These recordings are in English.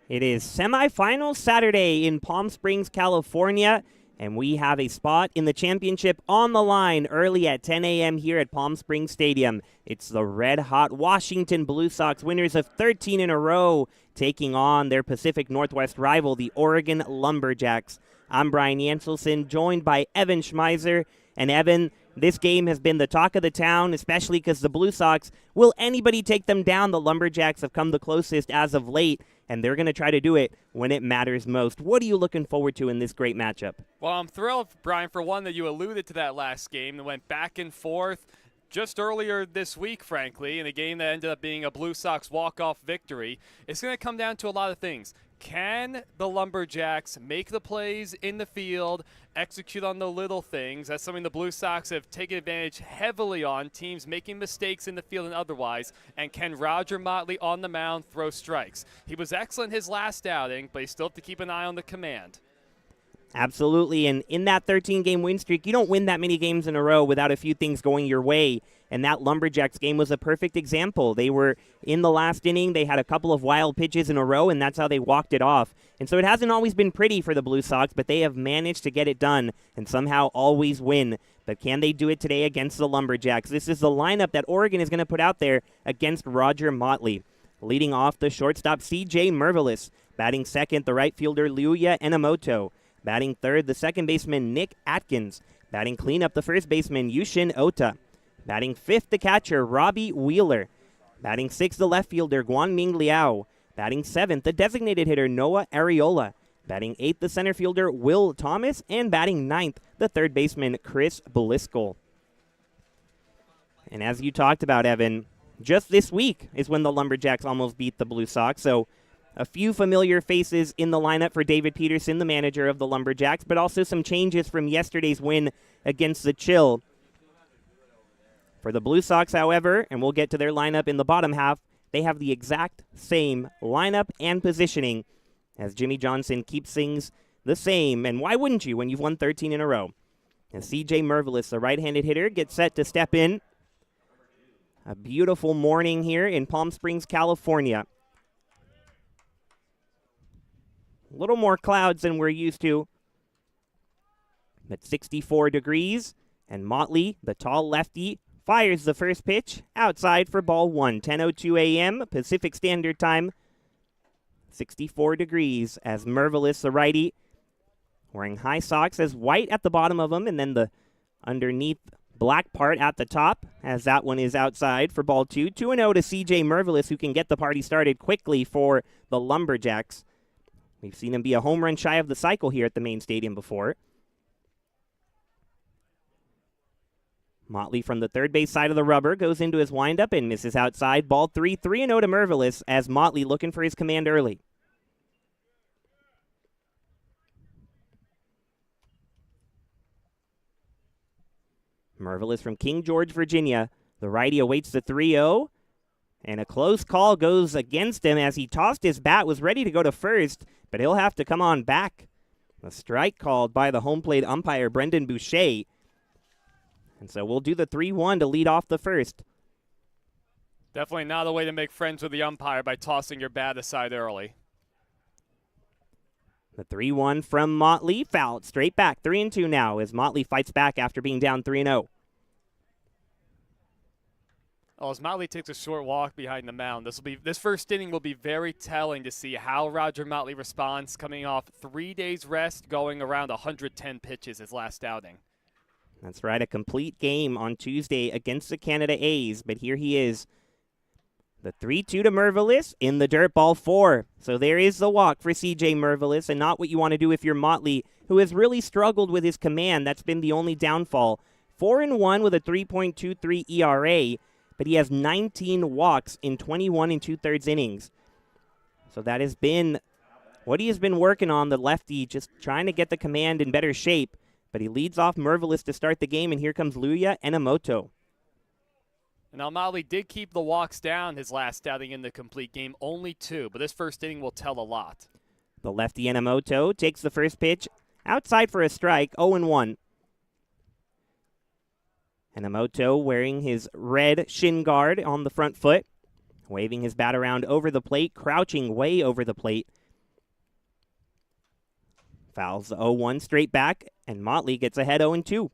It is semifinal Saturday in Palm Springs, California, and we have a spot in the championship on the line early at 10 a.m. here at Palm Springs Stadium. It's the red-hot Washington Blue Sox, winners of 13 in a row, taking on their Pacific Northwest rival, the Oregon Lumberjacks. I'm Brian Yancelson, joined by Evan Schmeizer. And Evan, this game has been the talk of the town, especially because the Blue Sox, will anybody take them down? The Lumberjacks have come the closest as of late, and they're going to try to do it when it matters most. What are you looking forward to in this great matchup? Well, I'm thrilled, Brian, for one, that you alluded to that last game that went back and forth just earlier this week, frankly, in a game that ended up being a Blue Sox walk-off victory. It's going to come down to a lot of things. Can the Lumberjacks make the plays in the field, execute on the little things? That's something the Blue Sox have taken advantage heavily on, teams making mistakes in the field and otherwise. And can Roger Motley on the mound throw strikes? He was excellent his last outing, but you still have to keep an eye on the command. Absolutely, and in that 13-game win streak, you don't win that many games in a row without a few things going your way, and that Lumberjacks game was a perfect example. They were in the last inning, they had a couple of wild pitches in a row, and that's how they walked it off. And so it hasn't always been pretty for the Blue Sox, but they have managed to get it done and somehow always win. But can they do it today against the Lumberjacks? This is the lineup that Oregon is going to put out there against Roger Motley. Leading off, the shortstop, C.J. Mervelis. Batting second, the right fielder, Lyuya Enomoto. Batting third, the second baseman, Nick Atkins. Batting cleanup, the first baseman, Yushin Ota. Batting fifth, the catcher, Robbie Wheeler. Batting sixth, the left fielder, Guanming Liao. Batting seventh, the designated hitter, Noah Ariola. Batting eighth, the center fielder, Will Thomas. And batting ninth, the third baseman, Chris Bliscoll. And as you talked about, Evan, just this week is when the Lumberjacks almost beat the Blue Sox, so a few familiar faces in the lineup for David Peterson, the manager of the Lumberjacks, but also some changes from yesterday's win against the Chill. For the Blue Sox, however, and we'll get to their lineup in the bottom half, they have the exact same lineup and positioning as Jimmy Johnson keeps things the same. And why wouldn't you when you've won 13 in a row? And C.J. Mervelis, the right-handed hitter, gets set to step in. A beautiful morning here in Palm Springs, California. A little more clouds than we're used to, but 64 degrees, and Motley, the tall lefty, fires the first pitch outside for ball one. 10:02 a.m. Pacific Standard Time. 64 degrees as Mervelis, the righty, wearing high socks, as white at the bottom of them, and then the underneath black part at the top, as that one is outside for ball two. 2-0 to C.J. Mervelis, who can get the party started quickly for the Lumberjacks. We've seen him be a home run shy of the cycle here at the main stadium before. Motley from the third base side of the rubber goes into his windup and misses outside. Ball three, 3-0 to Mervelis as Motley looking for his command early. Mervelis from King George, Virginia. The righty awaits the 3-0. And a close call goes against him as he tossed his bat, was ready to go to first, but he'll have to come on back. A strike called by the home plate umpire, Brendan Boucher. And so we'll do the 3-1 to lead off the first. Definitely not a way to make friends with the umpire by tossing your bat aside early. The 3-1 from Motley, fouled straight back. 3-2 now as Motley fights back after being down 3-0. Oh, as Motley takes a short walk behind the mound, this first inning will be very telling to see how Roger Motley responds, coming off 3 days rest, going around 110 pitches his last outing. That's right, a complete game on Tuesday against the Canada A's, but here he is. The 3-2 to Mervelis in the dirt, ball four. So there is the walk for C.J. Mervelis, and not what you want to do if you're Motley, who has really struggled with his command. That's been the only downfall. 4-1 with a 3.23 ERA. But he has 19 walks in 21 2/3 innings. So that has been what he has been working on, the lefty, just trying to get the command in better shape. But he leads off Mervelis to start the game, and here comes Lyuya Enomoto. Now, Motley did keep the walks down his last outing in the complete game, only 2, but this first inning will tell a lot. The lefty Enomoto takes the first pitch outside for a strike, 0-1. Enomoto wearing his red shin guard on the front foot, waving his bat around over the plate, crouching way over the plate. Fouls the 0-1 straight back, and Motley gets ahead 0-2.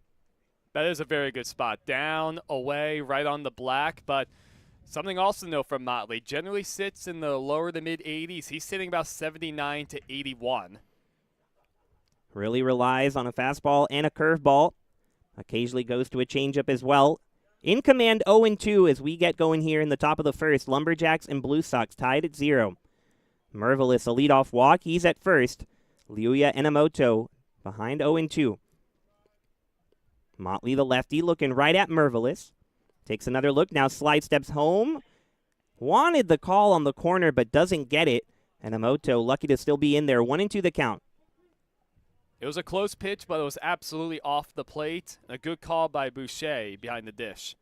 That is a very good spot. Down, away, right on the black, but something also to note from Motley, generally sits in the lower to mid-80s. He's sitting about 79 to 81. Really relies on a fastball and a curveball. Occasionally goes to a changeup as well. In command 0-2 as we get going here in the top of the first. Lumberjacks and Blue Sox tied at 0. Mervelis, a leadoff walk. He's at first. Liuya Enomoto behind 0-2. Motley, the lefty, looking right at Mervelis. Takes another look, now slide steps home. Wanted the call on the corner, but doesn't get it. Enomoto lucky to still be in there. 1-2 the count. It was a close pitch, but it was absolutely off the plate. A good call by Boucher behind the dish.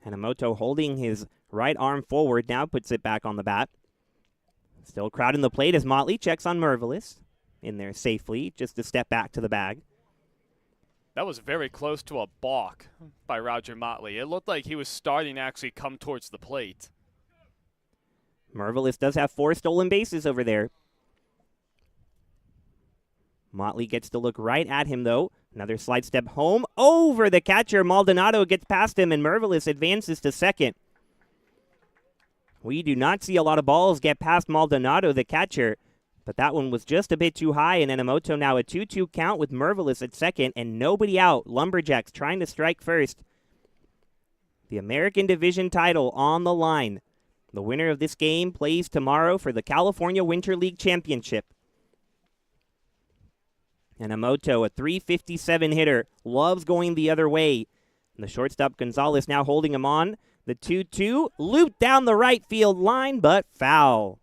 Enomoto holding his right arm forward, now puts it back on the bat. Still crowding the plate as Motley checks on Mervelis. In there safely, just a step back to the bag. That was very close to a balk by Roger Motley. It looked like he was starting to actually come towards the plate. Mervelis does have 4 stolen bases over there. Motley gets to look right at him, though. Another slide step home. Over the catcher. Maldonado gets past him, and Mervelis advances to second. We do not see a lot of balls get past Maldonado, the catcher. But that one was just a bit too high, and Enomoto now a 2-2 count with Mervelis at second, and nobody out. Lumberjacks trying to strike first. The American Division title on the line. The winner of this game plays tomorrow for the California Winter League Championship. Enomoto, a .357 hitter, loves going the other way. And the shortstop Gonzalez now holding him on. The 2-2, looped down the right field line, but foul.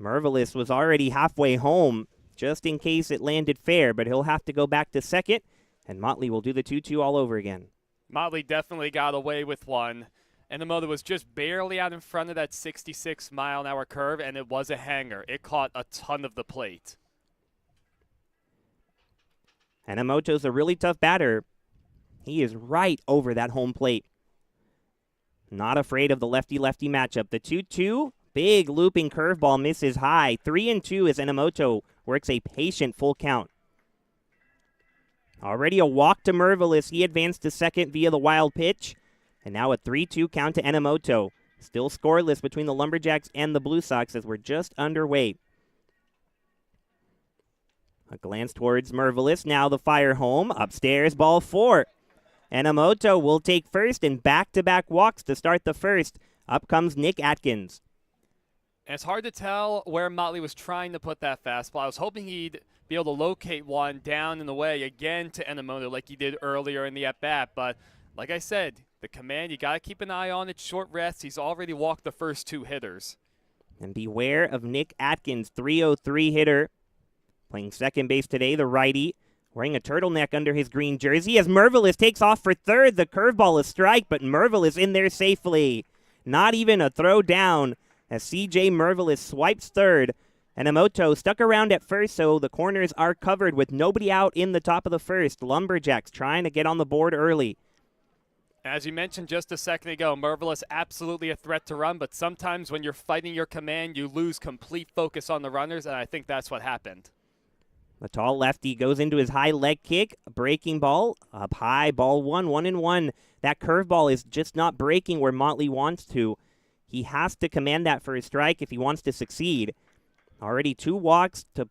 Mervelis was already halfway home, just in case it landed fair, but he'll have to go back to second, and Motley will do the 2-2 all over again. Motley definitely got away with one. Enomoto was just barely out in front of that 66-mile-an-hour curve, and it was a hanger. It caught a ton of the plate. Enomoto's a really tough batter. He is right over that home plate. Not afraid of the lefty-lefty matchup. The 2-2, big looping curveball misses high. 3-2 as Enomoto works a patient full count. Already a walk to Mervelis. He advanced to second via the wild pitch. And now a 3-2 count to Enomoto. Still scoreless between the Lumberjacks and the Blue Sox as we're just underway. A glance towards Mervelis. Now the fire home. Upstairs, ball 4. Enomoto will take first and back-to-back walks to start the first. Up comes Nick Atkins. And it's hard to tell where Motley was trying to put that fastball. I was hoping he'd be able to locate one down in the way again to Enomoto like he did earlier in the at-bat. But like I said, the command, you got to keep an eye on it. Short rest. He's already walked the first 2 hitters. And beware of Nick Atkins, .303 hitter. Playing second base today, the righty. Wearing a turtleneck under his green jersey as Mervelis takes off for third. The curveball is strike, but Mervelis in there safely. Not even a throw down as C.J. Mervelis swipes third. Enomoto stuck around at first, so the corners are covered with nobody out in the top of the first. Lumberjacks trying to get on the board early. As you mentioned just a second ago, Mervelis absolutely a threat to run, but sometimes when you're fighting your command, you lose complete focus on the runners, and I think that's what happened. The tall lefty goes into his high leg kick. Breaking ball up high. Ball 1, 1-1. That curveball is just not breaking where Motley wants to. He has to command that for a strike if he wants to succeed. Already 2 walks to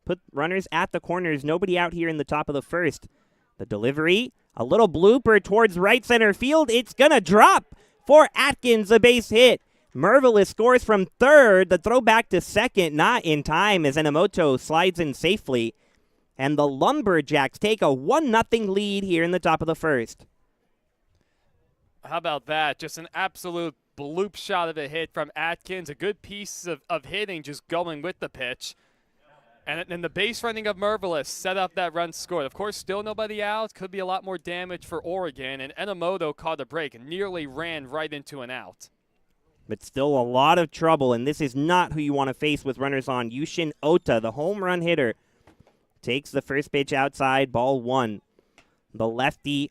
put runners at the corners. Nobody out here in the top of the first. The delivery, a little blooper towards right center field. It's going to drop for Atkins, a base hit. Mervelis scores from third. The throw back to second, not in time as Enomoto slides in safely. And the Lumberjacks take a 1-0 lead here in the top of the first. How about that? Just an absolute bloop shot of a hit from Atkins. A good piece of hitting just going with the pitch. And then the base running of Mervelis set up that run scored. Of course, still nobody out. Could be a lot more damage for Oregon. And Enomoto caught a break and nearly ran right into an out. But still a lot of trouble, and this is not who you want to face with runners on. Yushin Ota, the home run hitter, takes the first pitch outside, ball 1. The lefty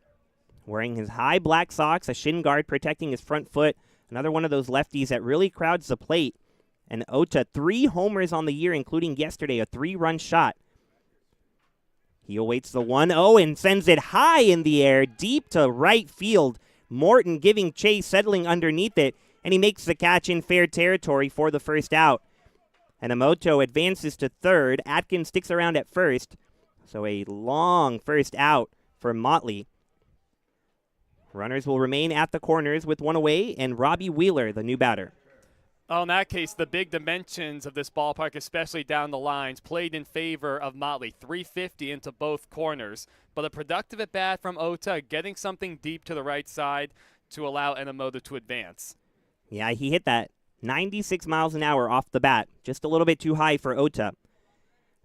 wearing his high black socks, a shin guard protecting his front foot. Another one of those lefties that really crowds the plate. And Ota, 3 homers on the year, including yesterday, a 3-run shot. He awaits the 1-0 and sends it high in the air, deep to right field. Morton giving chase, settling underneath it, and he makes the catch in fair territory for the first out. And Emoto advances to third. Atkins sticks around at first. So a long first out for Motley. Runners will remain at the corners with 1 away, and Robbie Wheeler, the new batter. Oh, in that case, the big dimensions of this ballpark, especially down the lines, played in favor of Motley. 350 into both corners. But a productive at bat from Ota, getting something deep to the right side to allow Enomoto to advance. Yeah, he hit that 96 miles an hour off the bat. Just a little bit too high for Ota.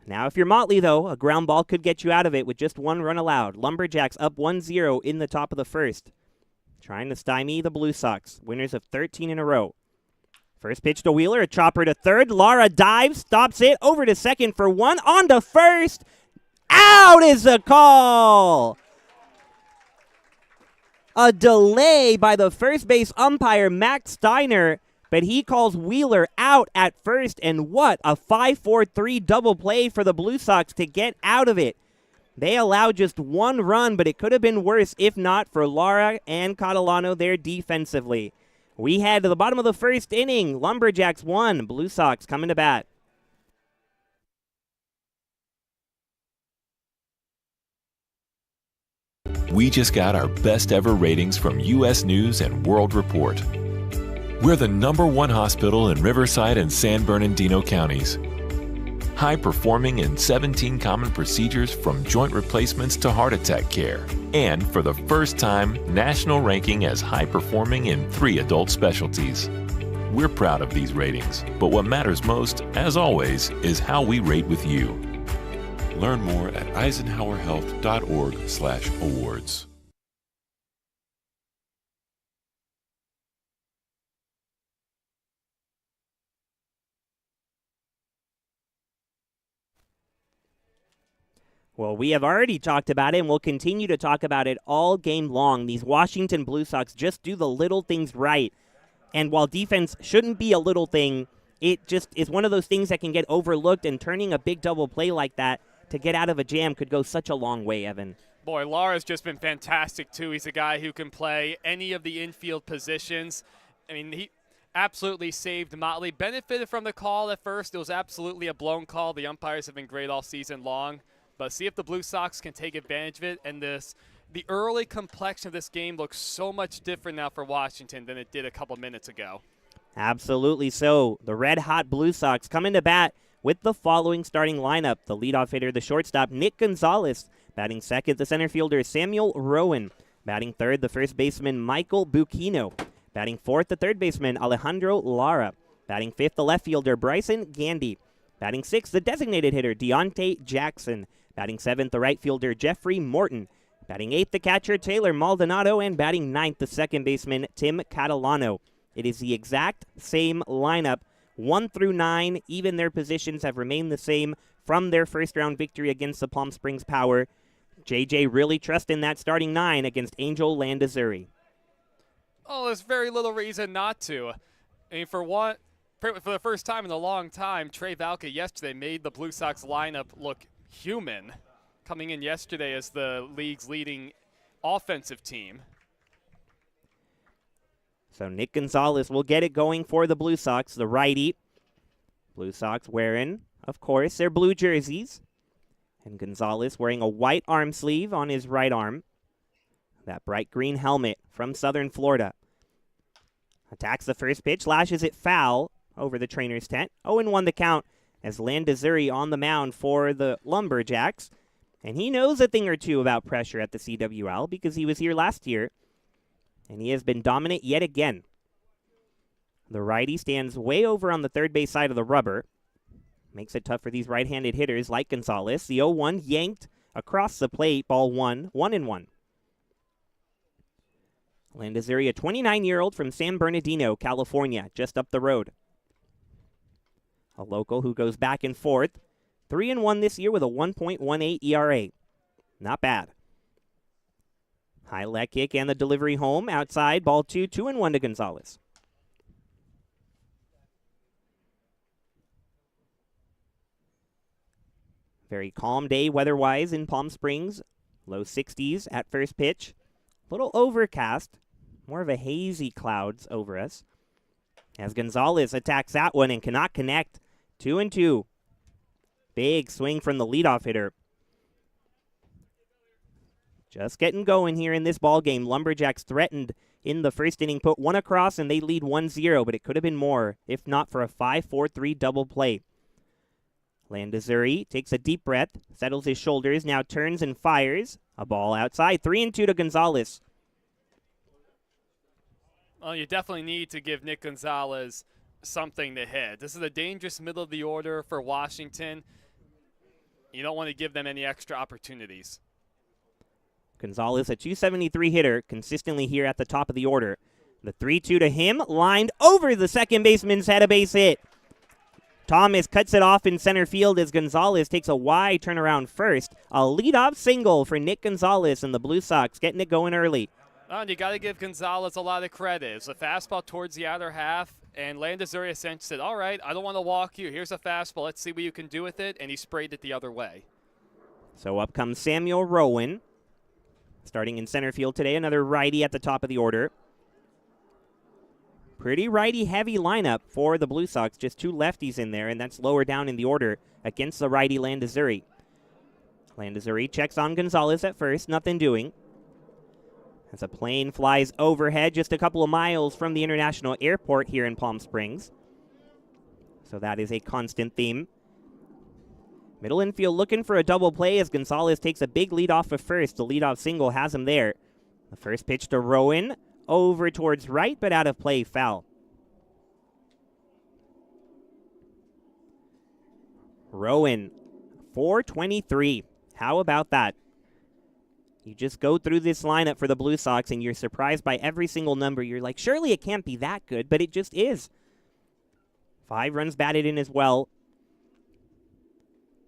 Now, if you're Motley, though, a ground ball could get you out of it with just 1 run allowed. Lumberjacks up 1-0 in the top of the first. Trying to stymie the Blue Sox, winners of 13 in a row. First pitch to Wheeler, a chopper to third. Lara dives, stops it, over to second for 1, on to first. Out is the call. A delay by the first base umpire, Max Steiner, but he calls Wheeler out at first, and what a 5-4-3 double play for the Blue Sox to get out of it. They allowed just 1 run, but it could have been worse if not for Lara and Catalano there defensively. We head to the bottom of the first inning. Lumberjacks 1, Blue Sox coming to bat. We just got our best ever ratings from U.S. News and World Report. We're the #1 hospital in Riverside and San Bernardino counties. High performing in 17 common procedures from joint replacements to heart attack care. And for the first time, national ranking as high performing in 3 adult specialties. We're proud of these ratings, but what matters most, as always, is how we rate with you. Learn more at eisenhowerhealth.org/awards. Well, we have already talked about it, and we'll continue to talk about it all game long. These Washington Blue Sox just do the little things right. And while defense shouldn't be a little thing, it just is one of those things that can get overlooked, and turning a big double play like that to get out of a jam could go such a long way, Evan. Boy, Lara's just been fantastic, too. He's a guy who can play any of the infield positions. I mean, he absolutely saved Motley. Benefited from the call at first. It was absolutely a blown call. The umpires have been great all season long. But see if the Blue Sox can take advantage of it. And the early complexion of this game looks so much different now for Washington than it did a couple minutes ago. Absolutely so. The red-hot Blue Sox come into bat with the following starting lineup. The leadoff hitter, the shortstop, Nick Gonzalez. Batting second, the center fielder, Samuel Rowan. Batting third, the first baseman, Michael Bucchino. Batting fourth, the third baseman, Alejandro Lara. Batting fifth, the left fielder, Bryson Gandy. Batting sixth, the designated hitter, Deontay Jackson. Batting seventh, the right fielder, Jeffrey Morton. Batting eighth, the catcher, Taylor Maldonado. And batting ninth, the second baseman, Tim Catalano. It is the exact same lineup, 1 through 9. Even their positions have remained the same from their first-round victory against the Palm Springs Power. JJ really trusting that starting 9 against Angel Landazuri. Oh, there's very little reason not to. I mean, for the first time in a long time, Trey Valka yesterday made the Blue Sox lineup look human, coming in yesterday as the league's leading offensive team. So Nick Gonzalez will get it going for the Blue Sox, the righty. Blue Sox wearing, of course, their blue jerseys. And Gonzalez wearing a white arm sleeve on his right arm. That bright green helmet from Southern Florida. Attacks the first pitch, lashes it foul over the trainer's tent. 0-1 the count as Landazuri on the mound for the Lumberjacks. And he knows a thing or two about pressure at the CWL because he was here last year. And he has been dominant yet again. The righty stands way over on the third base side of the rubber. Makes it tough for these right-handed hitters like Gonzalez. The 0-1 yanked across the plate. Ball 1-1. Landazuri, a 29-year-old from San Bernardino, California, just up the road. A local who goes back and forth. 3-1 this year with a 1.18 ERA. Not bad. High leg kick and the delivery home. Outside, ball 2, 2-1 to Gonzalez. Very calm day weather-wise in Palm Springs. Low 60s at first pitch. A little overcast. More of a hazy clouds over us. As Gonzalez attacks that one and cannot connect. 2-2. Big swing from the leadoff hitter. Just getting going here in this ball game. Lumberjacks threatened in the first inning, put one across, and they lead 1-0, but it could have been more, if not for a 5-4-3 double play. Landazuri takes a deep breath, settles his shoulders, now turns and fires. A ball outside, 3-2 to Gonzalez. Well, you definitely need to give Nick Gonzalez something to hit. This is a dangerous middle of the order for Washington. You don't want to give them any extra opportunities. Gonzalez, a .273 hitter, consistently here at the top of the order. The 3-2 to him, lined over the second baseman's head, a base hit. Thomas cuts it off in center field as Gonzalez takes a wide turnaround first. A leadoff single for Nick Gonzalez and the Blue Sox, getting it going early. And you got to give Gonzalez a lot of credit. It's a fastball towards the outer half, and Landazuri essentially said, all right, I don't want to walk you. Here's a fastball. Let's see what you can do with it, and he sprayed it the other way. So up comes Samuel Rowan. Starting in center field today, another righty at the top of the order. Pretty righty-heavy lineup for the Blue Sox. Just two lefties in there, and that's lower down in the order against the righty Landazuri. Landazuri checks on Gonzalez at first, nothing doing. As a plane flies overhead just a couple of miles from the International Airport here in Palm Springs. So that is a constant theme. Middle infield looking for a double play as Gonzalez takes a big lead off of first. The leadoff single has him there. The first pitch to Rowan, over towards right, but out of play, foul. Rowan, 423. How about that? You just go through this lineup for the Blue Sox and you're surprised by every single number. You're like, surely it can't be that good, but it just is. 5 runs batted in as well.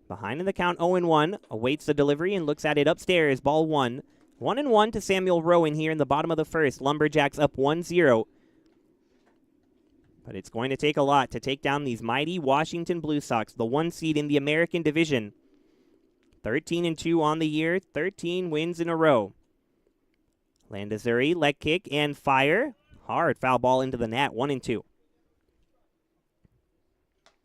Behind in the count, 0-1, awaits the delivery and looks at it upstairs. Ball 1. 1-1 to Samuel Rowan here in the bottom of the first. Lumberjacks up 1-0. But it's going to take a lot to take down these mighty Washington Blue Sox, the 1 seed in the American Division. 13-2 on the year, 13 wins in a row. Landazuri, leg kick and fire. Hard foul ball into the net, 1-2.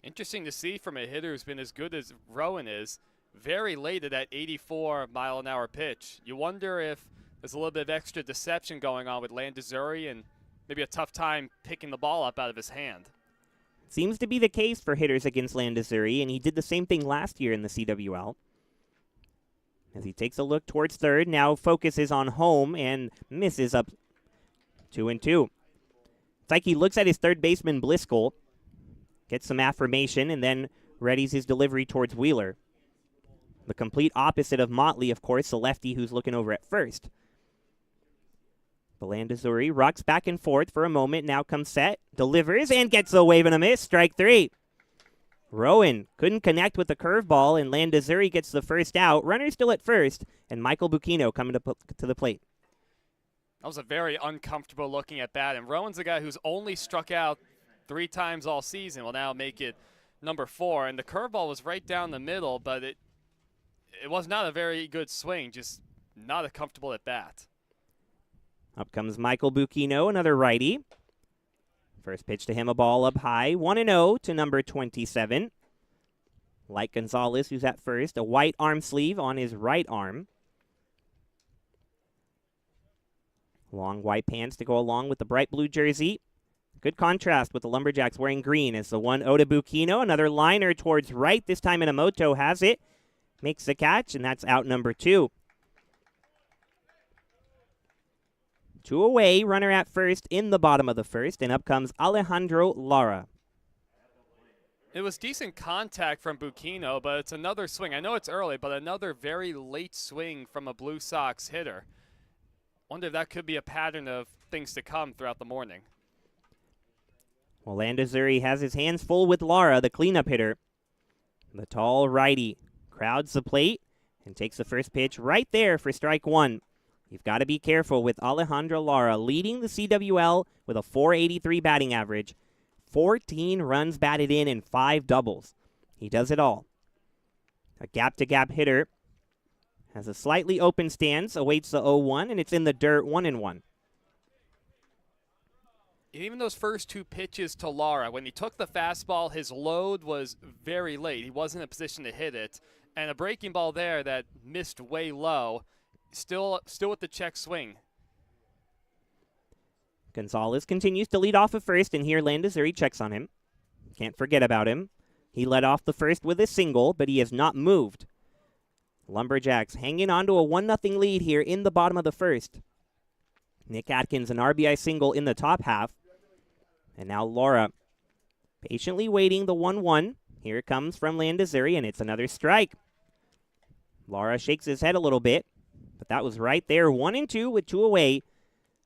Interesting to see from a hitter who's been as good as Rowan is, very late at that 84-mile-an-hour pitch. You wonder if there's a little bit of extra deception going on with Landazuri and maybe a tough time picking the ball up out of his hand. Seems to be the case for hitters against Landazuri, and he did the same thing last year in the CWL. As he takes a look towards third, now focuses on home and misses up 2-2. It's like he looks at his third baseman, Bliscoll, gets some affirmation, and then readies his delivery towards Wheeler. The complete opposite of Motley, of course, the lefty who's looking over at first. Landazuri rocks back and forth for a moment, now comes set, delivers, and gets a wave and a miss. Strike 3. Rowan couldn't connect with the curveball, and Landazuri gets the first out. Runner still at first, and Michael Bucchino coming to the plate. That was a very uncomfortable looking at bat, and Rowan's a guy who's only struck out 3 times all season. Will now make it number 4, and the curveball was right down the middle, but it was not a very good swing, just not a comfortable at bat. Up comes Michael Bucchino, another righty. First pitch to him, a ball up high, 1-0 to number 27. Like Gonzalez, who's at first, a white arm sleeve on his right arm. Long white pants to go along with the bright blue jersey. Good contrast with the Lumberjacks wearing green as the 1-0 to Bucchino. Another liner towards right. This time Inamoto has it. Makes the catch, and that's out number 2. 2 away, runner at first in the bottom of the first, and up comes Alejandro Lara. It was decent contact from Bucchino, but it's another swing. I know it's early, but another very late swing from a Blue Sox hitter. Wonder if that could be a pattern of things to come throughout the morning. Well, Landazuri has his hands full with Lara, the cleanup hitter. The tall righty crowds the plate and takes the first pitch right there for strike 1. You've got to be careful with Alejandro Lara, leading the CWL with a .483 batting average, 14 runs batted in and 5 doubles. He does it all. A gap-to-gap hitter. Has a slightly open stance, awaits the 0-1, and it's in the dirt, 1-1. Even those first two pitches to Lara, when he took the fastball, his load was very late. He wasn't in a position to hit it. And a breaking ball there that missed way low, still with the check swing. Gonzalez continues to lead off at first, and here Landazuri checks on him. Can't forget about him. He led off the first with a single, but he has not moved. Lumberjacks hanging on to a 1-0 lead here in the bottom of the first. Nick Atkins, an RBI single in the top half. And now Lara patiently waiting the 1-1. Here it comes from Landazuri, and it's another strike. Lara shakes his head a little bit, but that was right there. 1-2 with 2 away.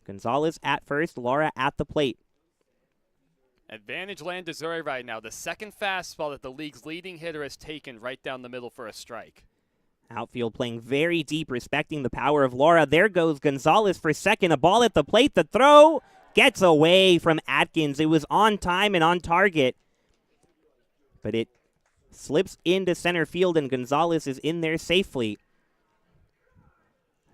Gonzalez at first, Lara at the plate. Advantage Landazuri right now. The second fastball that the league's leading hitter has taken right down the middle for a strike. Outfield playing very deep, respecting the power of Lara. There goes Gonzalez for second. A ball at the plate. The throw gets away from Atkins. It was on time and on target, but it slips into center field, and Gonzalez is in there safely.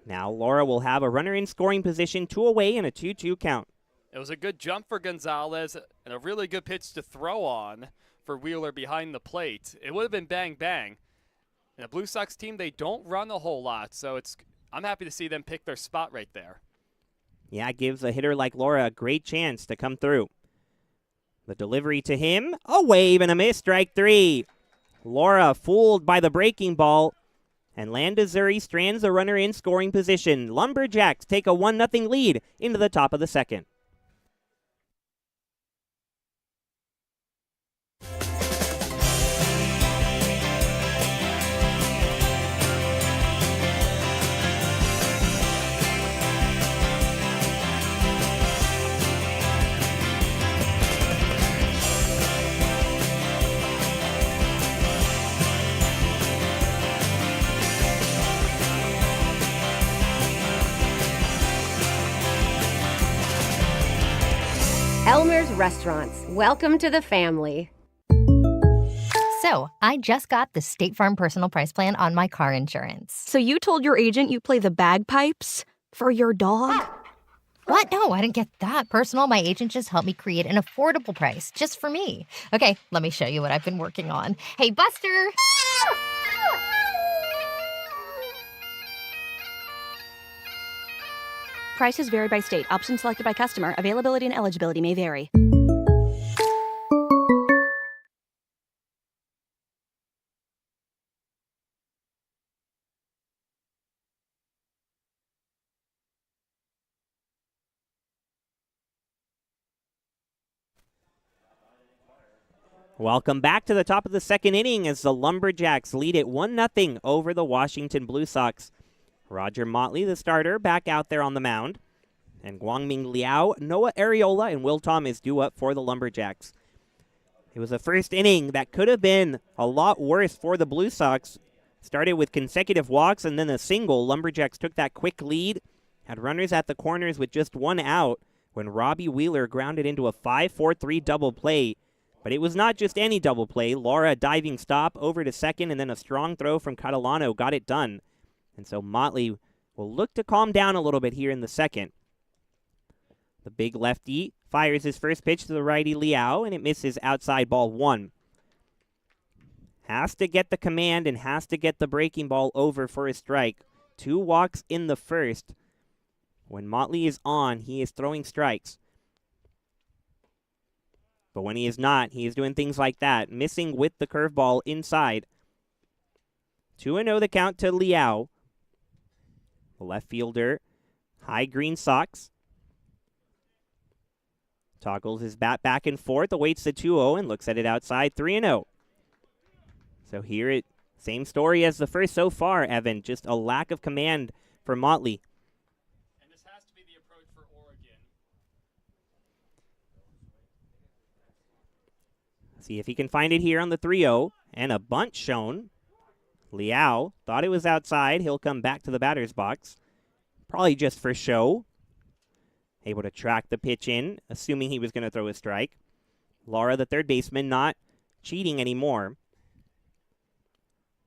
Now Lara will have a runner in scoring position, 2 away, and a 2-2 count. It was a good jump for Gonzalez and a really good pitch to throw on for Wheeler behind the plate. It would have been bang-bang. And the Blue Sox team, they don't run a whole lot, so I'm happy to see them pick their spot right there. Yeah, it gives a hitter like Lara a great chance to come through. The delivery to him, a wave and a miss, strike 3. Lara fooled by the breaking ball, and Landazuri strands a runner in scoring position. Lumberjacks take a 1-0 lead into the top of the second. Elmer's Restaurants. Welcome to the family. So, I just got the State Farm Personal Price Plan on my car insurance. So you told your agent you play the bagpipes for your dog? What? No, I didn't get that personal. My agent just helped me create an affordable price just for me. Okay, let me show you what I've been working on. Hey, Buster! Prices vary by state. Options selected by customer. Availability and eligibility may vary. Welcome back to the top of the second inning as the Lumberjacks lead it 1-0 over the Washington Blue Sox. Roger Motley, the starter, back out there on the mound. And Guangming Liao, Noah Areola, and Will Thomas due up for the Lumberjacks. It was a first inning that could have been a lot worse for the Blue Sox. Started with consecutive walks and then a single. Lumberjacks took that quick lead, had runners at the corners with just 1 out when Robbie Wheeler grounded into a 5-4-3 double play. But it was not just any double play. Lara, a diving stop over to second, and then a strong throw from Catalano got it done. And so Motley will look to calm down a little bit here in the second. The big lefty fires his first pitch to the righty Liao, and it misses outside ball 1. Has to get the command and has to get the breaking ball over for a strike. 2 walks in the first. When Motley is on, he is throwing strikes. But when he is not, he is doing things like that, missing with the curveball inside. 2-0 the count to Liao. The left fielder, high green socks. Toggles his bat back and forth, awaits the 2-0 and looks at it outside, 3-0. So here it, same story as the first so far, Evan. Just a lack of command for Motley. And this has to be the approach for Oregon. See if he can find it here on the 3-0. And a bunt shown. Liao thought it was outside. He'll come back to the batter's box. Probably just for show. Able to track the pitch in, assuming he was going to throw a strike. Lara, the third baseman, not cheating anymore.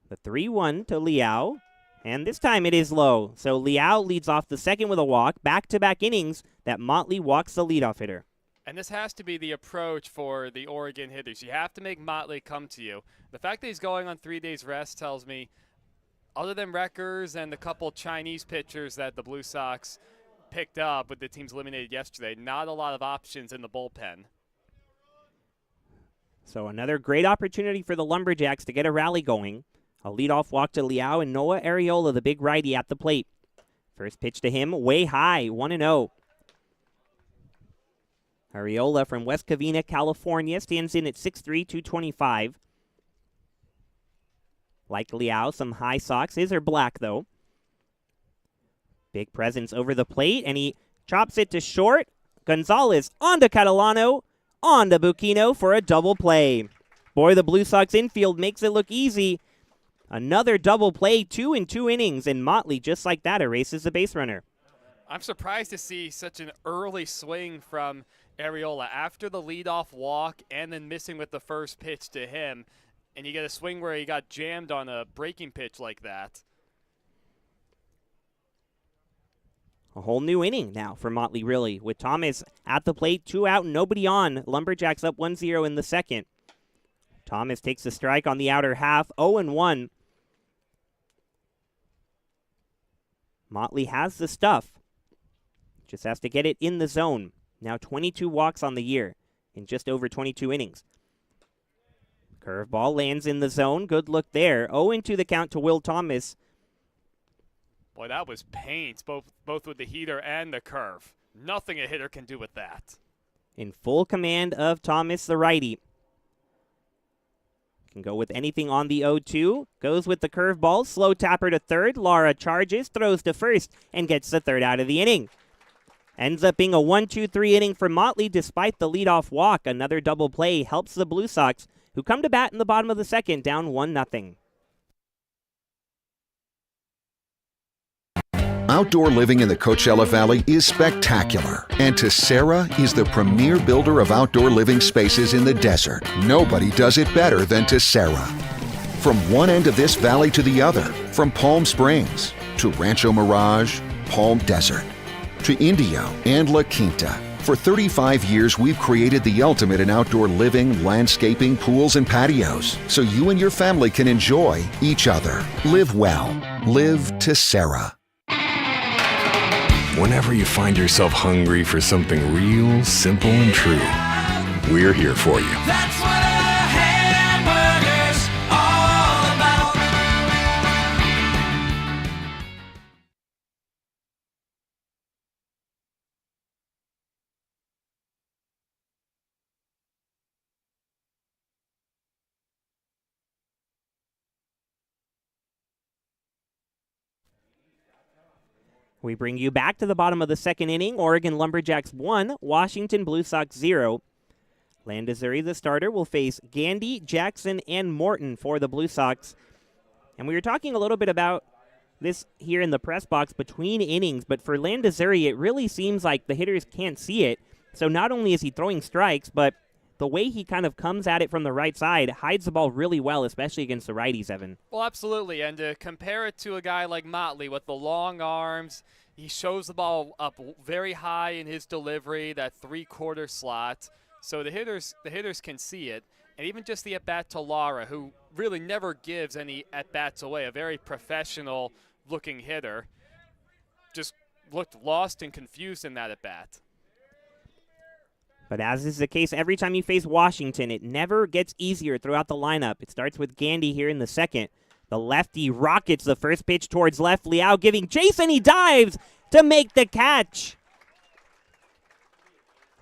The 3-1 to Liao. And this time it is low. So Liao leads off the second with a walk. Back-to-back innings that Motley walks the leadoff hitter. And this has to be the approach for the Oregon hitters. You have to make Motley come to you. The fact that he's going on 3 days rest tells me, other than Reckers and the couple Chinese pitchers that the Blue Sox picked up with the teams eliminated yesterday, not a lot of options in the bullpen. So another great opportunity for the Lumberjacks to get a rally going. A leadoff walk to Liao and Noah Areola, the big righty, at the plate. First pitch to him, way high, 1-0. Areola from West Covina, California, stands in at 6'3", 225. Like Liao, some high socks. His are black, though. Big presence over the plate, and he chops it to short. Gonzalez on to Catalano, on to Buquino for a double play. Boy, the Blue Sox infield makes it look easy. Another double play, 2 in 2 innings, and Motley, just like that, erases the base runner. I'm surprised to see such an early swing from Areola after the leadoff walk and then missing with the first pitch to him. And you get a swing where he got jammed on a breaking pitch like that. A whole new inning now for Motley, really, with Thomas at the plate, 2 out, nobody on. Lumberjacks up 1-0 in the second. Thomas takes the strike on the outer half, 0-1. Motley has the stuff. Just has to get it in the zone. Now 22 walks on the year in just over 22 innings. Curveball lands in the zone. Good look there. 0-2 the count to Will Thomas. Boy, that was paint, both with the heater and the curve. Nothing a hitter can do with that. In full command of Thomas, the righty. Can go with anything on the 0-2. Goes with the curveball. Slow tapper to third. Lara charges, throws to first, and gets the third out of the inning. Ends up being a 1-2-3 inning for Motley despite the leadoff walk. Another double play helps the Blue Sox, who come to bat in the bottom of the second, down 1-0. Outdoor living in the Coachella Valley is spectacular, and Tessera is the premier builder of outdoor living spaces in the desert. Nobody does it better than Tessera. From one end of this valley to the other, from Palm Springs to Rancho Mirage, Palm Desert, to Indio and La Quinta. For 35 years, we've created the ultimate in outdoor living, landscaping, pools, and patios, so you and your family can enjoy each other. Live well. Live Tessera. Whenever you find yourself hungry for something real, simple, and true, we're here for you. That's what a hamburger's all about. We bring you back to the bottom of the second inning. Oregon Lumberjacks 1, Washington Blue Sox 0. Landazuri, the starter, will face Gandy, Jackson, and Morton for the Blue Sox. And we were talking a little bit about this here in the press box between innings, but for Landazuri, it really seems like the hitters can't see it. So not only is he throwing strikes, but the way he kind of comes at it from the right side hides the ball really well, especially against the righties, Evan. Well, absolutely, and to compare it to a guy like Motley with the long arms, he shows the ball up very high in his delivery, that three-quarter slot, so the hitters can see it. And even just the at-bat to Lara, who really never gives any at-bats away, a very professional-looking hitter, just looked lost and confused in that at-bat. But as is the case every time you face Washington, it never gets easier throughout the lineup. It starts with Gandy here in the second. The lefty rockets the first pitch towards left. Liao giving chase, and he dives to make the catch.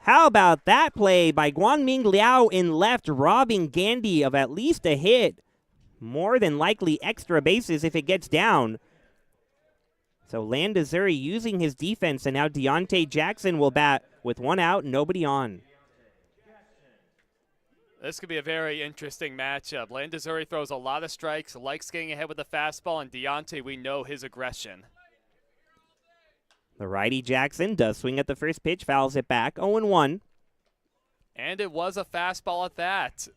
How about that play by Guangming Liao in left, robbing Gandy of at least a hit. More than likely extra bases if it gets down. So Landazuri using his defense, and now Deontay Jackson will bat with 1 out, nobody on. This could be a very interesting matchup. Landazuri throws a lot of strikes, likes getting ahead with the fastball, and Deontay, we know his aggression. The righty Jackson does swing at the first pitch, fouls it back, 0-1. And it was a fastball at that.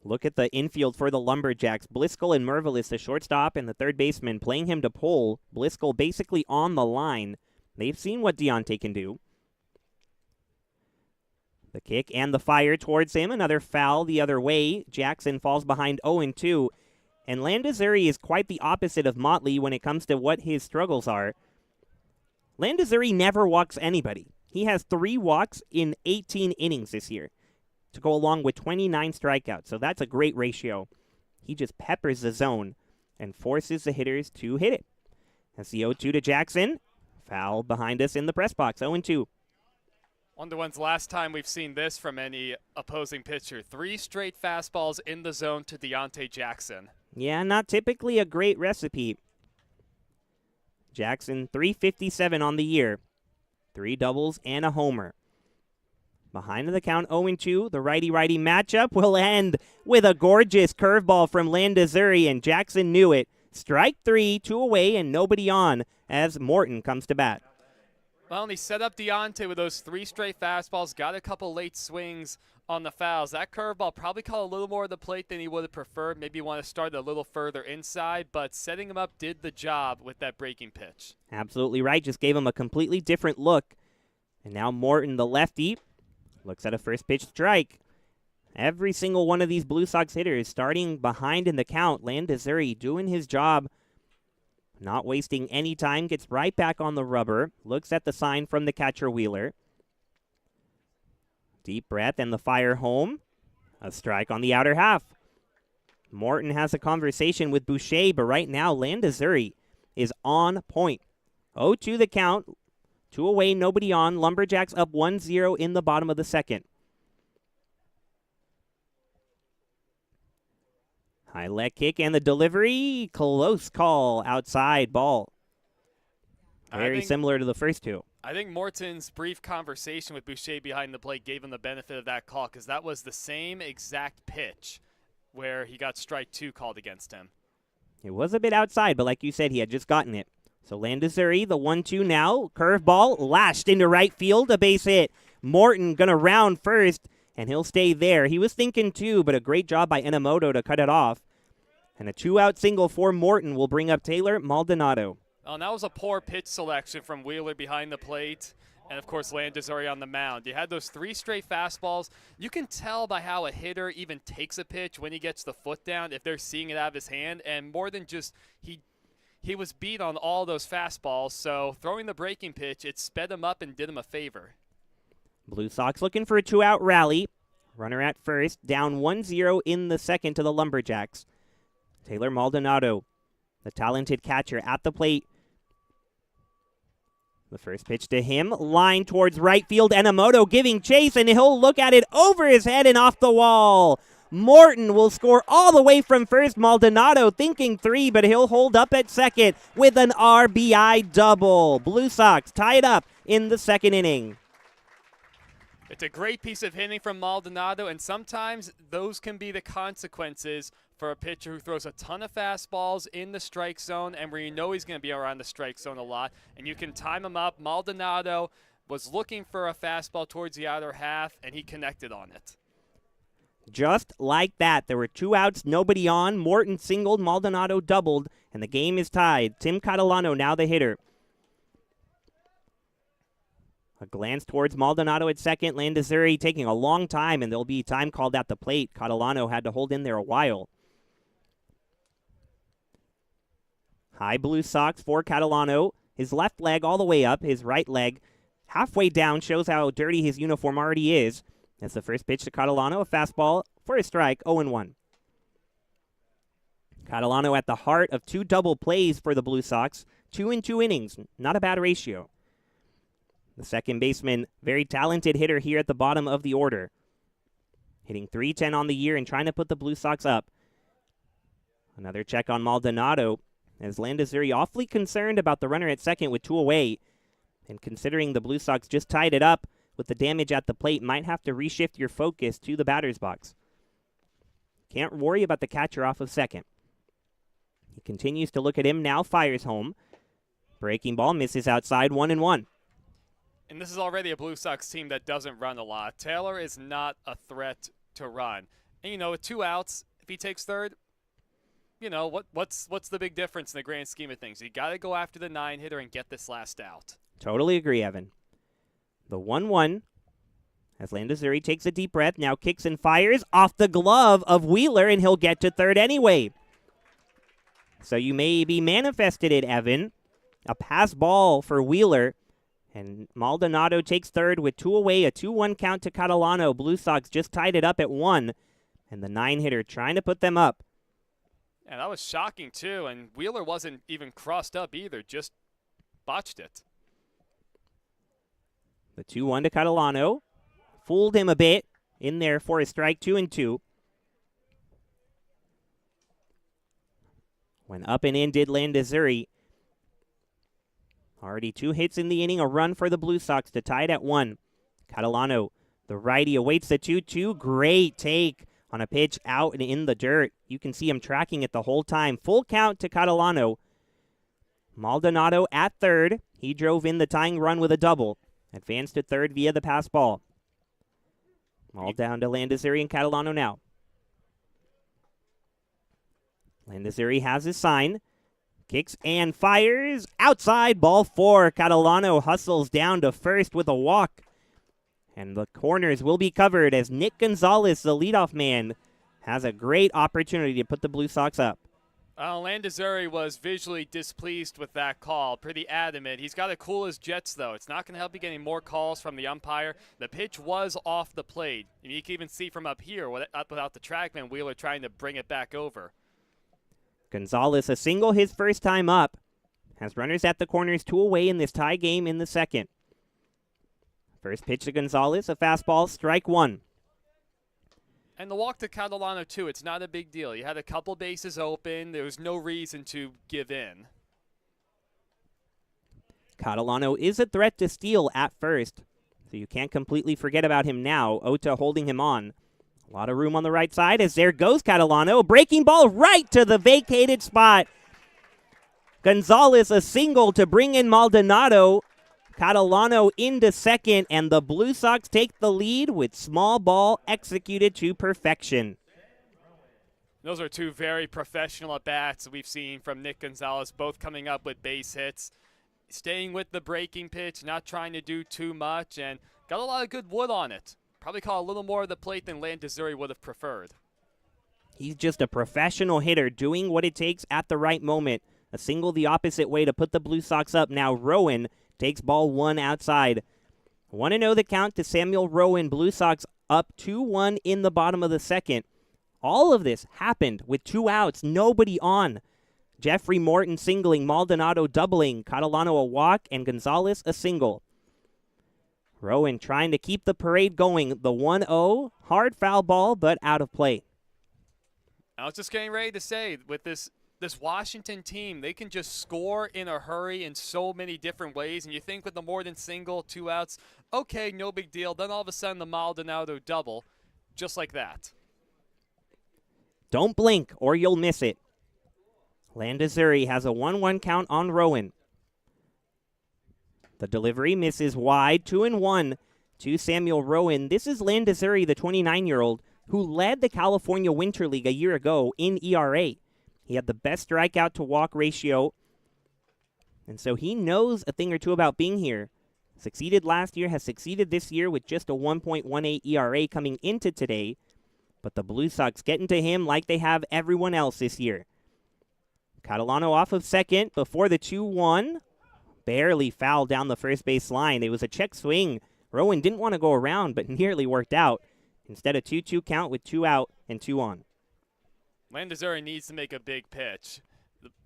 Look at the infield for the Lumberjacks. Bliscoe and Mervelis, the shortstop and the third baseman, playing him to pole. Bliscoe basically on the line. They've seen what Deontay can do. The kick and the fire towards him. Another foul the other way. Jackson falls behind 0-2. And Landazuri is quite the opposite of Motley when it comes to what his struggles are. Landazuri never walks anybody. He has 3 walks in 18 innings this year, to go along with 29 strikeouts. So that's a great ratio. He just peppers the zone and forces the hitters to hit it. That's the 0-2 to Jackson. Foul behind us in the press box, 0-2. Wonder when's the last time we've seen this from any opposing pitcher. 3 straight fastballs in the zone to Deontay Jackson. Yeah, not typically a great recipe. Jackson, 357 on the year. 3 doubles and a homer. Behind the count, 0-2. The righty-righty matchup will end with a gorgeous curveball from Landazuri, and Jackson knew it. Strike 3, 2 away, and nobody on as Morton comes to bat. Well, and he set up Deontay with those 3 straight fastballs, got a couple late swings on the fouls. That curveball probably caught a little more of the plate than he would have preferred. Maybe you want to start a little further inside, but setting him up did the job with that breaking pitch. Absolutely right. Just gave him a completely different look. And now Morton, the lefty, looks at a first pitch strike. Every single one of these Blue Sox hitters starting behind in the count. Landazuri doing his job, not wasting any time, gets right back on the rubber, looks at the sign from the catcher Wheeler. Deep breath and the fire home. A strike on the outer half. Morton has a conversation with Boucher, but right now Landazuri is on point. 0-2 the count. 2 away, nobody on. Lumberjacks up 1-0 in the bottom of the second. High leg kick and the delivery. Close call. Outside ball. Very similar to the first 2. I think Morton's brief conversation with Boucher behind the plate gave him the benefit of that call, because that was the same exact pitch where he got strike 2 called against him. It was a bit outside, but like you said, he had just gotten it. So Landazuri, the 1-2 now. Curveball lashed into right field. A base hit. Morton going to round first, and he'll stay there. He was thinking 2, but a great job by Enomoto to cut it off. And a 2-out single for Morton will bring up Taylor Maldonado. Oh, and that was a poor pitch selection from Wheeler behind the plate. And, of course, Landazuri on the mound. You had those 3 straight fastballs. You can tell by how a hitter even takes a pitch when he gets the foot down, if they're seeing it out of his hand. And more than just he was beat on all those fastballs. So throwing the breaking pitch, it sped him up and did him a favor. Blue Sox looking for a 2-out rally. Runner at first, down 1-0 in the second to the Lumberjacks. Taylor Maldonado, the talented catcher, at the plate. The first pitch to him, line towards right field. Enomoto giving chase, and he'll look at it over his head and off the wall. Morton will score all the way from first. Maldonado thinking 3, but he'll hold up at second with an RBI double. Blue Sox tied up in the second inning. It's a great piece of hitting from Maldonado, and sometimes those can be the consequences for a pitcher who throws a ton of fastballs in the strike zone and where you know he's going to be around the strike zone a lot, and you can time him up. Maldonado was looking for a fastball towards the outer half, and he connected on it. Just like that, there were 2 outs, nobody on. Morton singled, Maldonado doubled, and the game is tied. Tim Catalano now the hitter. A glance towards Maldonado at second. Landazuri taking a long time, and there'll be time called at the plate. Catalano had to hold in there a while. High Blue Sox for Catalano. His left leg all the way up. His right leg halfway down shows how dirty his uniform already is. That's the first pitch to Catalano. A fastball for a strike, 0-1. Catalano at the heart of 2 double plays for the Blue Sox. 2 in 2 innings. Not a bad ratio. The second baseman, very talented hitter here at the bottom of the order. Hitting .310 on the year and trying to put the Blue Sox up. Another check on Maldonado, as Landazuri awfully concerned about the runner at second with 2 away. And considering the Blue Sox just tied it up with the damage at the plate, might have to reshift your focus to the batter's box. Can't worry about the catcher off of second. He continues to look at him, now fires home. Breaking ball misses outside, 1-1. And this is already a Blue Sox team that doesn't run a lot. Taylor is not a threat to run. And, with 2 outs, if he takes third, what's the big difference in the grand scheme of things? You got to go after the 9-hitter and get this last out. Totally agree, Evan. The 1-1 as Landazuri takes a deep breath, now kicks and fires off the glove of Wheeler, and he'll get to third anyway. So you may be manifested it, Evan. A pass ball for Wheeler, and Maldonado takes third with 2 away, a 2-1 count to Catalano. Blue Sox just tied it up at 1, and the 9-hitter trying to put them up. And that was shocking, too, and Wheeler wasn't even crossed up either, just botched it. The 2-1 to Catalano. Fooled him a bit in there for a strike, 2-2. When up and in did Landazuri. Already 2 hits in the inning, a run for the Blue Sox to tie it at 1. Catalano, the righty, awaits the 2-2. Great take on a pitch out and in the dirt. You can see him tracking it the whole time. Full count to Catalano. Maldonado at third. He drove in the tying run with a double. Advanced to third via the pass ball. All down to Landazuri and Catalano now. Landazuri has his sign. Kicks and fires. Outside, ball 4. Catalano hustles down to first with a walk. And the corners will be covered as Nick Gonzalez, the leadoff man, has a great opportunity to put the Blue Sox up. Landazuri was visually displeased with that call, pretty adamant. He's got to cool his jets, though. It's not going to help you getting more calls from the umpire. The pitch was off the plate. And you can even see from up here, without the trackman, Wheeler trying to bring it back over. Gonzalez, a single his first time up, has runners at the corners, 2 away in this tie game in the second. First pitch to Gonzalez, a fastball, strike 1. And the walk to Catalano, too, it's not a big deal. You had a couple bases open. There was no reason to give in. Catalano is a threat to steal at first, so you can't completely forget about him now. Ota holding him on. A lot of room on the right side as there goes Catalano. Breaking ball right to the vacated spot. Gonzalez a single to bring in Maldonado. Catalano into second, and the Blue Sox take the lead with small ball executed to perfection. Those are 2 very professional at-bats we've seen from Nick Gonzalez, both coming up with base hits. Staying with the breaking pitch, not trying to do too much, and got a lot of good wood on it. Probably caught a little more of the plate than Landazuri would have preferred. He's just a professional hitter doing what it takes at the right moment. A single the opposite way to put the Blue Sox up. Now Rowan takes ball 1 outside. 1-0 the count to Samuel Rowan. Blue Sox up 2-1 in the bottom of the second. All of this happened with 2 outs, nobody on. Jeffrey Morton singling, Maldonado doubling, Catalano a walk, and Gonzalez a single. Rowan trying to keep the parade going. The 1-0, hard foul ball, but out of play. I was just getting ready to say, with this Washington team, they can just score in a hurry in so many different ways. And you think with the Morton single, 2 outs, okay, no big deal. Then all of a sudden the Maldonado double, just like that. Don't blink or you'll miss it. Landazuri has a 1-1 count on Rowan. The delivery misses wide, 2-1 to Samuel Rowan. This is Landazuri, the 29-year-old, who led the California Winter League a year ago in ERA. He had the best strikeout to walk ratio, and so he knows a thing or two about being here. Succeeded last year, has succeeded this year with just a 1.18 ERA coming into today, but the Blue Sox getting to him like they have everyone else this year. Catalano off of second before the 2-1. Barely fouled down the first base line. It was a check swing. Rowan didn't want to go around, but nearly worked out. Instead, a 2-2 count with 2 out and 2 on. Landazuri needs to make a big pitch,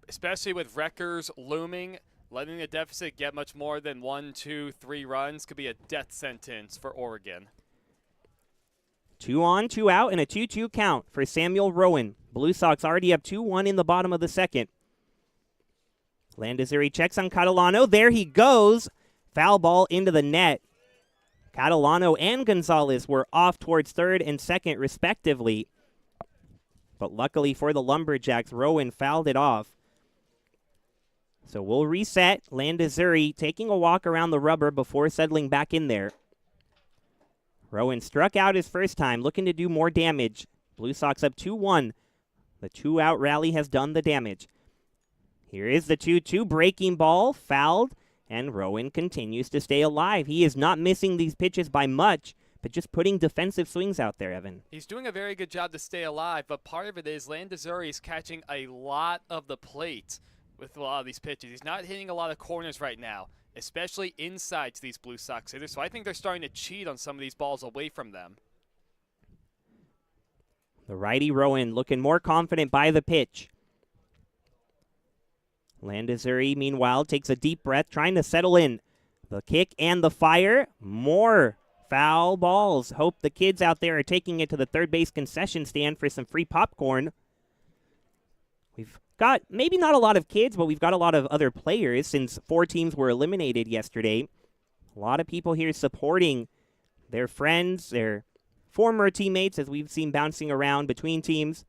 especially with Reckers looming. Letting the deficit get much more than 1, 2, 3 runs could be a death sentence for Oregon. 2 on, 2 out, and a 2-2 count for Samuel Rowan. Blue Sox already up 2-1 in the bottom of the second. Landazuri checks on Catalano. There he goes. Foul ball into the net. Catalano and Gonzalez were off towards third and second, respectively. But luckily for the Lumberjacks, Rowan fouled it off. So we'll reset. Landazuri taking a walk around the rubber before settling back in there. Rowan struck out his first time, looking to do more damage. Blue Sox up 2-1. The 2-out rally has done the damage. Here is the 2-2 breaking ball, fouled, and Rowan continues to stay alive. He is not missing these pitches by much, but just putting defensive swings out there, Evan. He's doing a very good job to stay alive, but part of it is Landazuri is catching a lot of the plate with a lot of these pitches. He's not hitting a lot of corners right now, especially inside to these Blue Sox hitters, so I think they're starting to cheat on some of these balls away from them. The righty Rowan looking more confident by the pitch. Landazuri, meanwhile, takes a deep breath, trying to settle in. The kick and the fire. More foul balls. Hope the kids out there are taking it to the third base concession stand for some free popcorn. We've got maybe not a lot of kids, but we've got a lot of other players since 4 teams were eliminated yesterday. A lot of people here supporting their friends, their former teammates, as we've seen bouncing around between teams.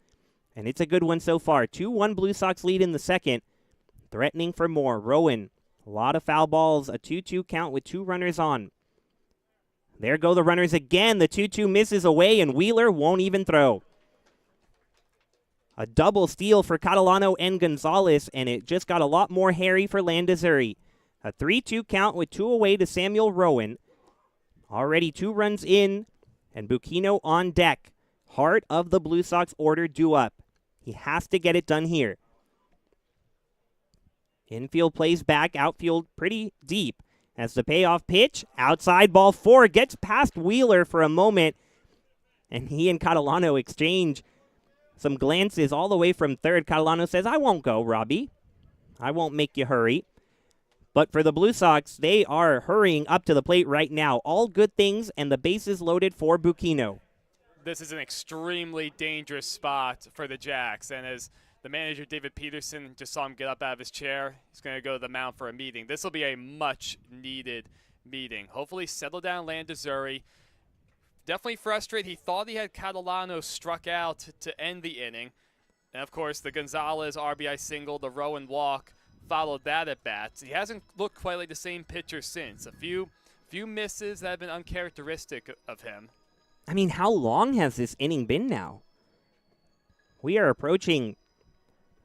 And it's a good one so far. 2-1 Blue Sox lead in the second. Threatening for more. Rowan, a lot of foul balls. A 2-2 count with 2 runners on. There go the runners again. The 2-2 misses away, and Wheeler won't even throw. A double steal for Catalano and Gonzalez, and it just got a lot more hairy for Landazuri. A 3-2 count with 2 away to Samuel Rowan. Already 2 runs in, and Buquino on deck. Heart of the Blue Sox order due up. He has to get it done here. Infield plays back, outfield pretty deep. As the payoff pitch, outside ball 4, gets past Wheeler for a moment, and he and Catalano exchange some glances all the way from third. Catalano says, I won't go, Robbie. I won't make you hurry. But for the Blue Sox, they are hurrying up to the plate right now. All good things, and the bases loaded for Buquino. This is an extremely dangerous spot for the Jacks, and as the manager, David Peterson, just saw him get up out of his chair, he's going to go to the mound for a meeting. This will be a much-needed meeting. Hopefully settle down Landazuri. Definitely frustrated. He thought he had Catalano struck out to end the inning. And, of course, the Gonzalez RBI single, the Rowan walk, followed that at bats. He hasn't looked quite like the same pitcher since. A few misses that have been uncharacteristic of him. I mean, how long has this inning been now? We are approaching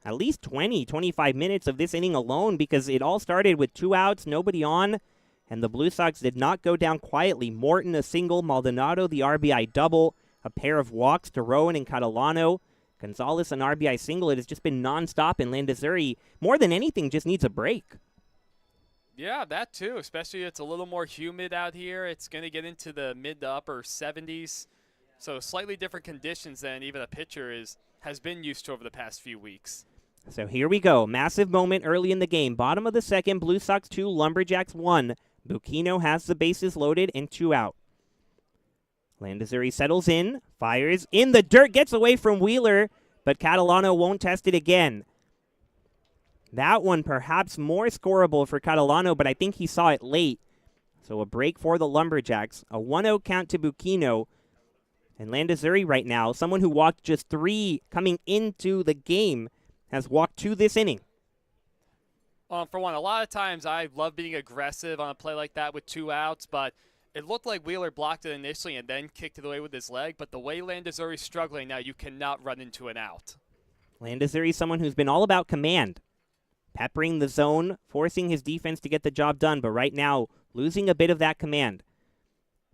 at least 20, 25 minutes of this inning alone, because it all started with 2 outs, nobody on, and the Blue Sox did not go down quietly. Morton a single, Maldonado the RBI double, a pair of walks to Rowan and Catalano. Gonzalez an RBI single. It has just been nonstop, and Landazuri, more than anything, just needs a break. Yeah, that too, especially it's a little more humid out here. It's going to get into the mid to upper 70s, so slightly different conditions than even a pitcher has been used to over the past few weeks. So here we go. Massive moment early in the game. Bottom of the second, Blue Sox 2, Lumberjacks 1. Buquino has the bases loaded and 2 out. Landazuri settles in, fires in the dirt, gets away from Wheeler, but Catalano won't test it again. That one perhaps more scoreable for Catalano, but I think he saw it late. So a break for the Lumberjacks. A 1-0 count to Buquino. And Landazuri right now, someone who walked just 3 coming into the game, has walked 2 this inning. For one, a lot of times I love being aggressive on a play like that with 2 outs, but it looked like Wheeler blocked it initially and then kicked it away with his leg. But the way Landazuri's struggling now, you cannot run into an out. Landazuri is someone who's been all about command, peppering the zone, forcing his defense to get the job done, but right now losing a bit of that command.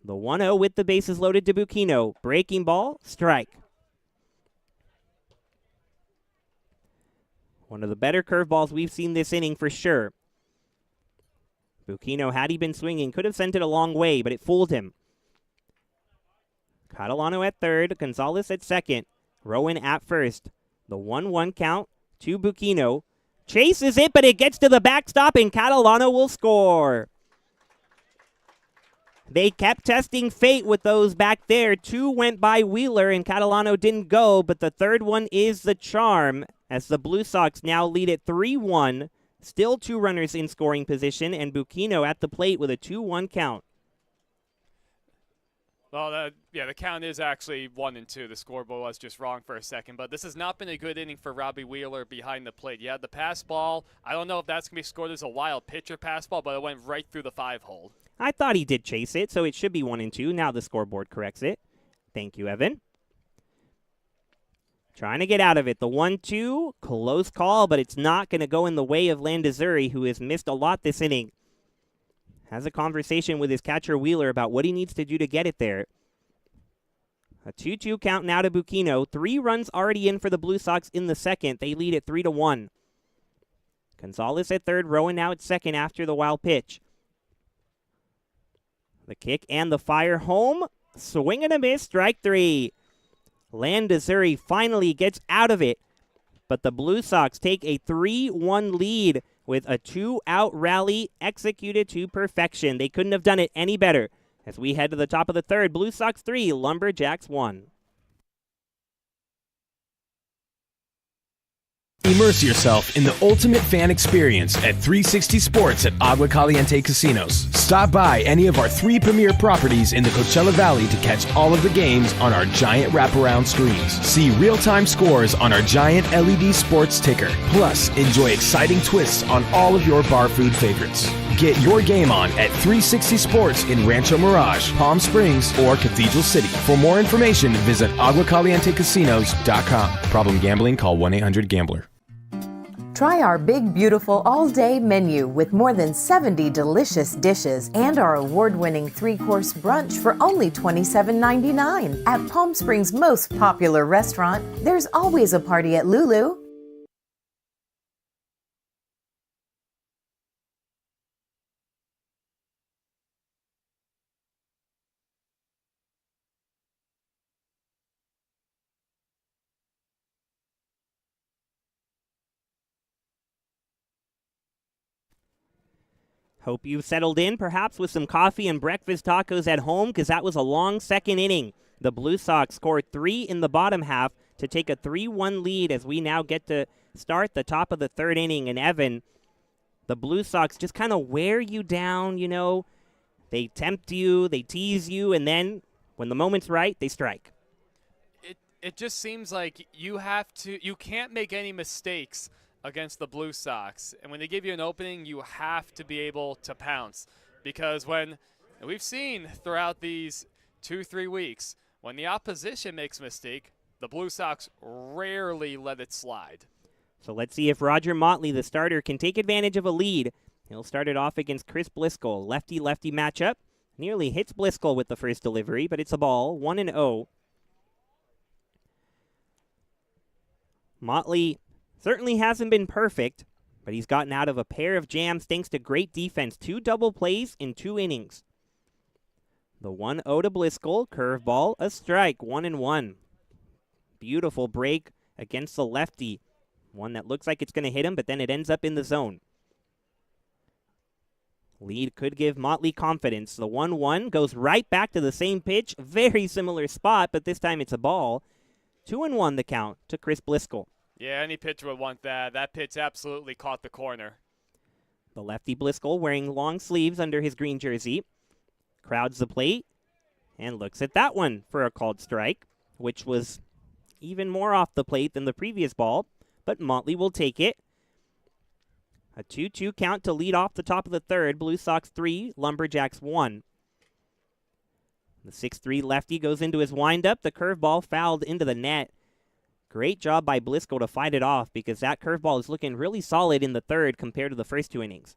The 1-0 with the bases loaded to Buquino. Breaking ball, strike. One of the better curveballs we've seen this inning for sure. Buquino, had he been swinging, could have sent it a long way, but it fooled him. Catalano at third, Gonzalez at second, Rowan at first. The 1-1 count to Buquino. Chases it, but it gets to the backstop, and Catalano will score. They kept testing fate with those back there. 2 went by Wheeler, and Catalano didn't go, but the third one is the charm, as the Blue Sox now lead at 3-1. Still 2 runners in scoring position, and Buquino at the plate with a 2-1 count. Well, the count is actually 1-2. The scoreboard was just wrong for a second, but this has not been a good inning for Robbie Wheeler behind the plate. Yeah, the pass ball, I don't know if that's going to be scored as a wild pitcher pass ball, but it went right through the 5-hole. I thought he did chase it, so it should be 1-2. Now the scoreboard corrects it. Thank you, Evan. Trying to get out of it. The 1-2, close call, but it's not going to go in the way of Landazuri, who has missed a lot this inning. Has a conversation with his catcher Wheeler about what he needs to do to get it there. A 2-2 count now to Bukino. 3 runs already in for the Blue Sox in the second. They lead at 3-1. Gonzalez at third, Rowan now at second after the wild pitch. The kick and the fire home. Swing and a miss, strike 3. Landazuri finally gets out of it, but the Blue Sox take a 3-1 lead with a 2-out rally executed to perfection. They couldn't have done it any better. As we head to the top of the third, Blue Sox 3, Lumberjacks 1. Immerse yourself in the ultimate fan experience at 360 Sports at Agua Caliente Casinos. Stop by any of our 3 premier properties in the Coachella Valley to catch all of the games on our giant wraparound screens. See real-time scores on our giant LED sports ticker. Plus, enjoy exciting twists on all of your bar food favorites. Get your game on at 360 Sports in Rancho Mirage, Palm Springs, or Cathedral City. For more information, visit aguacalientecasinos.com. Problem gambling? Call 1-800-GAMBLER. Try our big, beautiful all-day menu with more than 70 delicious dishes and our award-winning 3-course brunch for only $27.99. At Palm Springs' most popular restaurant, there's always a party at Lulu. Hope you've settled in, perhaps with some coffee and breakfast tacos at home, because that was a long second inning. The Blue Sox scored 3 in the bottom half to take a 3-1 lead as we now get to start the top of the third inning. And Evan, the Blue Sox just kind of wear you down, you know. They tempt you, they tease you, and then when the moment's right, they strike. It just seems like you can't make any mistakes against the Blue Sox. And when they give you an opening, you have to be able to pounce. Because when we've seen throughout these 2-3 weeks, when the opposition makes a mistake, the Blue Sox rarely let it slide. So let's see if Roger Motley, the starter, can take advantage of a lead. He'll start it off against Chris Bliscoe. Lefty-lefty matchup. Nearly hits Bliscoe with the first delivery, but it's a ball, 1-0. Motley certainly hasn't been perfect, but he's gotten out of a pair of jams thanks to great defense. 2 double plays in 2 innings. The 1-0 to Bliscoe, curveball, a strike, 1-1. Beautiful break against the lefty. One that looks like it's going to hit him, but then it ends up in the zone. Lead could give Motley confidence. The 1-1 goes right back to the same pitch. Very similar spot, but this time it's a ball. 2-1 the count to Chris Bliscoe. Yeah, any pitcher would want that. That pitch absolutely caught the corner. The lefty Bliscoe wearing long sleeves under his green jersey. Crowds the plate and looks at that one for a called strike, which was even more off the plate than the previous ball, but Motley will take it. A 2-2 count to lead off the top of the third. Blue Sox 3, Lumberjacks 1. The 6-3 lefty goes into his windup. The curveball fouled into the net. Great job by Bliscoe to fight it off because that curveball is looking really solid in the third compared to the first 2 innings.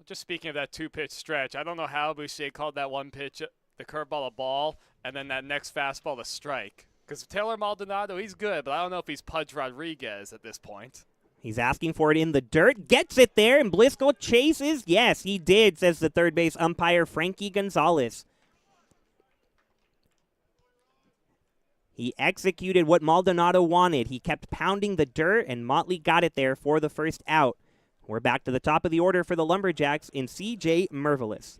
Just speaking of that 2-pitch stretch, I don't know how Boucher called that one pitch, the curveball, a ball, and then that next fastball a strike. Because Taylor Maldonado, he's good, but I don't know if he's Pudge Rodriguez at this point. He's asking for it in the dirt, gets it there, and Bliscoe chases. Yes, he did, says the third base umpire Frankie Gonzalez. He executed what Maldonado wanted. He kept pounding the dirt, and Motley got it there for the first out. We're back to the top of the order for the Lumberjacks in C.J. Mervelis.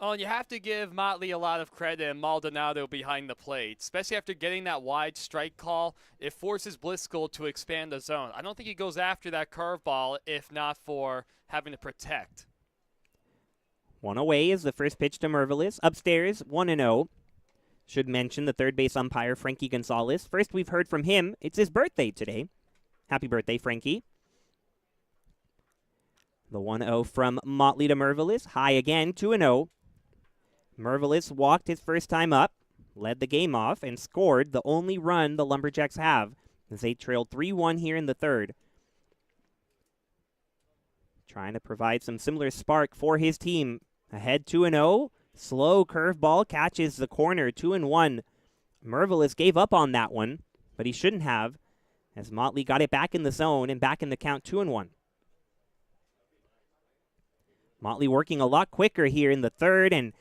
Oh, and you have to give Motley a lot of credit and Maldonado behind the plate, especially after getting that wide strike call. It forces Bliscoe to expand the zone. I don't think he goes after that curveball if not for having to protect. 1 away is the first pitch to Mervelis. Upstairs, 1-0. Should mention the third base umpire, Frankie Gonzalez. First we've heard from him. It's his birthday today. Happy birthday, Frankie. The 1-0 from Motley to Mervelis. High again, 2-0. Mervelis walked his first time up, led the game off, and scored the only run the Lumberjacks have. as they trailed 3-1 here in the third. Trying to provide some similar spark for his team. Ahead 2-0. Slow curveball catches the corner, 2-1. Mervelis gave up on that one, but he shouldn't have, as Motley got it back in the zone and back in the count, 2-1. Motley working a lot quicker here in the third, and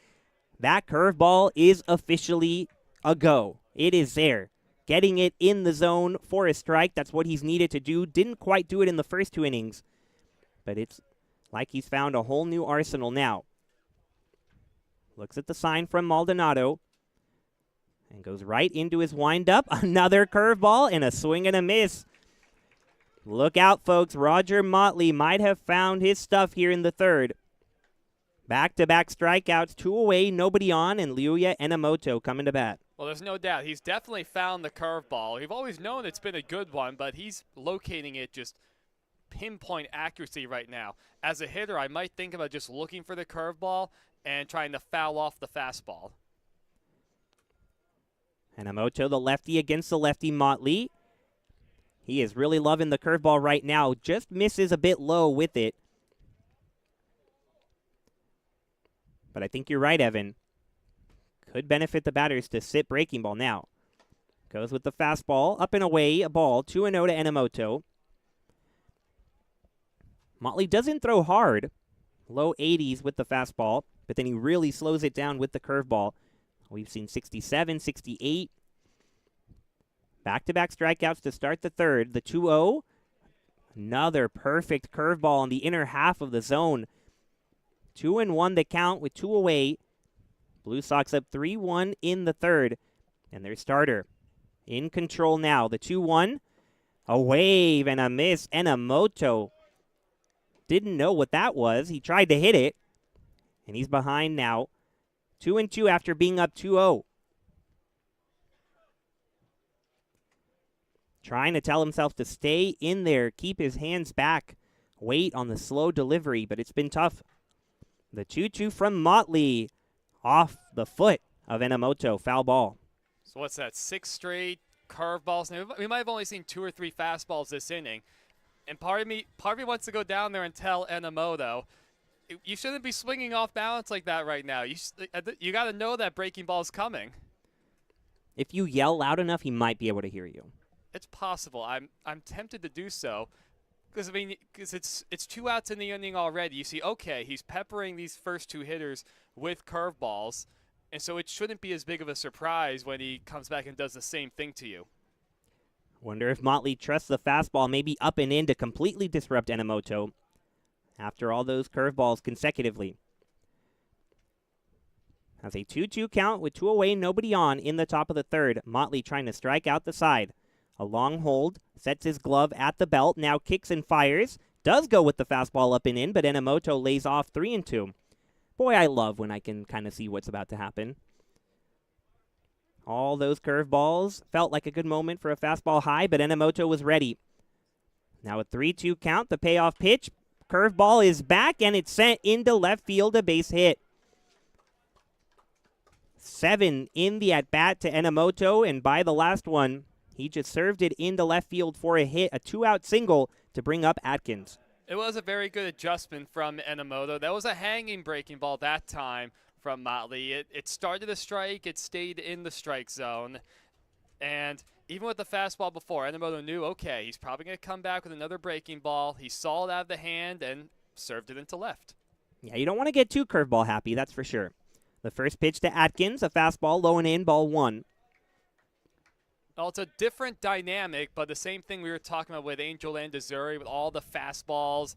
that curveball is officially a go. It is there. Getting it in the zone for a strike, that's what he's needed to do. Didn't quite do it in the first 2 innings, but it's like he's found a whole new arsenal now. Looks at the sign from Maldonado and goes right into his windup. Another curveball and a swing and a miss. Look out, folks. Roger Motley might have found his stuff here in the third. Back-to-back strikeouts, 2 away, nobody on, and Ryuya Enomoto coming to bat. Well, there's no doubt. He's definitely found the curveball. We've always known it's been a good one, but he's locating it just pinpoint accuracy right now. As a hitter, I might think about just looking for the curveball and trying to foul off the fastball. Enomoto, the lefty against the lefty Motley. He is really loving the curveball right now. Just misses a bit low with it. But I think you're right, Evan. Could benefit the batters to sit breaking ball now. Goes with the fastball. Up and away, a ball. 2-0 to Enomoto. Motley doesn't throw hard. Low 80s with the fastball, but then he really slows it down with the curveball. We've seen 67, 68. Back-to-back strikeouts to start the third. The 2-0. Another perfect curveball in the inner half of the zone. 2-1 the count with 2 away. Blue Sox up 3-1 in the third. And their starter in control now. The 2-1. A wave and a miss. Enomoto didn't know what that was. He tried to hit it. And he's behind now. 2-2 after being up 2-0. Trying to tell himself to stay in there, keep his hands back, wait on the slow delivery, but it's been tough. The 2-2 from Motley off the foot of Enomoto, foul ball. So what's that, 6 straight curveballs? Now, we might have only seen 2 or 3 fastballs this inning. And part of me wants to go down there and tell Enomoto, you shouldn't be swinging off balance like that right now. You got to know that breaking ball is coming. If you yell loud enough, he might be able to hear you. It's possible. I'm tempted to do so because it's 2 outs in the inning already. You see, okay, he's peppering these first 2 hitters with curveballs, and so it shouldn't be as big of a surprise when he comes back and does the same thing to you. Wonder if Motley trusts the fastball maybe up and in to completely disrupt Enomoto after all those curveballs consecutively. Has a 2-2 count with 2 away, nobody on in the top of the third. Motley trying to strike out the side. A long hold, sets his glove at the belt, now kicks and fires. Does go with the fastball up and in, but Enomoto lays off 3-2. Boy, I love when I can kind of see what's about to happen. All those curveballs felt like a good moment for a fastball high, but Enomoto was ready. Now a 3-2 count, the payoff pitch. Curveball is back, and it's sent into left field, a base hit. 7 in the at-bat to Enomoto, and by the last one, he just served it into left field for a hit, a 2-out single to bring up Atkins. It was a very good adjustment from Enomoto. That was a hanging breaking ball that time from Motley. It started a strike. It stayed in the strike zone. And even with the fastball before, Enomoto knew, okay, he's probably going to come back with another breaking ball. He saw it out of the hand and served it into left. Yeah, you don't want to get too curveball happy, that's for sure. The first pitch to Atkins, a fastball low and in, ball 1. Well, it's a different dynamic, but the same thing we were talking about with Angel Landazuri, with all the fastballs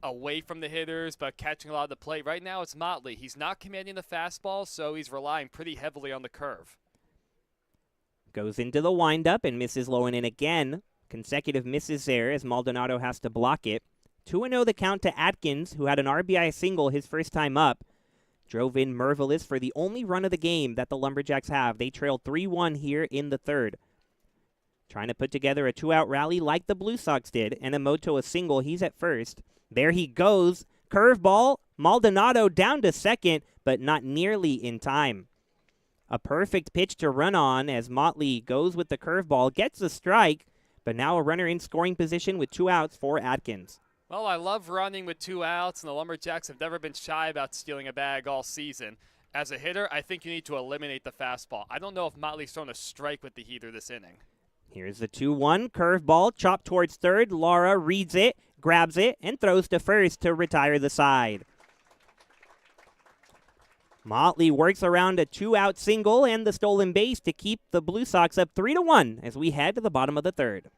away from the hitters, but catching a lot of the plate. Right now it's Motley. He's not commanding the fastball, so he's relying pretty heavily on the curve. Goes into the windup and misses low and in again. Consecutive misses there as Maldonado has to block it. 2-0 the count to Atkins, who had an RBI single his first time up. Drove in Mervelis for the only run of the game that the Lumberjacks have. They trailed 3-1 here in the third. Trying to put together a 2-out rally like the Blue Sox did. Enomoto a single. He's at first. There he goes. Curveball. Maldonado down to second, but not nearly in time. A perfect pitch to run on as Motley goes with the curveball, gets the strike, but now a runner in scoring position with 2 outs for Atkins. Well, I love running with 2 outs, and the Lumberjacks have never been shy about stealing a bag all season. As a hitter, I think you need to eliminate the fastball. I don't know if Motley's thrown a strike with the heater this inning. Here's the 2-1 curveball, chopped towards third. Laura reads it, grabs it, and throws to first to retire the side. Motley works around a 2-out single and the stolen base to keep the Blue Sox up 3-1 as we head to the bottom of the third.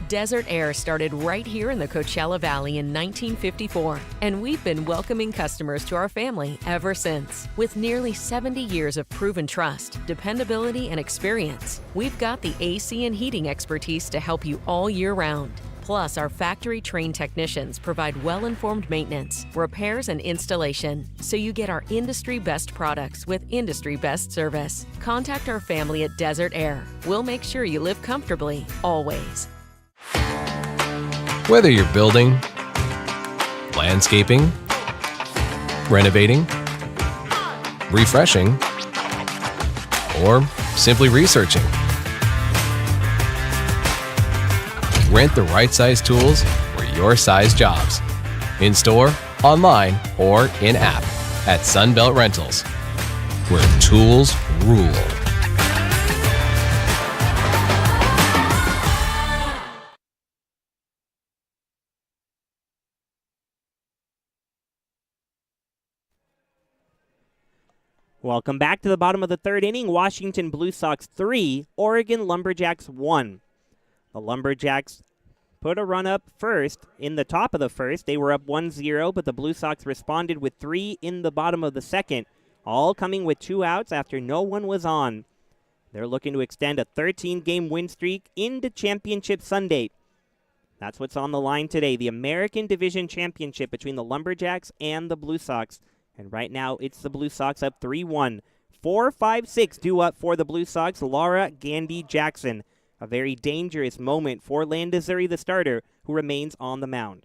Desert Air started right here in the Coachella Valley in 1954, and we've been welcoming customers to our family ever since. With nearly 70 years of proven trust, dependability, and experience, we've got the AC and heating expertise to help you all year round. Plus, our factory-trained technicians provide well-informed maintenance, repairs, and installation, so you get our industry-best products with industry-best service. Contact our family at Desert Air. We'll make sure you live comfortably, always. Whether you're building, landscaping, renovating, refreshing, or simply researching, rent the right size tools for your size jobs. In store, online, or in app at Sunbelt Rentals, where tools rule. Welcome back to the bottom of the third inning. Washington Blue Sox 3, Oregon Lumberjacks 1. The Lumberjacks put a run up first in the top of the first. They were up 1-0, but the Blue Sox responded with 3 in the bottom of the second, all coming with 2 outs after no one was on. They're looking to extend a 13-game win streak into Championship Sunday. That's what's on the line today, the American Division Championship between the Lumberjacks and the Blue Sox. And right now, it's the Blue Sox up 3-1. 4-5-6 due up for the Blue Sox. Laura Gandy Jackson. A very dangerous moment for Landazuri, the starter, who remains on the mound.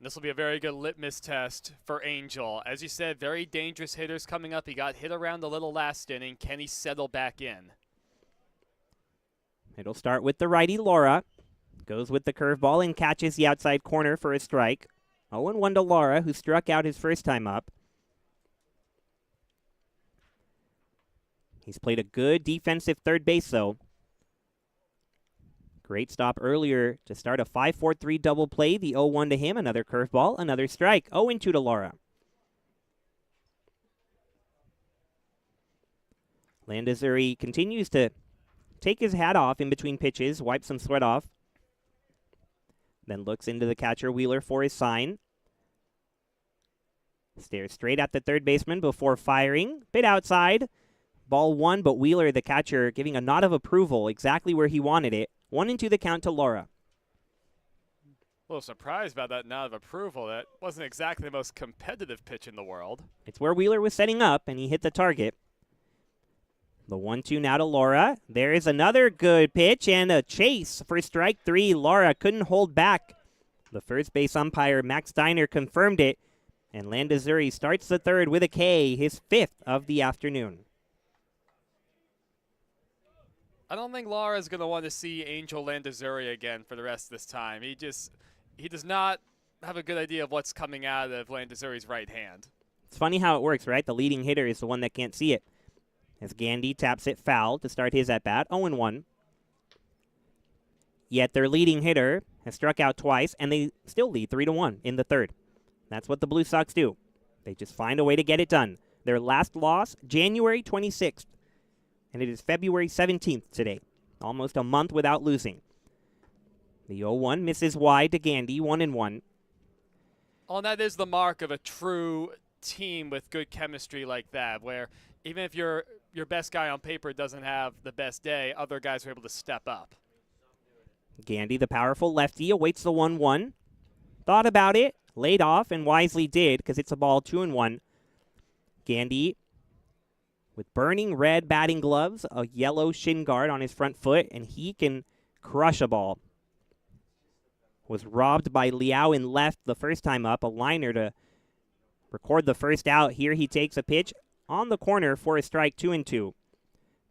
This will be a very good litmus test for Angel. As you said, very dangerous hitters coming up. He got hit around a little last inning. Can he settle back in? It'll start with the righty, Laura. Goes with the curveball and catches the outside corner for a strike. 0-1 to Laura, who struck out his first time up. He's played a good defensive third base, though. Great stop earlier to start a 5-4-3 double play. The 0-1 to him, another curveball, another strike. 0-2 to Laura. Landazuri continues to take his hat off in between pitches, wipe some sweat off. Then looks into the catcher Wheeler for his sign. Stares straight at the third baseman before firing. Bit outside. Ball 1, but Wheeler, the catcher, giving a nod of approval exactly where he wanted it. 1-2 the count to Laura. A little surprised about that nod of approval. That wasn't exactly the most competitive pitch in the world. It's where Wheeler was setting up, and he hit the target. The 1-2 now to Laura. There is another good pitch and a chase for strike 3. Laura couldn't hold back. The first base umpire, Max Steiner, confirmed it. And Landazuri starts the third with a K, his 5th of the afternoon. I don't think Laura's going to want to see Angel Landazuri again for the rest of this time. He does not have a good idea of what's coming out of Landazuri's right hand. It's funny how it works, right? The leading hitter is the one that can't see it. As Gandy taps it foul to start his at-bat, 0-1. Yet their leading hitter has struck out twice, and they still lead 3-1 in the third. That's what the Blue Sox do. They just find a way to get it done. Their last loss, January 26th, and it is February 17th today. Almost a month without losing. The 0-1 misses wide to Gandy, 1-1. Oh, and that is the mark of a true team with good chemistry like that, where even if your best guy on paper doesn't have the best day, other guys are able to step up. Gandy, the powerful lefty, awaits the 1-1. Thought about it, laid off, and wisely did, because it's a ball 2-1. Gandy, with burning red batting gloves, a yellow shin guard on his front foot, and he can crush a ball. Was robbed by Liao in left the first time up, a liner to record the first out. Here he takes a pitch on the corner for a strike, 2-2.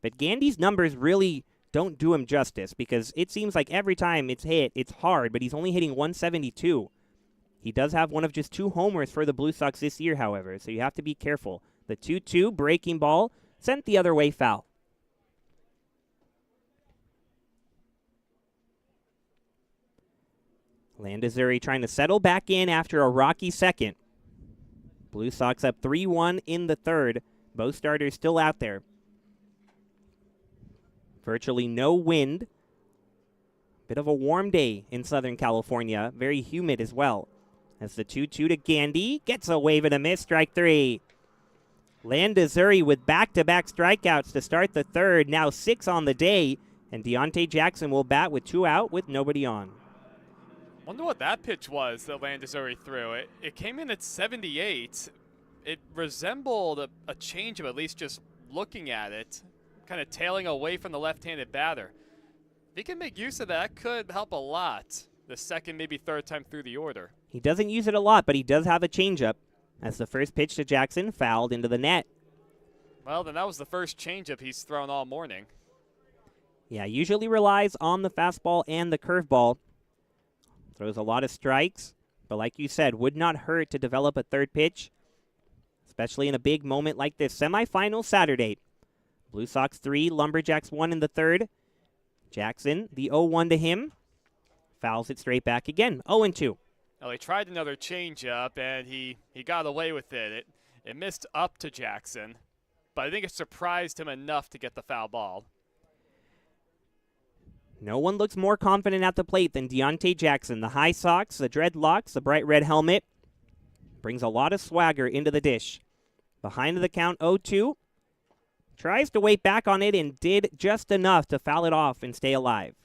But Gandy's numbers really don't do him justice because it seems like every time it's hit, it's hard, but he's only hitting 172. He does have one of just 2 homers for the Blue Sox this year, however, so you have to be careful. The 2-2 breaking ball sent the other way foul. Landazuri trying to settle back in after a rocky second. Blue Sox up 3-1 in the third. Both starters still out there. Virtually no wind. Bit of a warm day in Southern California. Very humid as well. As the 2-2 to Gandy gets a wave and a miss. Strike 3. Landazuri with back-to-back strikeouts to start the third. Now 6 on the day. And Deontay Jackson will bat with 2 out with nobody on. Wonder what that pitch was that Landazuri threw. It came in at 78. It resembled a changeup, at least just looking at it, kind of tailing away from the left-handed batter. If he can make use of that, could help a lot the second, maybe third time through the order. He doesn't use it a lot, but he does have a changeup as the first pitch to Jackson fouled into the net. Well, then that was the first changeup he's thrown all morning. Yeah, usually relies on the fastball and the curveball. Throws a lot of strikes, but like you said, would not hurt to develop a third pitch, especially in a big moment like this. Semifinal Saturday. Blue Sox 3, Lumberjacks 1 in the third. Jackson, the 0-1 to him, fouls it straight back again, 0-2. Well, he tried another changeup, and he got away with it. It missed up to Jackson, but I think it surprised him enough to get the foul ball. No one looks more confident at the plate than Deontay Jackson. The high socks, the dreadlocks, the bright red helmet. Brings a lot of swagger into the dish. Behind the count, 0-2. Tries to wait back on it and did just enough to foul it off and stay alive.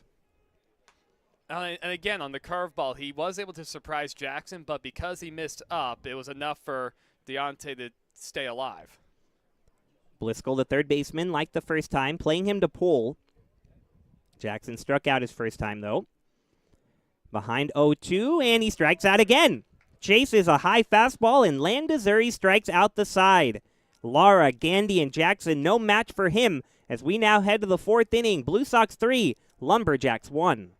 And again, on the curveball, he was able to surprise Jackson, but because he missed up, it was enough for Deontay to stay alive. Bliscoe, the third baseman, like the first time, playing him to pull. Jackson struck out his first time, though. Behind 0-2, and he strikes out again. Chases a high fastball, and Landazuri strikes out the side. Lara, Gandy, and Jackson, no match for him as we now head to the fourth inning. Blue Sox 3, Lumberjacks 1.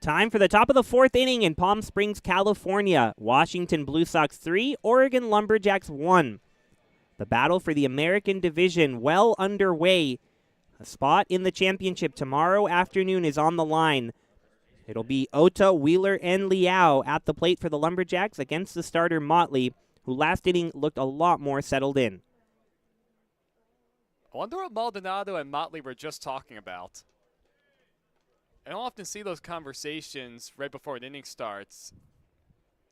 Time for the top of the fourth inning in Palm Springs, California. Washington Blue Sox 3, Oregon Lumberjacks 1. The battle for the American Division well underway. A spot in the championship tomorrow afternoon is on the line. It'll be Ota, Wheeler, and Liao at the plate for the Lumberjacks against the starter Motley, who last inning looked a lot more settled in. I wonder what Maldonado and Motley were just talking about. I don't often see those conversations right before an inning starts.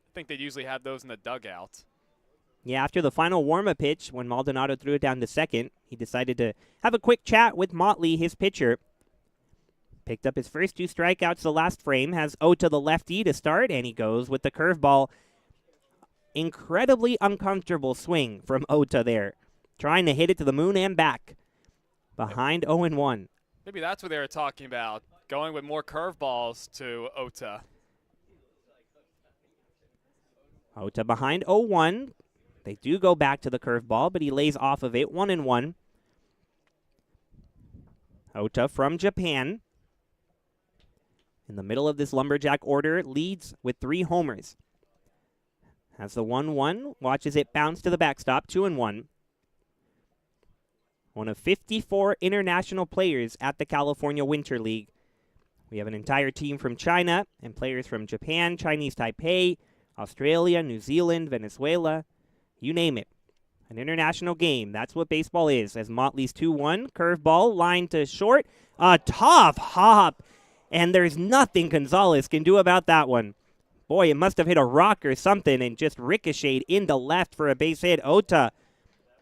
I think they usually have those in the dugout. Yeah, after the final warm-up pitch, when Maldonado threw it down to second, he decided to have a quick chat with Motley, his pitcher. Picked up his first 2 strikeouts the last frame, has Ota the lefty to start, and he goes with the curveball. incredibly uncomfortable swing from Ota there, trying to hit it to the moon and back. Behind 0-1. Maybe that's what they were talking about, going with more curveballs to Ota. Ota behind 0-1. They do go back to the curveball, but he lays off of it. 1-1. Ota from Japan, in the middle of this Lumberjack order, leads with 3 homers. Has the 1-1, watches it bounce to the backstop, 2-1. One of 54 international players at the California Winter League. We have an entire team from China and players from Japan, Chinese Taipei, Australia, New Zealand, Venezuela, you name it. An international game. That's what baseball is. As Motley's 2-1, curveball, line to short. A tough hop. And there's nothing Gonzalez can do about that one. Boy, it must have hit a rock or something and just ricocheted into left for a base hit. Ota,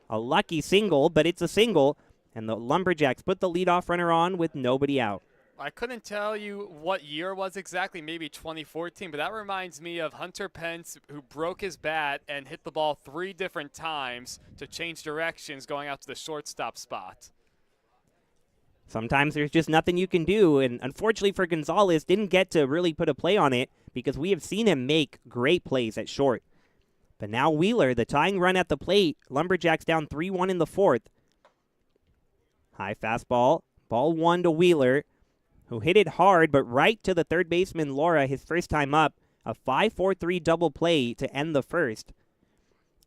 a lucky single, but it's a single. And the Lumberjacks put the leadoff runner on with nobody out. I couldn't tell you what year it was exactly, maybe 2014, but that reminds me of Hunter Pence, who broke his bat and hit the ball 3 different times to change directions going out to the shortstop spot. Sometimes there's just nothing you can do, and unfortunately for Gonzalez, didn't get to really put a play on it because we have seen him make great plays at short. But now Wheeler, the tying run at the plate, Lumberjacks down 3-1 in the 4th. High fastball, ball 1 to Wheeler, who hit it hard, but right to the third baseman, Laura, his first time up. A 5-4-3 double play to end the first.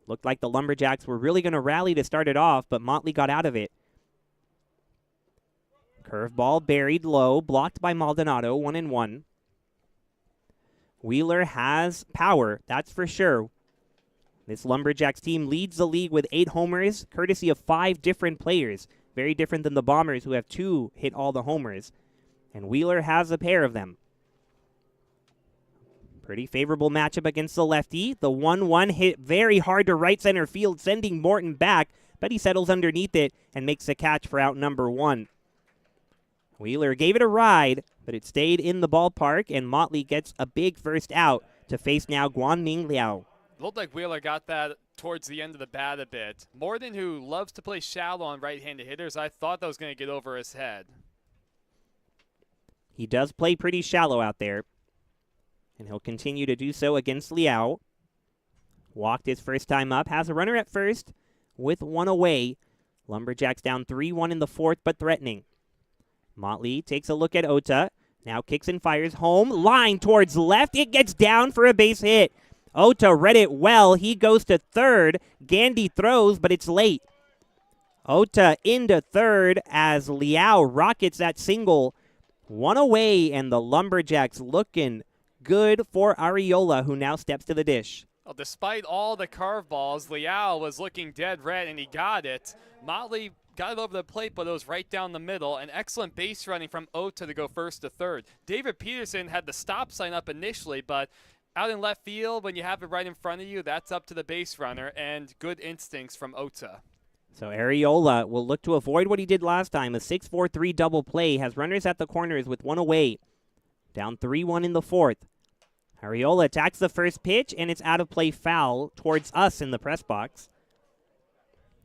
Looked like the Lumberjacks were really going to rally to start it off, but Motley got out of it. Curveball buried low, blocked by Maldonado, 1-1. Wheeler has power, that's for sure. This Lumberjacks team leads the league with 8 homers, courtesy of 5 different players. Very different than the Bombers, who have 2 hit all the homers. And Wheeler has a pair of them. Pretty favorable matchup against the lefty. The 1-1 hit very hard to right center field, sending Morton back, but he settles underneath it and makes the catch for out number 1. Wheeler gave it a ride, but it stayed in the ballpark, and Motley gets a big first out to face now Guanming Liao. Looked like Wheeler got that towards the end of the bat a bit. Morton, who loves to play shallow on right-handed hitters, I thought that was going to get over his head. He does play pretty shallow out there, and he'll continue to do so against Liao. Walked his first time up, has a runner at first with 1 away. Lumberjacks down 3-1 in the 4th, but threatening. Motley takes a look at Ota, now kicks and fires home, line towards left, it gets down for a base hit. Ota read it well, he goes to third, Gandy throws, but it's late. Ota into third as Liao rockets that single. 1 away, and the Lumberjacks looking good for Arriola, who now steps to the dish. Well, despite all the curveballs, Liao was looking dead red, and he got it. Motley got it over the plate, but it was right down the middle. An excellent base running from Ota to go first to third. David Peterson had the stop sign up initially, but out in left field, when you have it right in front of you, that's up to the base runner, and good instincts from Ota. So Arriola will look to avoid what he did last time. A 6-4-3 double play, has runners at the corners with 1 away. Down 3-1 in the 4th. Arriola attacks the first pitch, and it's out of play, foul towards us in the press box.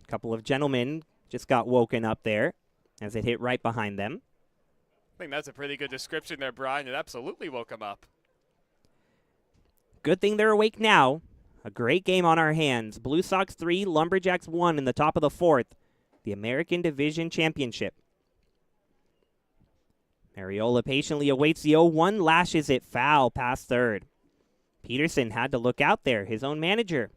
A couple of gentlemen just got woken up there as it hit right behind them. I think that's a pretty good description there, Brian. It absolutely woke him up. Good thing they're awake now. A great game on our hands. Blue Sox 3, Lumberjacks 1 in the top of the 4th. The American Division Championship. Arriola patiently awaits the 0-1, lashes it foul past third. Peterson had to look out there, his own manager.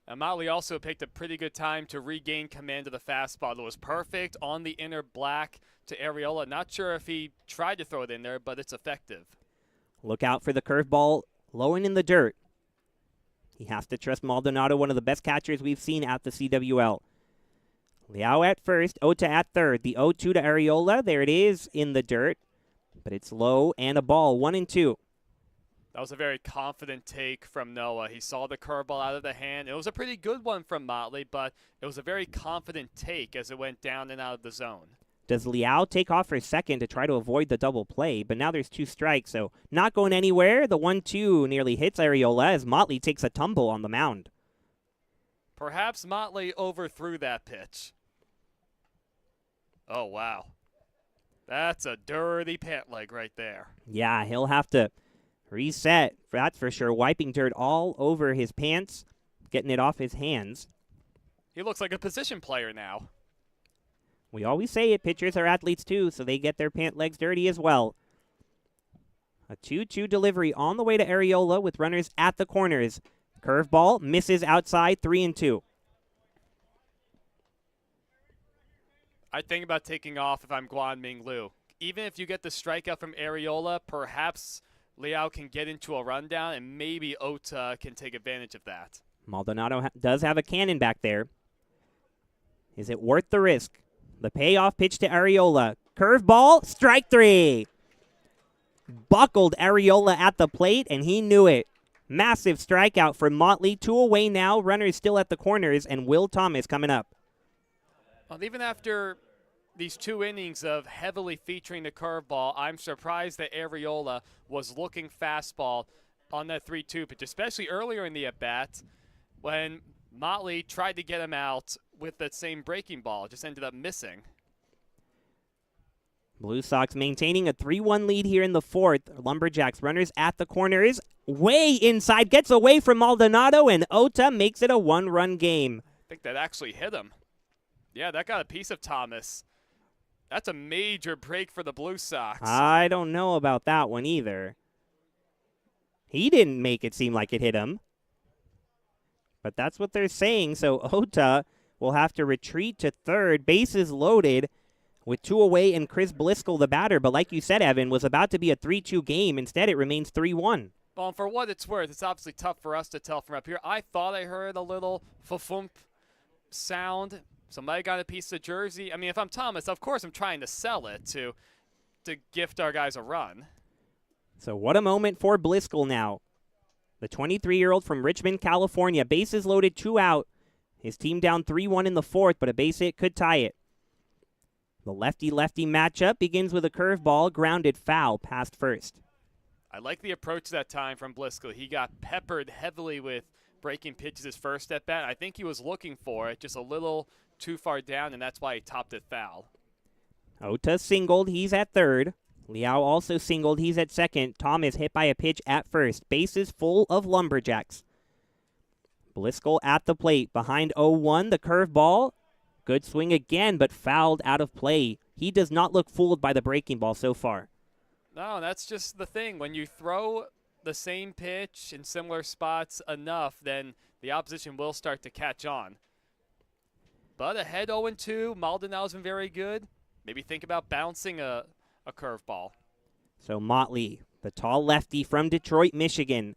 And Motley also picked a pretty good time to regain command of the fastball. It was perfect on the inner black to Arriola. Not sure if he tried to throw it in there, but it's effective. Look out for the curveball low and in the dirt. He has to trust Maldonado, one of the best catchers we've seen at the CWL. Liao at first, Ota at third. The 0-2 to Arriola. There it is in the dirt, but it's low and a ball, 1-2. That was a very confident take from Noah. He saw the curveball out of the hand. It was a pretty good one from Motley, but it was a very confident take as it went down and out of the zone. Does Liao take off for second to try to avoid the double play? But now there's 2 strikes, so not going anywhere. The 1-2 nearly hits Arriola as Motley takes a tumble on the mound. Perhaps Motley overthrew that pitch. Oh, wow. That's a dirty pant leg right there. Yeah, he'll have to reset, that's for sure. Wiping dirt all over his pants, getting it off his hands. He looks like a position player now. We always say it, pitchers are athletes too, so they get their pant legs dirty as well. A 2-2 delivery on the way to Arriola with runners at the corners. Curveball misses outside, 3-2. I think about taking off if I'm Guanming Liu. Even if you get the strikeout from Arriola, perhaps Liao can get into a rundown, and maybe Ota can take advantage of that. Maldonado does have a cannon back there. Is it worth the risk? The payoff pitch to Arriola. Curveball, strike 3. Buckled Arriola at the plate, and he knew it. Massive strikeout for Motley. 2 away now. Runners still at the corners, and Will Thomas coming up. Well, even after these 2 innings of heavily featuring the curveball, I'm surprised that Arriola was looking fastball on that 3-2 pitch, especially earlier in the at-bat when Motley tried to get him out with that same breaking ball. Just ended up missing. Blue Sox maintaining a 3-1 lead here in the 4th. Lumberjacks runners at the corners. Way inside, gets away from Maldonado, and Ota makes it a 1-run game. I think that actually hit him. Yeah, that got a piece of Thomas. That's a major break for the Blue Sox. I don't know about that one either. He didn't make it seem like it hit him. But that's what they're saying, so Ota will have to retreat to third. Bases loaded with 2 away and Chris Bliscoe the batter. But like you said, Evan, was about to be a 3-2 game. Instead, it remains 3-1. Well, for what it's worth, it's obviously tough for us to tell from up here. I thought I heard a little fa-fump sound. Somebody got a piece of jersey. I mean, if I'm Thomas, of course I'm trying to sell it to gift our guys a run. So what a moment for Bliscoe now. The 23-year-old from Richmond, California. Bases loaded, 2 out. His team down 3-1 in the 4th, but a base hit could tie it. The lefty-lefty matchup begins with a curveball, grounded foul past first. I like the approach that time from Bliscoe. He got peppered heavily with breaking pitches his first at-bat. I think he was looking for it, just a little too far down, and that's why he topped it foul. Ota singled. He's at third. Liao also singled. He's at second. Thomas hit by a pitch at first. Bases full of Lumberjacks. Bliscoe at the plate. Behind 0-1, the curveball. Good swing again, but fouled out of play. He does not look fooled by the breaking ball so far. No, that's just the thing. When you throw the same pitch in similar spots enough, then the opposition will start to catch on. But ahead 0-2, Maldonado's been very good. Maybe think about bouncing a curveball. So Motley, the tall lefty from Detroit, Michigan,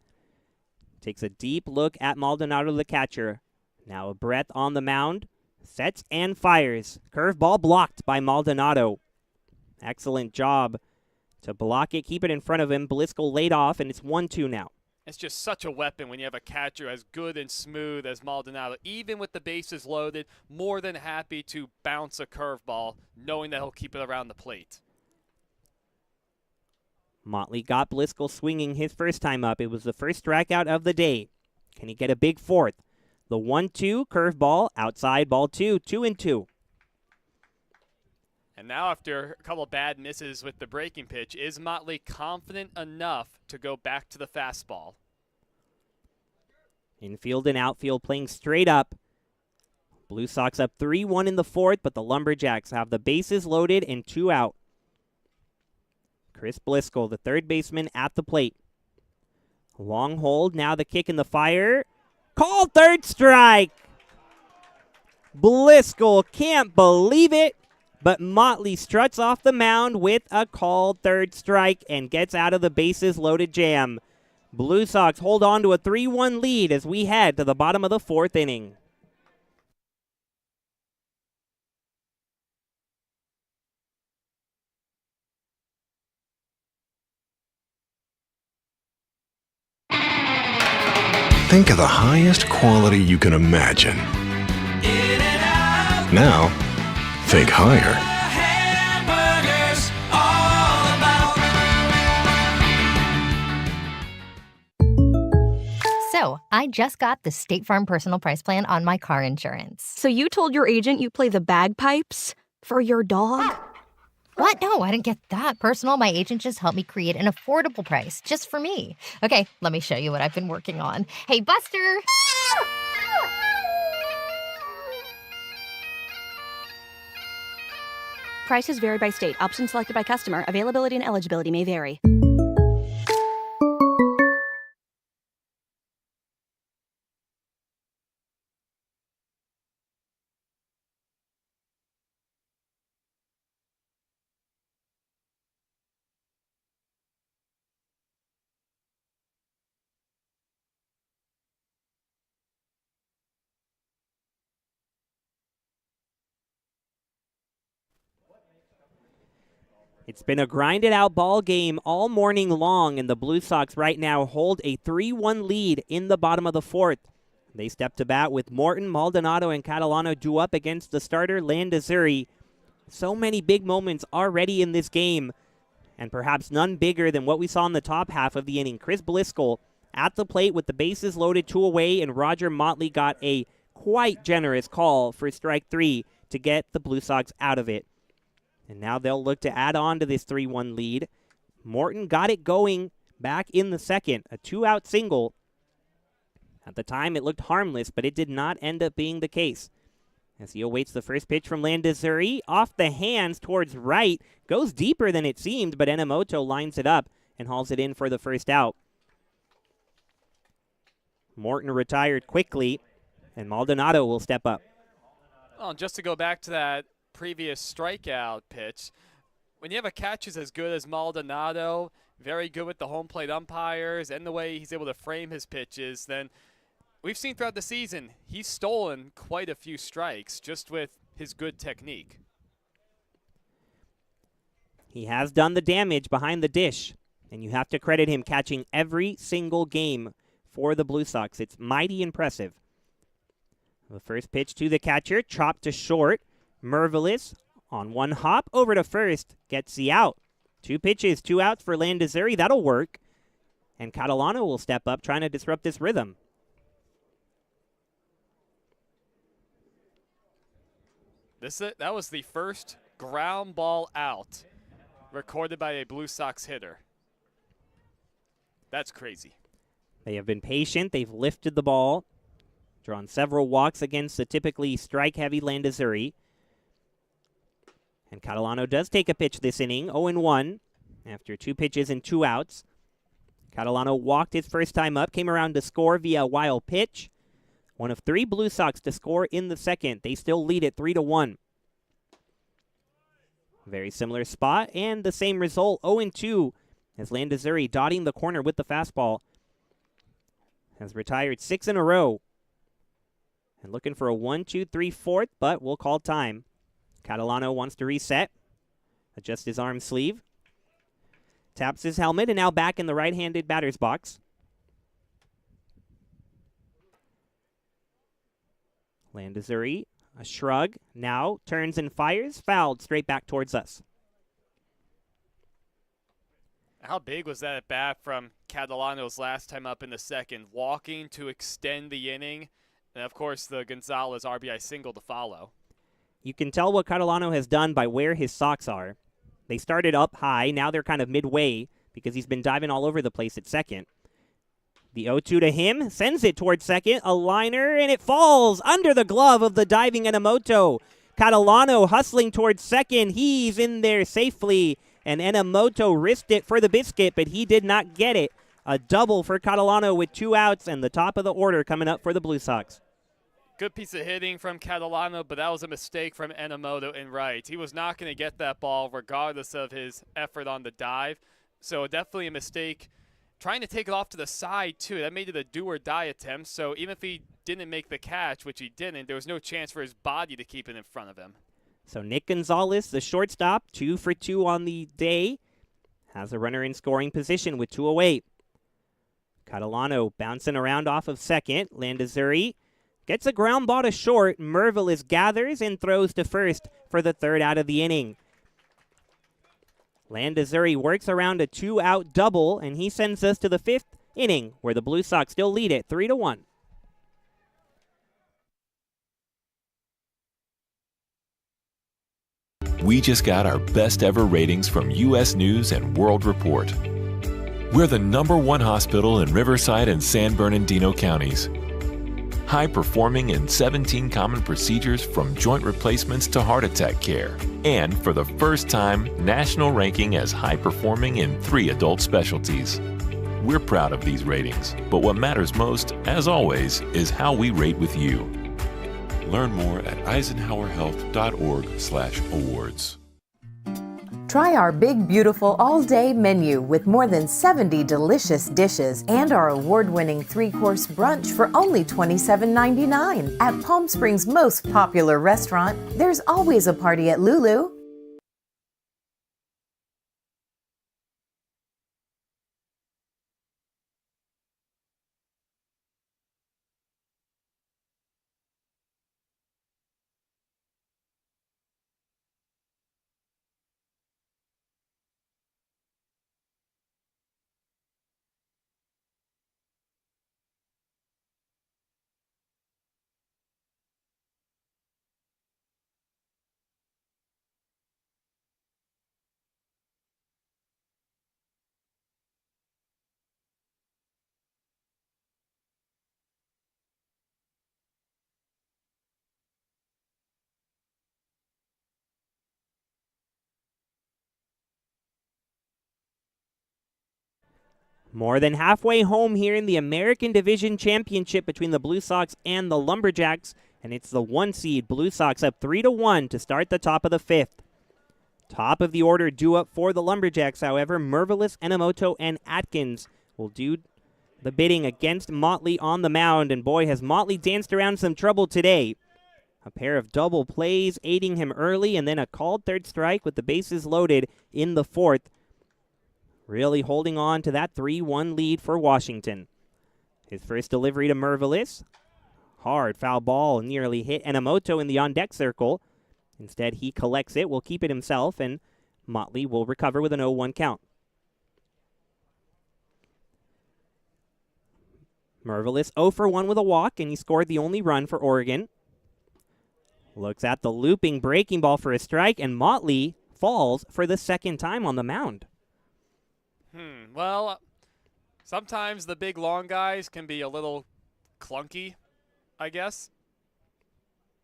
takes a deep look at Maldonado, the catcher. Now a breath on the mound, sets and fires. Curveball blocked by Maldonado. Excellent job to block it, keep it in front of him. Bliscoe laid off, and it's 1-2 now. It's just such a weapon when you have a catcher as good and smooth as Maldonado. Even with the bases loaded, more than happy to bounce a curveball, knowing that he'll keep it around the plate. Motley got Bliscoe swinging his first time up. It was the first strikeout of the day. Can he get a big 4th? The 1-2 curveball, outside ball 2, 2-2. And now after a couple of bad misses with the breaking pitch, is Motley confident enough to go back to the fastball? Infield and outfield playing straight up. Blue Sox up 3-1 in the 4th, but the Lumberjacks have the bases loaded and 2 out. Chris Bliscoe, the third baseman, at the plate. Long hold, now the kick in the fire. Called third strike. Bliscoe can't believe it, but Motley struts off the mound with a called third strike and gets out of the bases loaded jam. Blue Sox hold on to a 3-1 lead as we head to the bottom of the 4th inning. Think of the highest quality you can imagine. Now, think higher. So, I just got the State Farm Personal Price Plan on my car insurance. So you told your agent you play the bagpipes for your dog? What? No, I didn't get that personal. My agent just helped me create an affordable price just for me. Okay, let me show you what I've been working on. Hey, Buster! Prices vary by state. Options selected by customer. Availability and eligibility may vary. It's been a grinded out ball game all morning long, and the Blue Sox right now hold a 3-1 lead in the bottom of the fourth. They step to bat with Morton, Maldonado, and Catalano due up against the starter, Landazuri. So many big moments already in this game, and perhaps none bigger than what we saw in the top half of the inning. Chris Bliscoe at the plate with the bases loaded, 2 away, and Roger Motley got a quite generous call for strike 3 to get the Blue Sox out of it. And now they'll look to add on to this 3-1 lead. Morton got it going back in the second, a 2-out single. At the time, it looked harmless, but it did not end up being the case. As he awaits the first pitch from Landazuri, off the hands towards right, goes deeper than it seemed, but Enomoto lines it up and hauls it in for the first out. Morton retired quickly, and Maldonado will step up. Well, just to go back to that previous strikeout pitch, when you have a catcher as good as Maldonado, very good with the home plate umpires and the way he's able to frame his pitches, then we've seen throughout the season he's stolen quite a few strikes just with his good technique. He has done the damage behind the dish, and you have to credit him catching every single game for the Blue Sox. It's mighty impressive. The first pitch to the catcher, chopped to short. Mervelis on one hop over to first, gets the out. 2 pitches, 2 outs for Landazuri. That'll work. And Catalano will step up, trying to disrupt this rhythm. That was the first ground ball out recorded by a Blue Sox hitter. That's crazy. They have been patient. They've lifted the ball, drawn several walks against the typically strike-heavy Landazuri. And Catalano does take a pitch this inning, 0-1, after 2 pitches and 2 outs. Catalano walked his first time up, came around to score via a wild pitch. One of 3 Blue Sox to score in the second. They still lead it 3-1. Very similar spot and the same result, 0-2, as Landazuri, dotting the corner with the fastball, has retired 6 in a row. And looking for a 1-2-3-4, but we'll call time. Catalano wants to reset, adjust his arm sleeve, taps his helmet, and now back in the right-handed batter's box. Landazuri, a shrug, now turns and fires, fouled straight back towards us. How big was that at bat from Catalano's last time up in the second, walking to extend the inning, and of course the Gonzalez RBI single to follow. You can tell what Catalano has done by where his socks are. They started up high. Now they're kind of midway because he's been diving all over the place at second. The 0-2 to him, sends it towards second, a liner, and it falls under the glove of the diving Enomoto. Catalano hustling towards second. He's in there safely, and Enomoto risked it for the biscuit, but he did not get it. A double for Catalano with 2 outs, and the top of the order coming up for the Blue Sox. Good piece of hitting from Catalano, but that was a mistake from Enomoto in right. He was not going to get that ball regardless of his effort on the dive. So definitely a mistake. Trying to take it off to the side, too. That made it a do-or-die attempt. So even if he didn't make the catch, which he didn't, there was no chance for his body to keep it in front of him. So Nick Gonzalez, the shortstop, 2 for 2 on the day, has a runner in scoring position with 2 away. Catalano bouncing around off of second. Landazuri gets a ground ball to short. Mervelis gathers and throws to first for the 3rd out of the inning. Landazuri works around a 2-out double, and he sends us to the 5th inning, where the Blue Sox still lead it 3-1. We just got our best ever ratings from U.S. News and World Report. We're the #1 hospital in Riverside and San Bernardino counties. High performing in 17 common procedures from joint replacements to heart attack care. And for the first time, national ranking as high performing in 3 adult specialties. We're proud of these ratings, but what matters most, as always, is how we rate with you. Learn more at eisenhowerhealth.org/awards. Try our big, beautiful all-day menu with more than 70 delicious dishes and our award-winning 3-course brunch for only $27.99. At Palm Springs' most popular restaurant, there's always a party at Lulu. More than halfway home here in the American Division Championship between the Blue Sox and the Lumberjacks, and it's the 1 seed Blue Sox up 3-1 to start the top of the 5th. Top of the order due up for the Lumberjacks, however, Mervelis, Enomoto, and Atkins will do the bidding against Motley on the mound, and boy, has Motley danced around some trouble today. A pair of double plays aiding him early, and then a called third strike with the bases loaded in the 4th. Really holding on to that 3-1 lead for Washington. His first delivery to Mervelis. Hard foul ball nearly hit Enomoto in the on-deck circle. Instead, he collects it, will keep it himself, and Motley will recover with an 0-1 count. Mervelis 0 for 1 with a walk, and he scored the only run for Oregon. Looks at the looping breaking ball for a strike, and Motley falls for the second time on the mound. Well, sometimes the big, long guys can be a little clunky, I guess.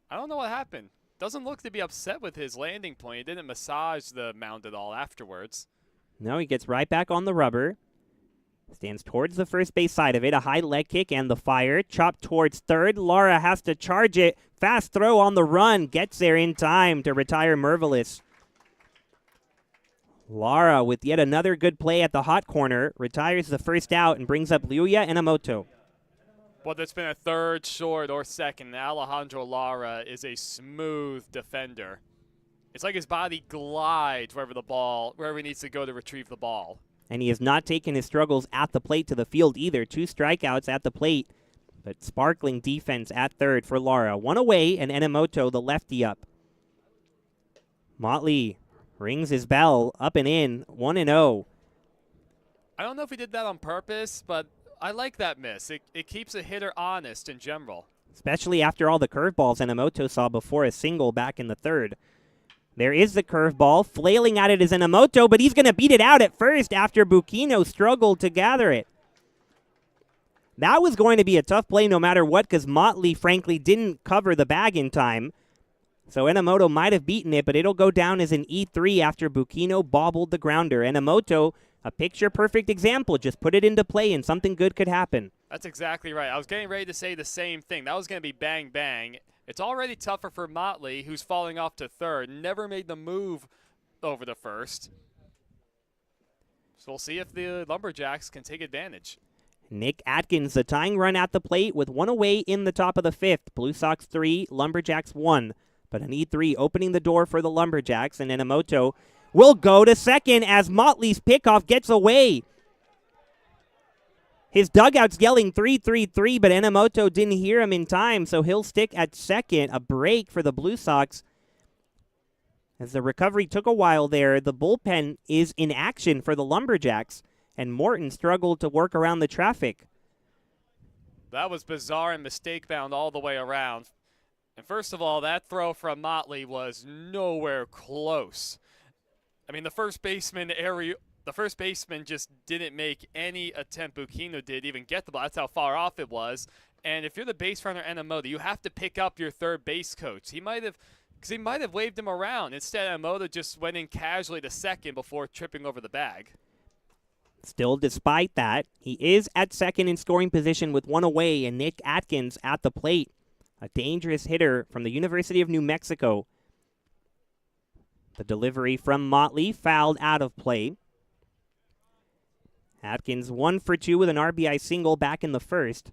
I don't know what happened. Doesn't look to be upset with his landing point. He didn't massage the mound at all afterwards. No, he gets right back on the rubber. Stands towards the first base side of it. A high leg kick and the fire. Chopped towards third. Lara has to charge it. Fast throw on the run. Gets there in time to retire Mervelis. Lara, with yet another good play at the hot corner, retires the first out and brings up Ryuya Enomoto. Whether it's been a third, short, or second, Alejandro Lara is a smooth defender. It's like his body glides wherever he needs to go to retrieve the ball. And he has not taken his struggles at the plate to the field either. 2 strikeouts at the plate, but sparkling defense at third for Lara. 1 away, and Enomoto, the lefty, up. Motley rings his bell, up and in, 1-0. I don't know if he did that on purpose, but I like that miss. It keeps a hitter honest in general. Especially after all the curveballs Enomoto saw before a single back in the 3rd. There is the curveball. Flailing at it is Enomoto, but he's going to beat it out at first after Buquino struggled to gather it. That was going to be a tough play no matter what, because Motley, frankly, didn't cover the bag in time. So Enomoto might have beaten it, but it'll go down as an E3 after Buquino bobbled the grounder. Enomoto, a picture-perfect example. Just put it into play and something good could happen. That's exactly right. I was getting ready to say the same thing. That was going to be bang, bang. It's already tougher for Motley, who's falling off to third. Never made the move over the first. So we'll see if the Lumberjacks can take advantage. Nick Atkins, the tying run at the plate with 1 away in the top of the 5th. Blue Sox 3, Lumberjacks 1. But an E3 opening the door for the Lumberjacks, and Enomoto will go to second as Motley's pickoff gets away. His dugout's yelling 3-3-3, but Enomoto didn't hear him in time, so he'll stick at second. A break for the Blue Sox. As the recovery took a while there, the bullpen is in action for the Lumberjacks. and Morton struggled to work around the traffic. That was bizarre and mistake-bound all the way around. And first of all, that throw from Motley was nowhere close. I mean, the first baseman just didn't make any attempt. Bucchino did even get the ball. That's how far off it was. And if you're the base runner Enomoto, you have to pick up your third base coach. He might have waved him around. Instead, Enomoto just went in casually to second before tripping over the bag. Still, despite that, he is at second in scoring position with one away, and Nick Atkins at the plate. A dangerous hitter from the University of New Mexico. The delivery from Motley fouled out of play. Atkins 1 for 2 with an RBI single back in the first.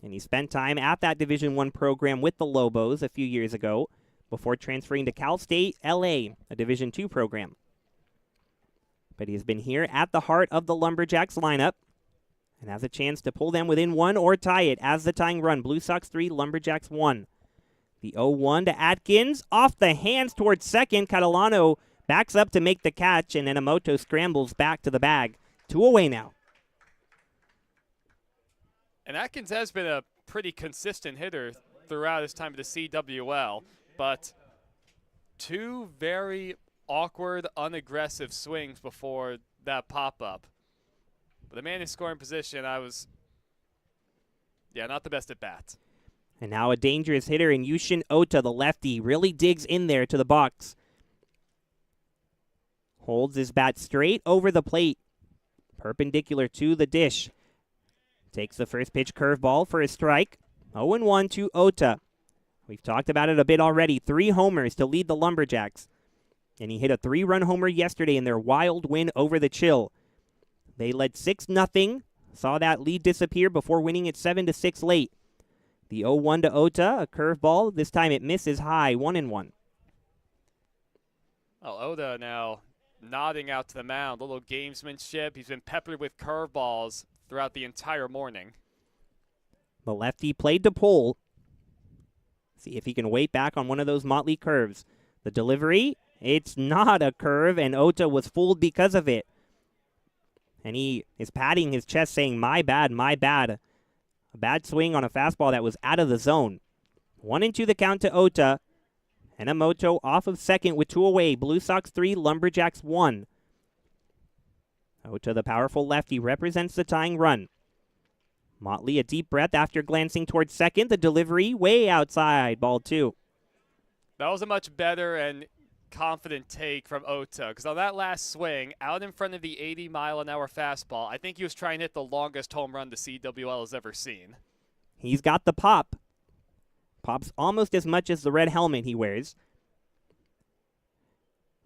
And he spent time at that Division I program with the Lobos a few years ago before transferring to Cal State LA, a Division II program. But he has been here at the heart of the Lumberjacks lineup and has a chance to pull them within one or tie it as the tying run. Blue Sox 3, Lumberjacks 1. The 0-1 to Atkins, off the hands towards second. Catalano backs up to make the catch, and Enomoto scrambles back to the bag. 2 away now. And Atkins has been a pretty consistent hitter throughout his time at the CWL, but 2 very awkward, unaggressive swings before that pop-up. But the man in scoring position, not the best at bat. And now a dangerous hitter in Yushin Ota, the lefty, really digs in there to the box. Holds his bat straight over the plate, perpendicular to the dish. Takes the first pitch curveball for a strike. 0-1 to Ota. We've talked about it a bit already. 3 homers to lead the Lumberjacks. And he hit a 3-run homer yesterday in their wild win over the Chill. They led 6-0, saw that lead disappear before winning it 7-6 late. The 0-1 to Ota, a curveball. This time it misses high, 1-1. Well, Ota now nodding out to the mound. A little gamesmanship. He's been peppered with curveballs throughout the entire morning. The lefty played to pull. See if he can wait back on one of those Motley curves. The delivery, it's not a curve, and Ota was fooled because of it. And he is patting his chest saying, my bad, my bad. A bad swing on a fastball that was out of the zone. 1-2 the count to Ota. Enomoto off of second with 2 away. Blue Sox 3, Lumberjacks 1. Ota, the powerful lefty, represents the tying run. Motley, a deep breath after glancing towards second. The delivery way outside, ball 2. That was a much better and confident take from Ota, because on that last swing, out in front of the 80-mile-an-hour fastball, I think he was trying to hit the longest home run the CWL has ever seen. He's got the pop. Pops almost as much as the red helmet he wears.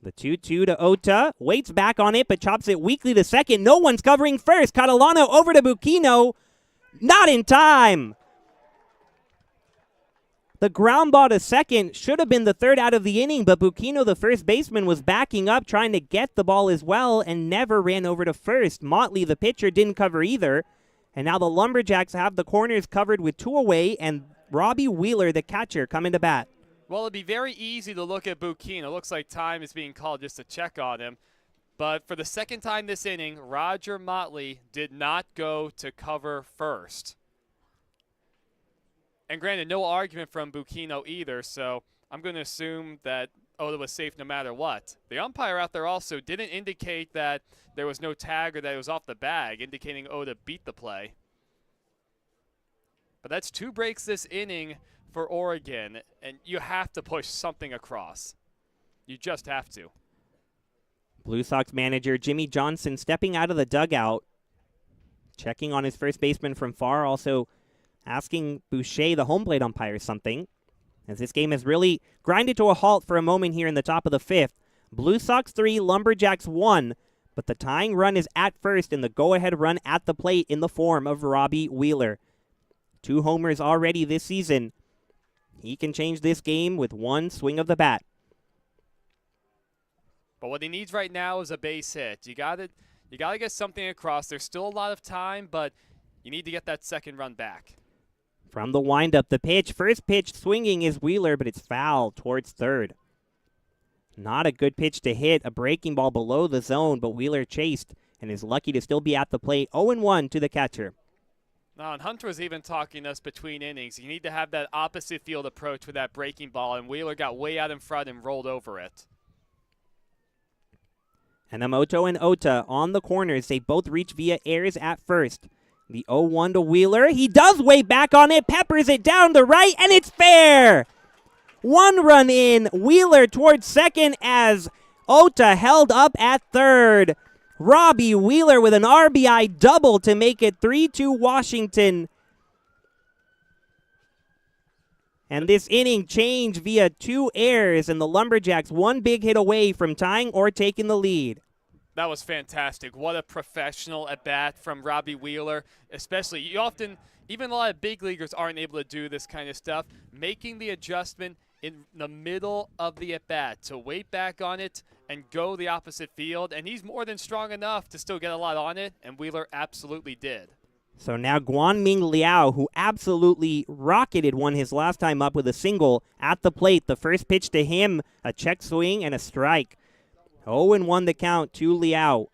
The 2-2 to Ota. Waits back on it, but chops it weakly to second. No one's covering first. Catalano over to Bucchino. Not in time. The ground ball to second should have been the third out of the inning, but Bucchino, the first baseman, was backing up trying to get the ball as well and never ran over to first. Motley, the pitcher, didn't cover either. And now the Lumberjacks have the corners covered with 2 away, and Robbie Wheeler, the catcher, coming to bat. Well, it'd be very easy to look at Bucchino. Looks like time is being called just to check on him. But for the second time this inning, Roger Motley did not go to cover first. And granted, no argument from Bucchino either, so I'm going to assume that Ota was safe no matter what. The umpire out there also didn't indicate that there was no tag or that it was off the bag, indicating Ota beat the play. But that's 2 breaks this inning for Oregon, and you have to push something across. You just have to. Blue Sox manager Jimmy Johnson stepping out of the dugout, checking on his first baseman from far, also asking Boucher, the home plate umpire, something, as this game has really grinded to a halt for a moment here in the top of the 5th. Blue Sox 3, Lumberjacks 1, but the tying run is at first and the go-ahead run at the plate in the form of Robbie Wheeler. 2 homers already this season. He can change this game with 1 swing of the bat. But what he needs right now is a base hit. You got to get something across. There's still a lot of time, but you need to get that second run back. From the windup, the pitch. First pitch swinging is Wheeler, but it's foul towards third. Not a good pitch to hit. A breaking ball below the zone, but Wheeler chased and is lucky to still be at the plate. 0-1 to the catcher. Now, and Hunter was even talking to us between innings. You need to have that opposite field approach with that breaking ball, and Wheeler got way out in front and rolled over it. Enomoto and Ota on the corners. They both reach via errors at first. The 0-1 to Wheeler. He does way back on it, peppers it down the right, and it's fair! 1 run in. Wheeler towards second as Ota held up at third. Robbie Wheeler with an RBI double to make it 3-2 Washington. And this inning changed via 2 errors, and the Lumberjacks 1 big hit away from tying or taking the lead. That was fantastic. What a professional at bat from Robbie Wheeler. Especially, you often, even a lot of big leaguers aren't able to do this kind of stuff. Making the adjustment in the middle of the at bat to wait back on it and go the opposite field. And he's more than strong enough to still get a lot on it, and Wheeler absolutely did. So now Guanming Liao, who absolutely rocketed one his last time up with a single at the plate. The first pitch to him, a check swing and a strike. 0-1 the count to Liao.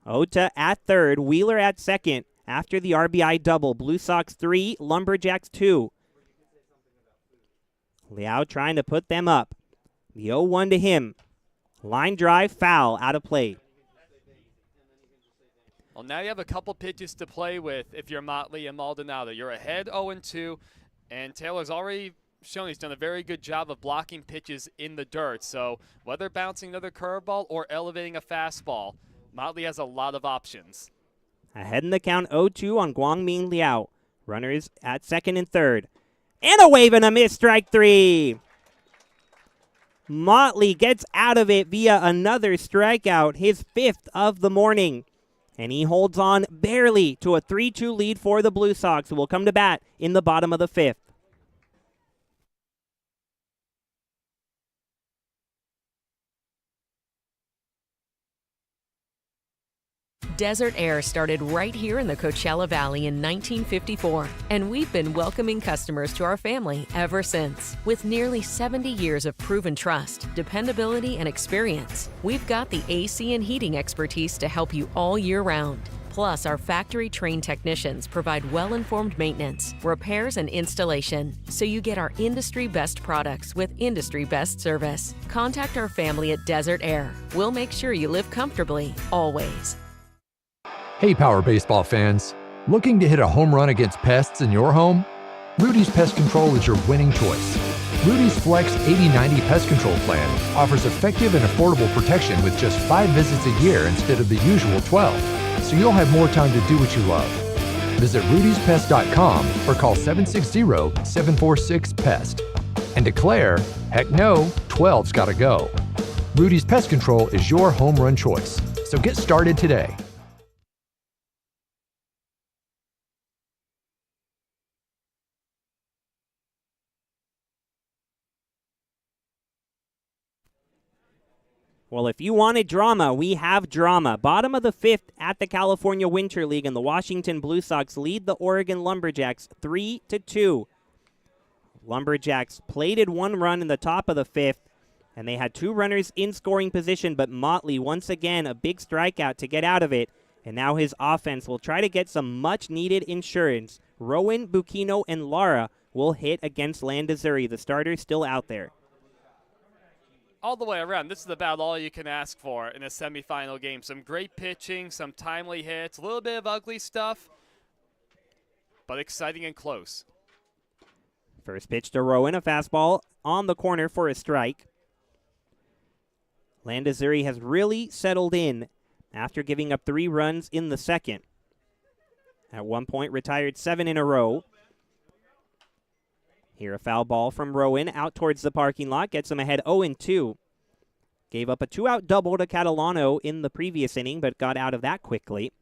Ota at third, Wheeler at second after the RBI double. Blue Sox 3, Lumberjacks 2. Liao trying to put them up. The 0-1 to him. Line drive, foul, out of play. Well, now you have a couple pitches to play with if you're Motley and Maldonado. You're ahead 0-2, and Taylor's already shown he's done a very good job of blocking pitches in the dirt. So whether bouncing another curveball or elevating a fastball, Motley has a lot of options. Ahead in the count 0-2 on Guangming Liao. Runners at second and third. And a wave and a miss, strike 3. Motley gets out of it via another strikeout, his 5th of the morning. And he holds on barely to a 3-2 lead for the Blue Sox, who will come to bat in the bottom of the 5th. Desert Air started right here in the Coachella Valley in 1954, and we've been welcoming customers to our family ever since. With nearly 70 years of proven trust, dependability, and experience, we've got the AC and heating expertise to help you all year round. Plus, our factory-trained technicians provide well-informed maintenance, repairs, and installation, so you get our industry-best products with industry-best service. Contact our family at Desert Air. We'll make sure you live comfortably, always. Hey Power Baseball fans, looking to hit a home run against pests in your home? Rudy's Pest Control is your winning choice. Rudy's Flex 80/90 Pest Control Plan offers effective and affordable protection with just 5 visits a year instead of the usual 12, so you'll have more time to do what you love. Visit rudyspest.com or call 760-746-PEST and declare, heck no, 12's gotta go. Rudy's Pest Control is your home run choice, so get started today. Well, if you wanted drama, we have drama. Bottom of the 5th at the California Winter League, and the Washington Blue Sox lead the Oregon Lumberjacks 3-2. Lumberjacks plated 1 run in the top of the 5th, and they had 2 runners in scoring position, but Motley, once again, a big strikeout to get out of it, and now his offense will try to get some much-needed insurance. Rowan, Bucchino, and Lara will hit against Landazuri. The starter's still out there. All the way around, this is about all you can ask for in a semifinal game. Some great pitching, some timely hits, a little bit of ugly stuff, but exciting and close. First pitch to Rowan, a fastball on the corner for a strike. Landazuri has really settled in after giving up 3 runs in the second. At one point, retired 7 in a row. Here a foul ball from Rowan out towards the parking lot. Gets him ahead 0-2. Gave up a 2-out double to Catalano in the previous inning, but got out of that quickly.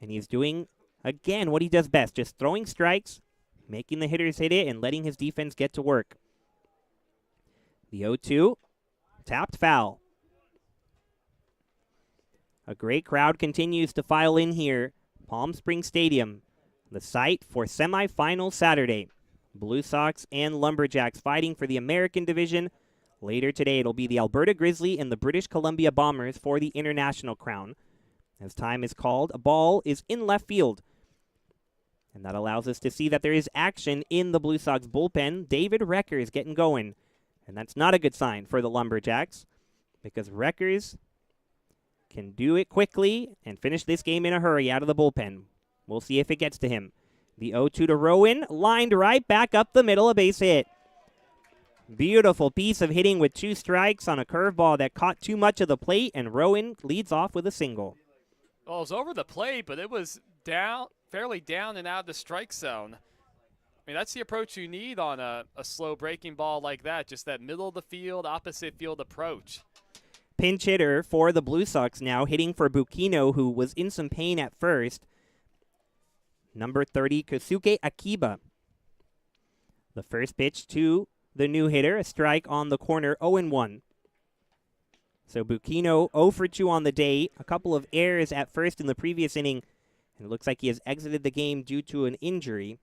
And he's doing, again, what he does best. Just throwing strikes, making the hitters hit it, and letting his defense get to work. The 0-2. Tapped foul. A great crowd continues to file in here. Palm Springs Stadium, the site for semifinal Saturday. Blue Sox and Lumberjacks fighting for the American Division. Later today, it'll be the Alberta Grizzly and the British Columbia Bombers for the international crown. As time is called, a ball is in left field. And that allows us to see that there is action in the Blue Sox bullpen. David Recker is getting going. And that's not a good sign for the Lumberjacks, because Reckers can do it quickly and finish this game in a hurry out of the bullpen. We'll see if it gets to him. The 0-2 to Rowan, lined right back up the middle, a base hit. Beautiful piece of hitting with 2 strikes on a curveball that caught too much of the plate, and Rowan leads off with a single. Well, it was over the plate, but it was down, fairly down and out of the strike zone. I mean, that's the approach you need on a slow breaking ball like that, just that middle of the field, opposite field approach. Pinch hitter for the Blue Sox now, hitting for Bukino, who was in some pain at first. Number 30, Kosuke Akiba. The first pitch to the new hitter, a strike on the corner, 0-1. So Bukino 0 for 2 on the day, a couple of errors at first in the previous inning, and it looks like he has exited the game due to an injury.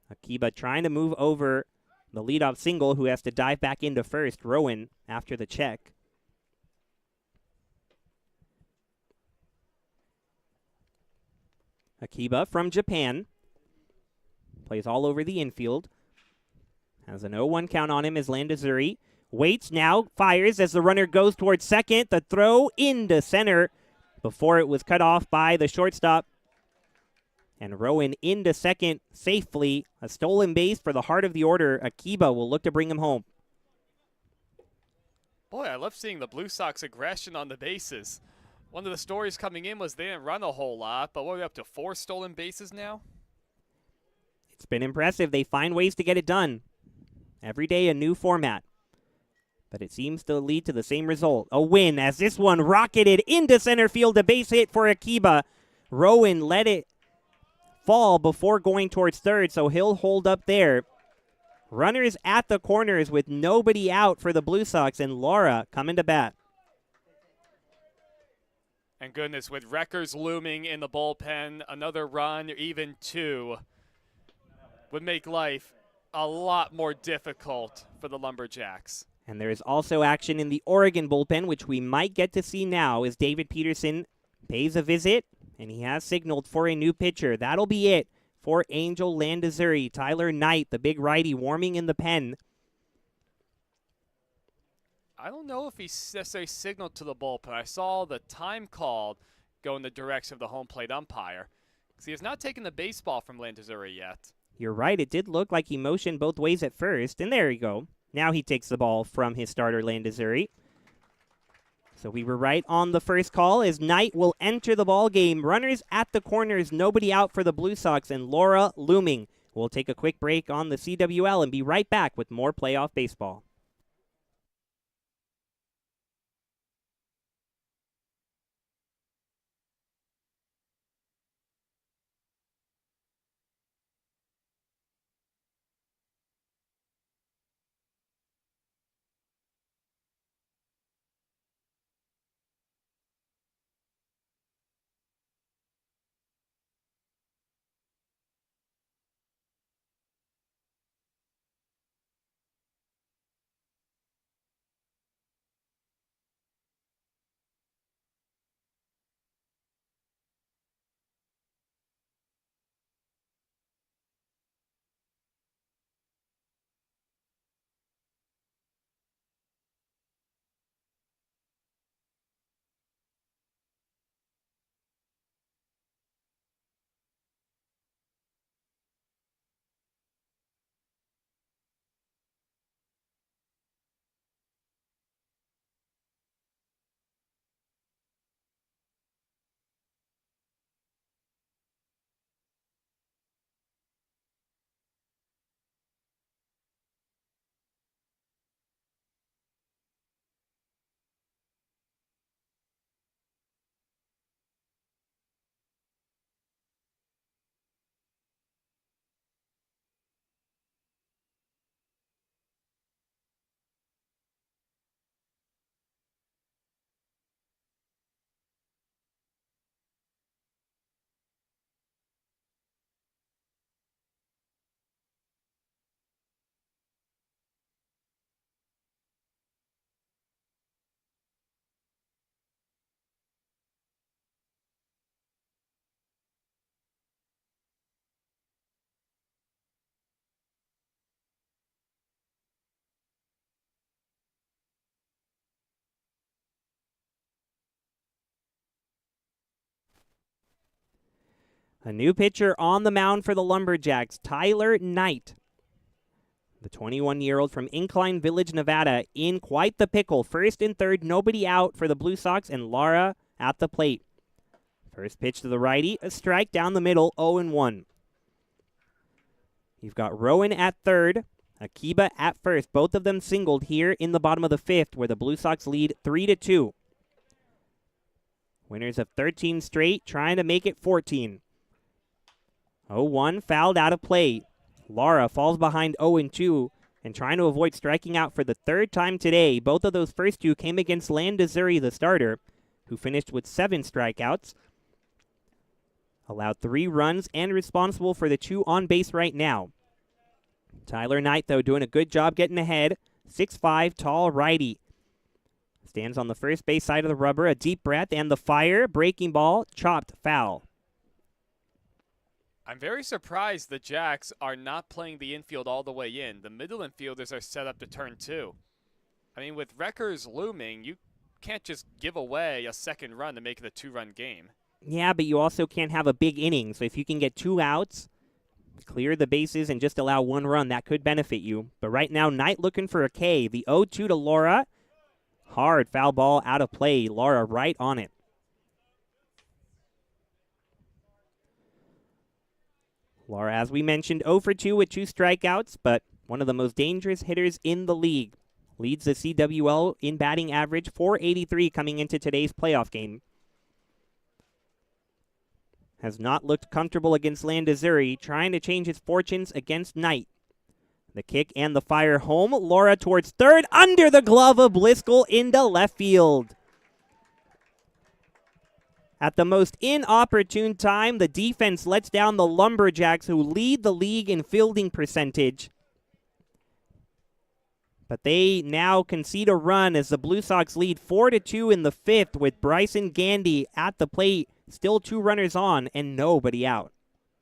Akiba trying to move over the leadoff single, who has to dive back into first, Rowan, after the check. Akiba from Japan. Plays all over the infield. Has an 0-1 count on him as Landazuri waits now, fires as the runner goes towards second. The throw into center before it was cut off by the shortstop. And Rowan into second safely. A stolen base for the heart of the order. Akiba will look to bring him home. Boy, I love seeing the Blue Sox aggression on the bases. One of the stories coming in was they didn't run a whole lot, but what are we up to, 4 stolen bases now? It's been impressive. They find ways to get it done. Every day a new format. But it seems to lead to the same result. A win as this one rocketed into center field. A base hit for Akiba. Rowan let it fall before going towards third, so he'll hold up there. Runners at the corners with nobody out for the Blue Sox, and Laura coming to bat. And goodness, with Reckers looming in the bullpen, another run, even 2, would make life a lot more difficult for the Lumberjacks. And there is also action in the Oregon bullpen, which we might get to see now as David Peterson pays a visit, and he has signaled for a new pitcher. That'll be it for Angel Landazuri. Tyler Knight, the big righty, warming in the pen. I don't know if he necessarily signaled to the bullpen. I saw the time called go in the direction of the home plate umpire, because he has not taken the baseball from Landazuri yet. You're right. It did look like he motioned both ways at first, and there you go. Now he takes the ball from his starter, Landazuri. So we were right on the first call as Knight will enter the ball game. Runners at the corners, nobody out for the Blue Sox, and Laura looming. We'll take a quick break on the CWL and be right back with more playoff baseball. A new pitcher on the mound for the Lumberjacks, Tyler Knight. The 21-year-old from Incline Village, Nevada, in quite the pickle. First and third, nobody out for the Blue Sox, and Lara at the plate. First pitch to the righty, a strike down the middle, 0-1. You've got Rowan at third, Akiba at first. Both of them singled here in the bottom of the fifth, where the Blue Sox lead 3-2. Winners of 13 straight, trying to make it 14. 0-1, fouled out of play. Lara falls behind 0-2 and trying to avoid striking out for the third time today. Both of those first two came against Landazuri, the starter, who finished with 7 strikeouts. Allowed 3 runs and responsible for the 2 on base right now. Tyler Knight, though, doing a good job getting ahead. 6'5", tall righty. Stands on the first base side of the rubber. A deep breath and the fire. Breaking ball, chopped, foul. I'm very surprised the Jacks are not playing the infield all the way in. The middle infielders are set up to turn 2. I mean, with Reckers looming, you can't just give away a second run to make it a 2-run game. Yeah, but you also can't have a big inning. So if you can get 2 outs, clear the bases, and just allow 1 run, that could benefit you. But right now, Knight looking for a K. The 0-2 to Laura. Hard foul ball out of play. Laura right on it. Laura, as we mentioned, 0 for 2 with 2 strikeouts, but one of the most dangerous hitters in the league. Leads the CWL in batting average, .483 coming into today's playoff game. Has not looked comfortable against Landazuri, trying to change his fortunes against Knight. The kick and the fire home. Laura towards third, under the glove of Bliscoe into left field. At the most inopportune time, the defense lets down the Lumberjacks, who lead the league in fielding percentage. But they now concede a run as the Blue Sox lead 4-2 in the fifth, with Bryson Gandy at the plate. Still 2 runners on and nobody out.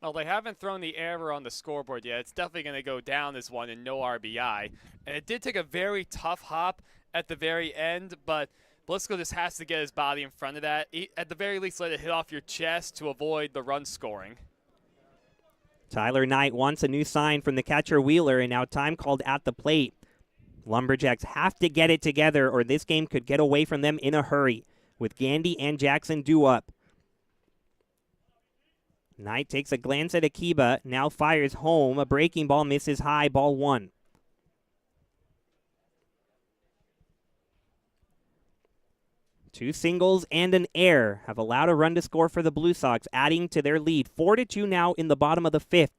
Well, they haven't thrown the error on the scoreboard yet. It's definitely going to go down as one and no RBI. And it did take a very tough hop at the very end, but Bliscoe just has to get his body in front of that. At the very least, let it hit off your chest to avoid the run scoring. Tyler Knight wants a new sign from the catcher Wheeler, and now time called at the plate. Lumberjacks have to get it together, or this game could get away from them in a hurry, with Gandy and Jackson due up. Knight takes a glance at Akiba, now fires home. A breaking ball misses high, ball 1. Two singles and an error have allowed a run to score for the Blue Sox, adding to their lead. 4-2 now in the bottom of the fifth.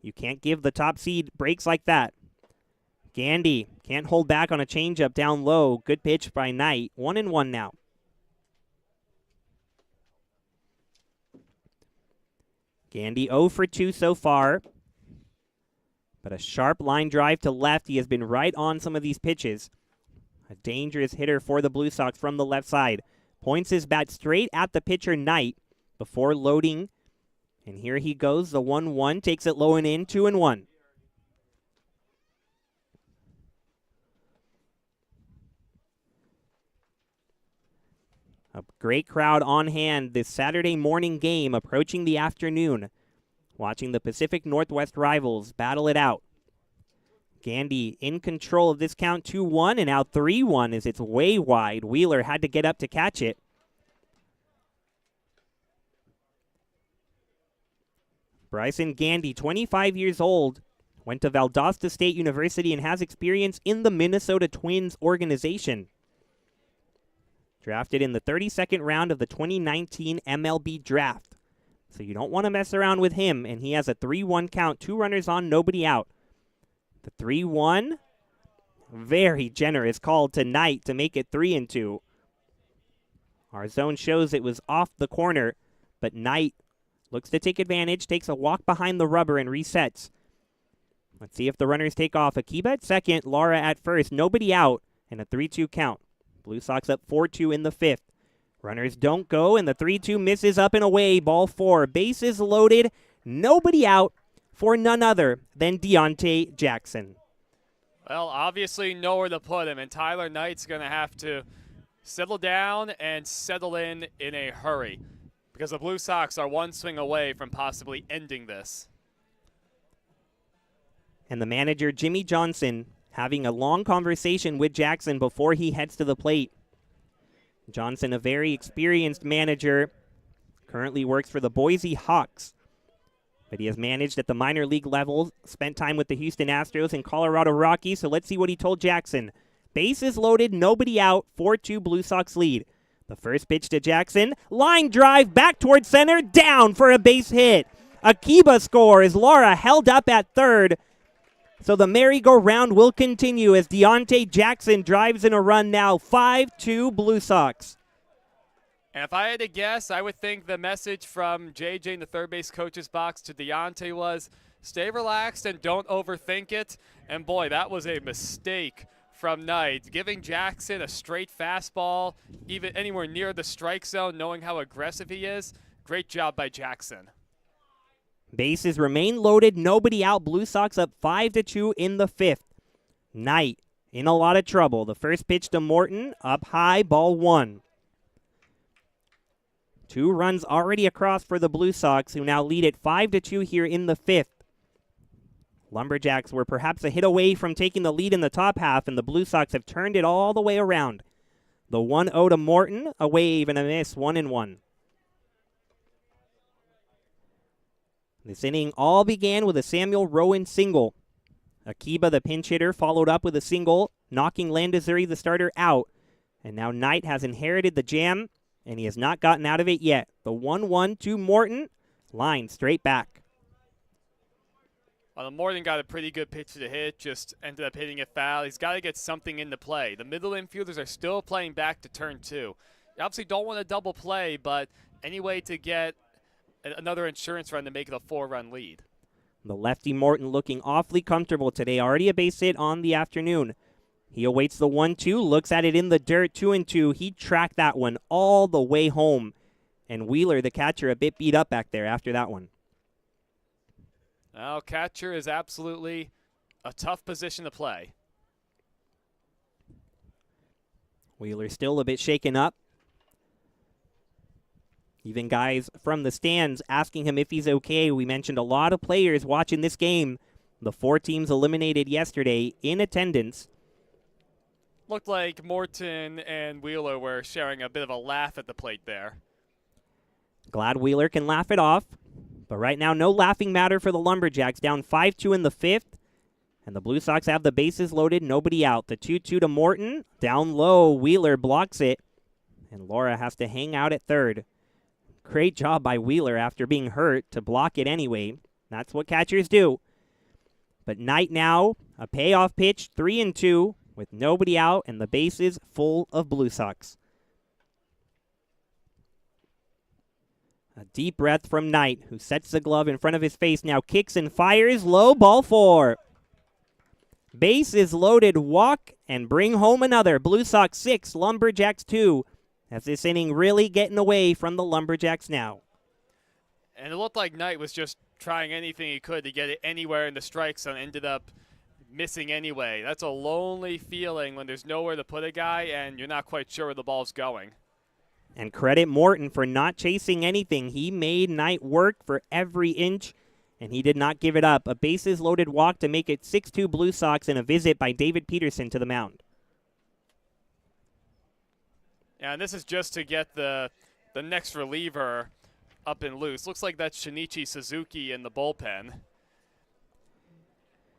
You can't give the top seed breaks like that. Gandy can't hold back on a changeup down low. Good pitch by Knight. 1-1 now. Gandy 0 for 2 so far. But a sharp line drive to left. He has been right on some of these pitches. A dangerous hitter for the Blue Sox from the left side. Points his bat straight at the pitcher Knight before loading. And here he goes, the 1-1. Takes it low and in, 2-1. A great crowd on hand this Saturday morning game approaching the afternoon. Watching the Pacific Northwest rivals battle it out. Gandy in control of this count, 2-1, and now 3-1 as it's way wide. Wheeler had to get up to catch it. Bryson Gandy, 25 years old, went to Valdosta State University and has experience in the Minnesota Twins organization. Drafted in the 32nd round of the 2019 MLB draft. So you don't want to mess around with him, and he has a 3-1 count, 2 runners on, nobody out. The 3-1, very generous call tonight to make it 3-2. Our zone shows it was off the corner, but Knight looks to take advantage, takes a walk behind the rubber and resets. Let's see if the runners take off. Akiba at second, Lara at first, nobody out, and a 3-2 count. Blue Sox up 4-2 in the fifth. Runners don't go, and the 3-2 misses up and away. Ball 4. Bases loaded. Nobody out for none other than Deontay Jackson. Well, obviously nowhere to put him, and Tyler Knight's going to have to settle down and settle in a hurry. because the Blue Sox are one swing away from possibly ending this. And the manager, Jimmy Johnson, having a long conversation with Jackson before he heads to the plate. Johnson, a very experienced manager, currently works for the Boise Hawks, but he has managed at the minor league level, spent time with the Houston Astros and Colorado Rockies, so let's see what he told Jackson. Bases loaded, nobody out, 4-2 Blue Sox lead. The first pitch to Jackson, line drive back towards center, down for a base hit. Akiba scores, Laura held up at third. So the merry-go-round will continue as Deontay Jackson drives in a run now, 5-2 Blue Sox. And if I had to guess, I would think the message from JJ in the third base coach's box to Deontay was, stay relaxed and don't overthink it. And boy, that was a mistake from Knight. Giving Jackson a straight fastball, even anywhere near the strike zone, knowing how aggressive he is, great job by Jackson. Bases remain loaded, nobody out. Blue Sox up 5-2 in the fifth. Knight in a lot of trouble. The first pitch to Morton, up high, ball one. 2 runs already across for the Blue Sox, who now lead it 5-2 here in the fifth. Lumberjacks were perhaps a hit away from taking the lead in the top half, and the Blue Sox have turned it all the way around. The 1-0 to Morton, a wave and a miss, 1-1. This inning all began with a Samuel Rowan single. Akiba, the pinch hitter, followed up with a single, knocking Landazuri, the starter, out. And now Knight has inherited the jam, and he has not gotten out of it yet. The 1-1 to Morton, line straight back. Well, Morton got a pretty good pitch to hit, just ended up hitting it foul. He's got to get something into play. The middle infielders are still playing back to turn 2. You obviously don't want a double play, but any way to get another insurance run to make it a 4-run lead. The lefty Morton looking awfully comfortable today. Already a base hit on the afternoon. He awaits the 1-2, looks at it in the dirt, 2-2. He tracked that one all the way home. And Wheeler, the catcher, a bit beat up back there after that one. Now, catcher is absolutely a tough position to play. Wheeler still a bit shaken up. Even guys from the stands asking him if he's okay. We mentioned a lot of players watching this game. The 4 teams eliminated yesterday in attendance. Looked like Morton and Wheeler were sharing a bit of a laugh at the plate there. Glad Wheeler can laugh it off. But right now, no laughing matter for the Lumberjacks. Down 5-2 in the fifth. And the Blue Sox have the bases loaded, nobody out. The 2-2 to Morton. Down low, Wheeler blocks it. And Laura has to hang out at third. Great job by Wheeler after being hurt to block it anyway. That's what catchers do. But Knight now, a payoff pitch, 3-2, with nobody out and the bases full of Blue Sox. A deep breath from Knight, who sets the glove in front of his face, now kicks and fires, low, ball 4. Base is loaded, walk, and bring home another. Blue Sox 6, Lumberjacks 2. As this inning really getting away from the Lumberjacks now. And it looked like Knight was just trying anything he could to get it anywhere in the strike zone, ended up missing anyway. That's a lonely feeling when there's nowhere to put a guy and you're not quite sure where the ball's going. And credit Morton for not chasing anything. He made Knight work for every inch, and he did not give it up. A bases-loaded walk to make it 6-2 Blue Sox and a visit by David Peterson to the mound. And this is just to get the next reliever up and loose. Looks like that's Shinichi Suzuki in the bullpen.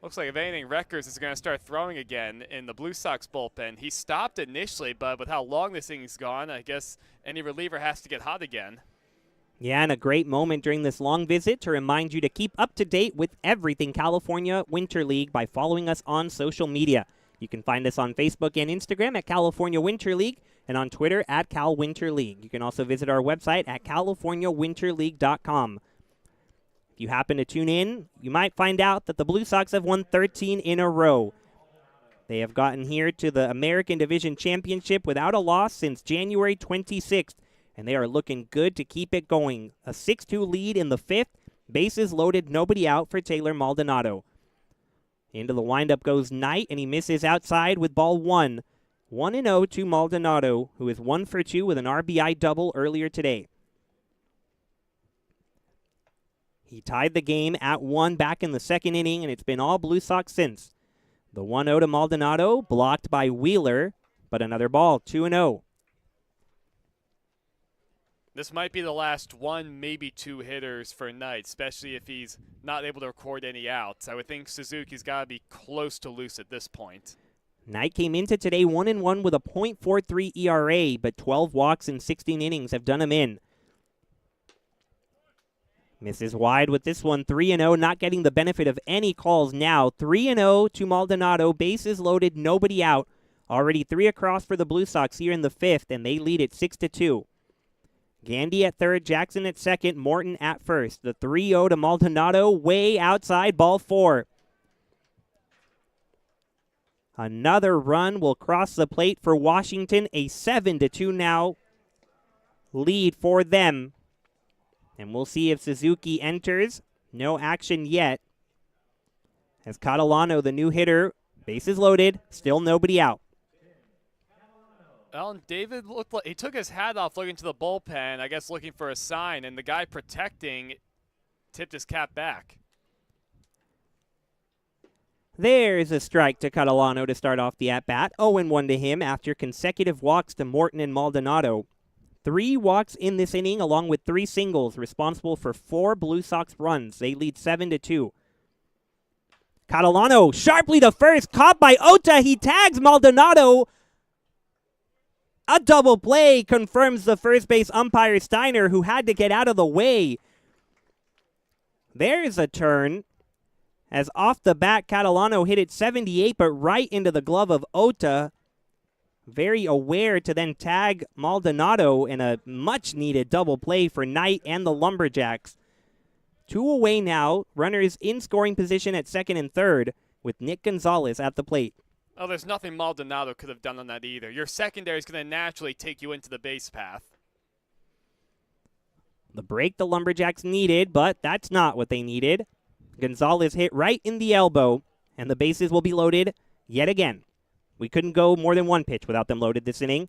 Looks like if anything, Reckers is going to start throwing again in the Blue Sox bullpen. He stopped initially, but with how long this inning's gone, I guess any reliever has to get hot again. Yeah, and a great moment during this long visit to remind you to keep up to date with everything California Winter League by following us on social media. You can find us on Facebook and Instagram at California Winter League and on Twitter at Cal Winter League. You can also visit our website at CaliforniaWinterLeague.com. If you happen to tune in, you might find out that the Blue Sox have won 13 in a row. They have gotten here to the American Division Championship without a loss since January 26th, and they are looking good to keep it going. A 6-2 lead in the fifth, bases loaded, nobody out for Taylor Maldonado. Into the windup goes Knight, and he misses outside with ball 1. 1-0 to Maldonado, who is 1 for 2 with an RBI double earlier today. He tied the game at 1 back in the second inning, and it's been all Blue Sox since. The 1-0 to Maldonado, blocked by Wheeler, but another ball, 2-0. This might be the last one, maybe two hitters for Knight, especially if he's not able to record any outs. I would think Suzuki's got to be close to loose at this point. Knight came into today 1-1 with a .43 ERA, but 12 walks in 16 innings have done him in. Misses wide with this one, 3-0, not getting the benefit of any calls now. 3-0 to Maldonado, bases loaded, nobody out. Already 3 across for the Blue Sox here in the 5th, and they lead it 6-2. Gandy at third, Jackson at second, Morton at first. The 3-0 to Maldonado, way outside, ball 4. Another run will cross the plate for Washington, a 7-2 now lead for them. And we'll see if Suzuki enters. No action yet. As Catalano, the new hitter, bases loaded, still nobody out. Well, David looked like he took his hat off looking to the bullpen, I guess looking for a sign, and the guy protecting tipped his cap back. There's a strike to Catalano to start off the at-bat. 0-1 to him after consecutive walks to Morton and Maldonado. 3 walks in this inning along with 3 singles, responsible for 4 Blue Sox runs. They lead 7-2. Catalano sharply to first, caught by Ota. He tags Maldonado. A double play confirms the first base umpire Steiner, who had to get out of the way. There's a turn. As off the bat, Catalano hit it 78, but right into the glove of Ota. Very aware to then tag Maldonado in a much-needed double play for Knight and the Lumberjacks. 2 away now, runners in scoring position at second and third, with Nick Gonzalez at the plate. Oh, there's nothing Maldonado could have done on that either. Your secondary is going to naturally take you into the base path. The break the Lumberjacks needed, but that's not what they needed. Gonzalez hit right in the elbow, and the bases will be loaded yet again. We couldn't go more than one pitch without them loaded this inning.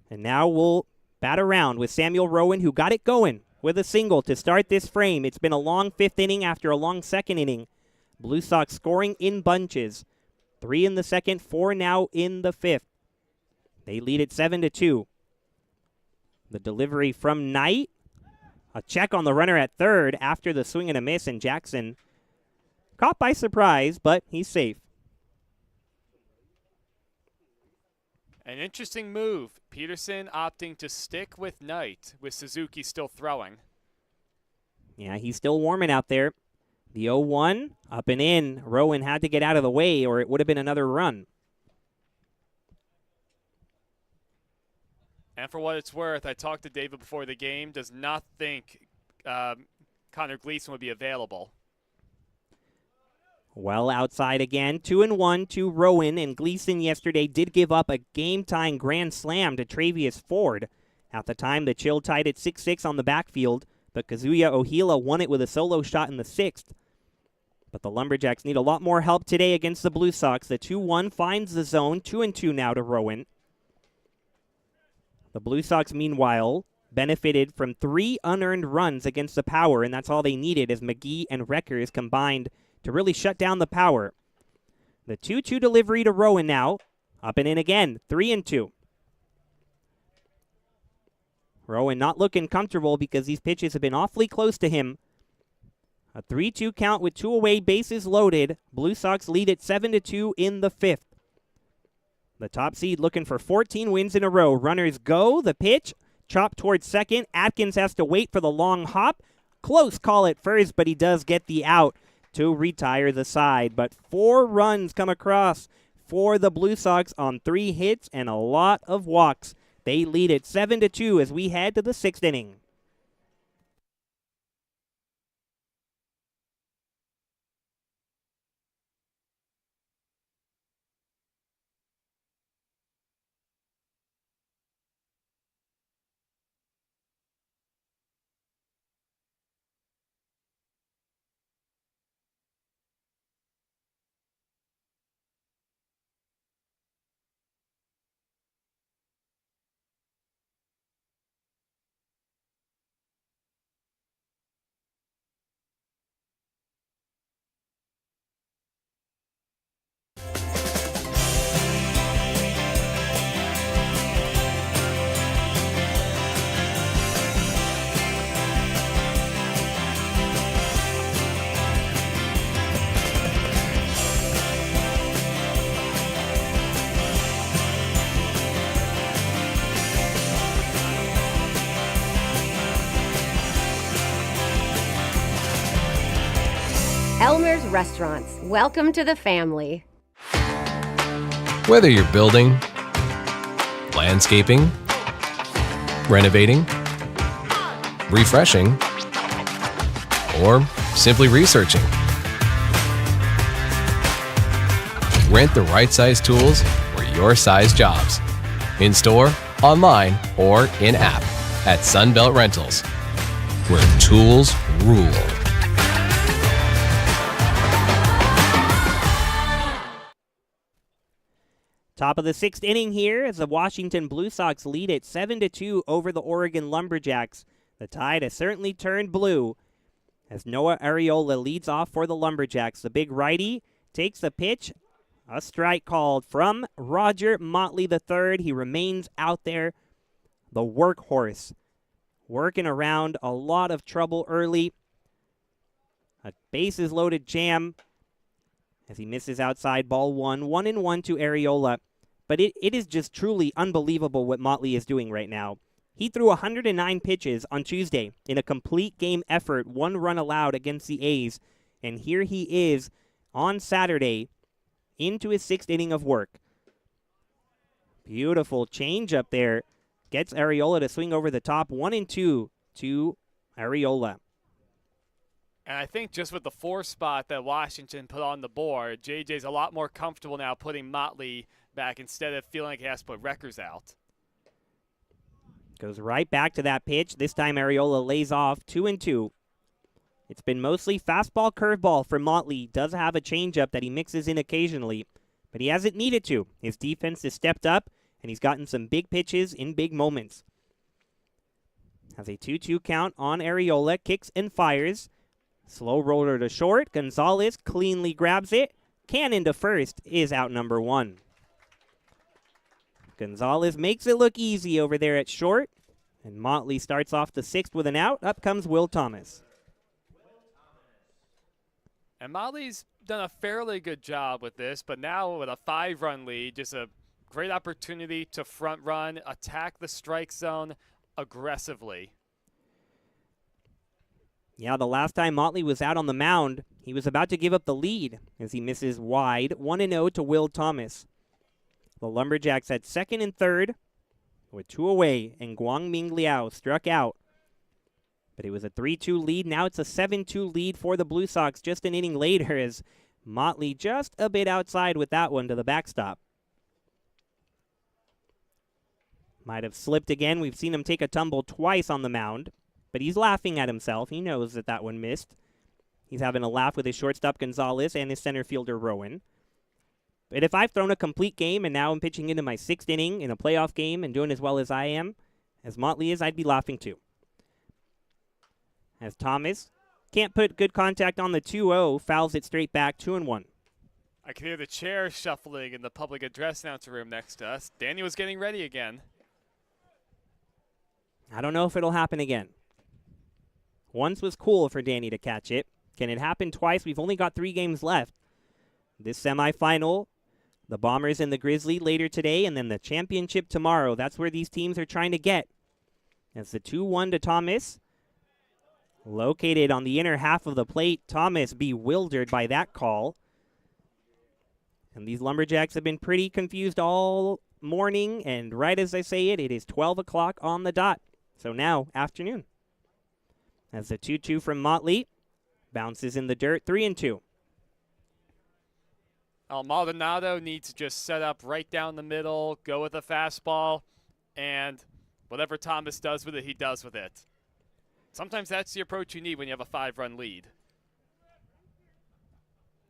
And now we'll bat around with Samuel Rowan, who got it going with a single to start this frame. It's been a long 5th inning after a long 2nd inning. Blue Sox scoring in bunches. 3 in the 2nd, 4 now in the 5th. They lead it 7-2. The delivery from Knight. A check on the runner at third after the swing and a miss, and Jackson caught by surprise, but he's safe. An interesting move. Peterson opting to stick with Knight, with Suzuki still throwing. Yeah, he's still warming out there. The 0-1, up and in. Rowan had to get out of the way, or it would have been another run. And for what it's worth, I talked to David before the game, does not think Connor Gleason would be available. Well outside again, 2-1 to Rowan, and Gleason yesterday did give up a game-tying grand slam to Travius Ford. At the time, the Chill tied at 6-6 on the backfield, but Kazuya Ohila won it with a solo shot in the 6th. But the Lumberjacks need a lot more help today against the Blue Sox. The 2-1 finds the zone, 2-2 now to Rowan. The Blue Sox, meanwhile, benefited from 3 unearned runs against the Power, and that's all they needed as McGee and Reckers combined to really shut down the Power. The 2-2 delivery to Rowan now. Up and in again, 3-2. Rowan not looking comfortable because these pitches have been awfully close to him. A 3-2 count with 2 away, bases loaded. Blue Sox lead at 7-2 in the 5th. The top seed looking for 14 wins in a row. Runners go. The pitch. Chop towards second. Atkins has to wait for the long hop. Close call at first, but he does get the out to retire the side. But 4 runs come across for the Blue Sox on 3 hits and a lot of walks. They lead at 7-2 as we head to the 6th inning. Elmer's Restaurants. Welcome to the family. Whether you're building, landscaping, renovating, refreshing, or simply researching, rent the right size tools for your size jobs. In store, online, or in app at Sunbelt Rentals, where tools rule. Top of the 6th inning here as the Washington Blue Sox lead it 7-2 over the Oregon Lumberjacks. The tide has certainly turned blue as Noah Arriola leads off for the Lumberjacks. The big righty takes the pitch. A strike called from Roger Motley III. He remains out there, the workhorse, working around a lot of trouble early. A bases loaded jam as he misses outside ball one. 1-1 to Arriola. But it is just truly unbelievable what Motley is doing right now. He threw 109 pitches on Tuesday in a complete game effort, 1 run allowed against the A's. And here he is on Saturday into his 6th inning of work. Beautiful change up there. Gets Arriola to swing over the top. 1-2 to Arriola. And I think just with the 4 spot that Washington put on the board, JJ's a lot more comfortable now putting Motley back instead of feeling like he has to put Reckers out. Goes right back to that pitch. This time Arriola lays off 2-2. It's been mostly fastball curveball for Motley. Does have a changeup that he mixes in occasionally, but he hasn't needed to. His defense has stepped up, and he's gotten some big pitches in big moments. Has a 2-2 count on Arriola. Kicks and fires. Slow roller to short. Gonzalez cleanly grabs it. Cannon to first is out number 1. Gonzalez makes it look easy over there at short. And Motley starts off the 6th with an out. Up comes Will Thomas. And Motley's done a fairly good job with this, but now with a 5-run lead, just a great opportunity to front run, attack the strike zone aggressively. Yeah, the last time Motley was out on the mound, he was about to give up the lead as he misses wide. 1-0 to Will Thomas. The Lumberjacks had 2nd and 3rd with 2 away, and Guangming Liao struck out. But it was a 3-2 lead. Now it's a 7-2 lead for the Blue Sox just an inning later as Motley just a bit outside with that one to the backstop. Might have slipped again. We've seen him take a tumble twice on the mound, but he's laughing at himself. He knows that that one missed. He's having a laugh with his shortstop Gonzalez and his center fielder Rowan. But if I've thrown a complete game and now I'm pitching into my 6th inning in a playoff game and doing as well as I am, as Motley is, I'd be laughing too. As Thomas can't put good contact on the 2-0, fouls it straight back, 2-1. I can hear the chair shuffling in the public address announcer room next to us. Danny was getting ready again. I don't know if it'll happen again. Once was cool for Danny to catch it. Can it happen twice? We've only got 3 games left. This semifinal, the Bombers and the Grizzlies later today, and then the championship tomorrow. That's where these teams are trying to get. It's the 2-1 to Thomas. Located on the inner half of the plate. Thomas bewildered by that call. And these Lumberjacks have been pretty confused all morning. And right as I say it, it is 12 o'clock on the dot. So now, afternoon. As the 2-2 from Motley bounces in the dirt, 3-2. Maldonado needs to just set up right down the middle, go with a fastball, and whatever Thomas does with it, he does with it. Sometimes that's the approach you need when you have a 5-run lead.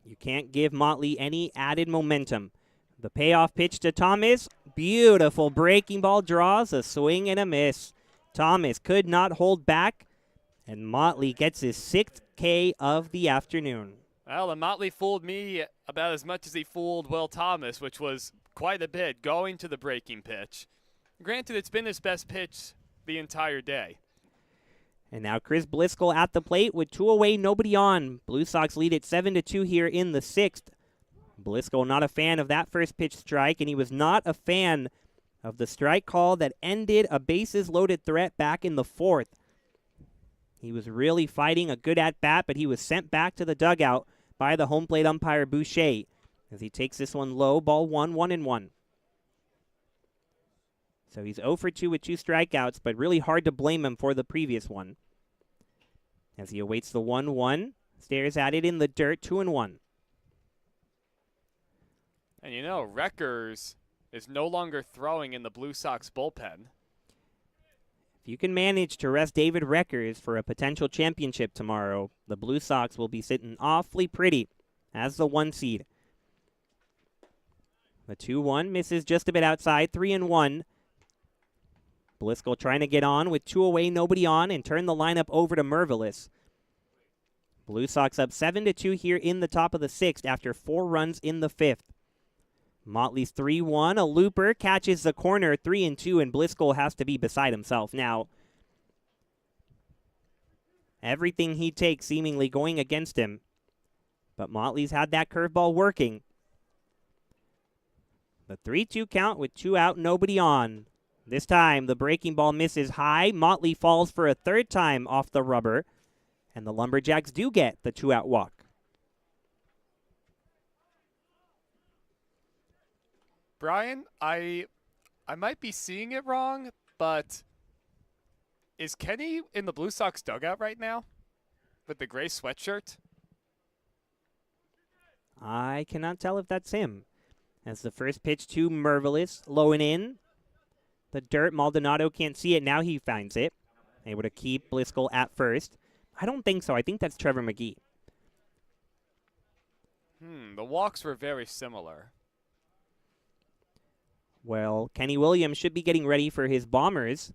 You can't give Motley any added momentum. The payoff pitch to Thomas. Beautiful breaking ball, draws a swing and a miss. Thomas could not hold back, and Motley gets his 6th K of the afternoon. Well, and Motley fooled me about as much as he fooled Will Thomas, which was quite a bit, going to the breaking pitch. Granted, it's been his best pitch the entire day. And now Chris Bliscoe at the plate with 2 away, nobody on. Blue Sox lead it 7-2 here in the 6th. Bliscoe not a fan of that first pitch strike, and he was not a fan of the strike call that ended a bases-loaded threat back in the 4th. He was really fighting a good at-bat, but he was sent back to the dugout by the home plate umpire Boucher as he takes this one low. Ball 1-1-1. So he's 0 for 2 with 2 strikeouts, but really hard to blame him for the previous one. As he awaits the 1-1, stares at it in the dirt, 2-1. And you know, Reckers is no longer throwing in the Blue Sox bullpen. If you can manage to rest David Reckers for a potential championship tomorrow, the Blue Sox will be sitting awfully pretty as the 1 seed. The 2-1 misses just a bit outside, 3-1. Bliscoe trying to get on with 2 away, nobody on, and turn the lineup over to Mervelis. Blue Sox up 7-2 here in the top of the 6th after 4 runs in the 5th. Motley's 3-1, a looper, catches the corner, 3-2, and Bliscoe has to be beside himself now. Everything he takes seemingly going against him, but Motley's had that curveball working. The 3-2 count with 2 out, nobody on. This time, the breaking ball misses high. Motley falls for a 3rd time off the rubber, and the Lumberjacks do get the 2-out walk. Brian, I might be seeing it wrong, but is Kenny in the Blue Sox dugout right now with the gray sweatshirt? I cannot tell if that's him. As the first pitch to Mervelis, low and in. The dirt, Maldonado can't see it. Now he finds it. Able to keep Bliscoe at first. I don't think so. I think that's Trevor McGee. The walks were very similar. Well, Kenny Williams should be getting ready for his Bombers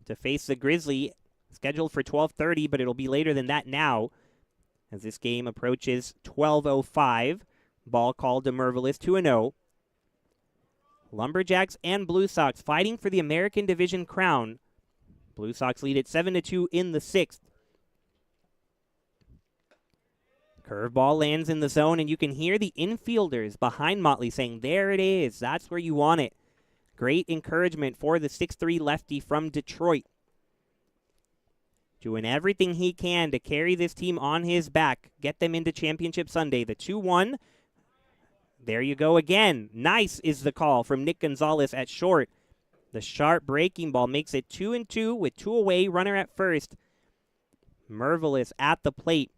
to face the Grizzly, scheduled for 12:30, but it'll be later than that now as this game approaches 12:05. Ball called to Mervelis, 2-0. Lumberjacks and Blue Sox fighting for the American Division crown. Blue Sox lead at 7-2 in the 6th. Curveball lands in the zone, and you can hear the infielders behind Motley saying, there it is, that's where you want it. Great encouragement for the 6'3 lefty from Detroit. Doing everything he can to carry this team on his back, get them into Championship Sunday. The 2-1, there you go again. Nice is the call from Nick Gonzalez at short. The sharp breaking ball makes it 2-2 with 2 away, runner at first. Mervelis at the plate.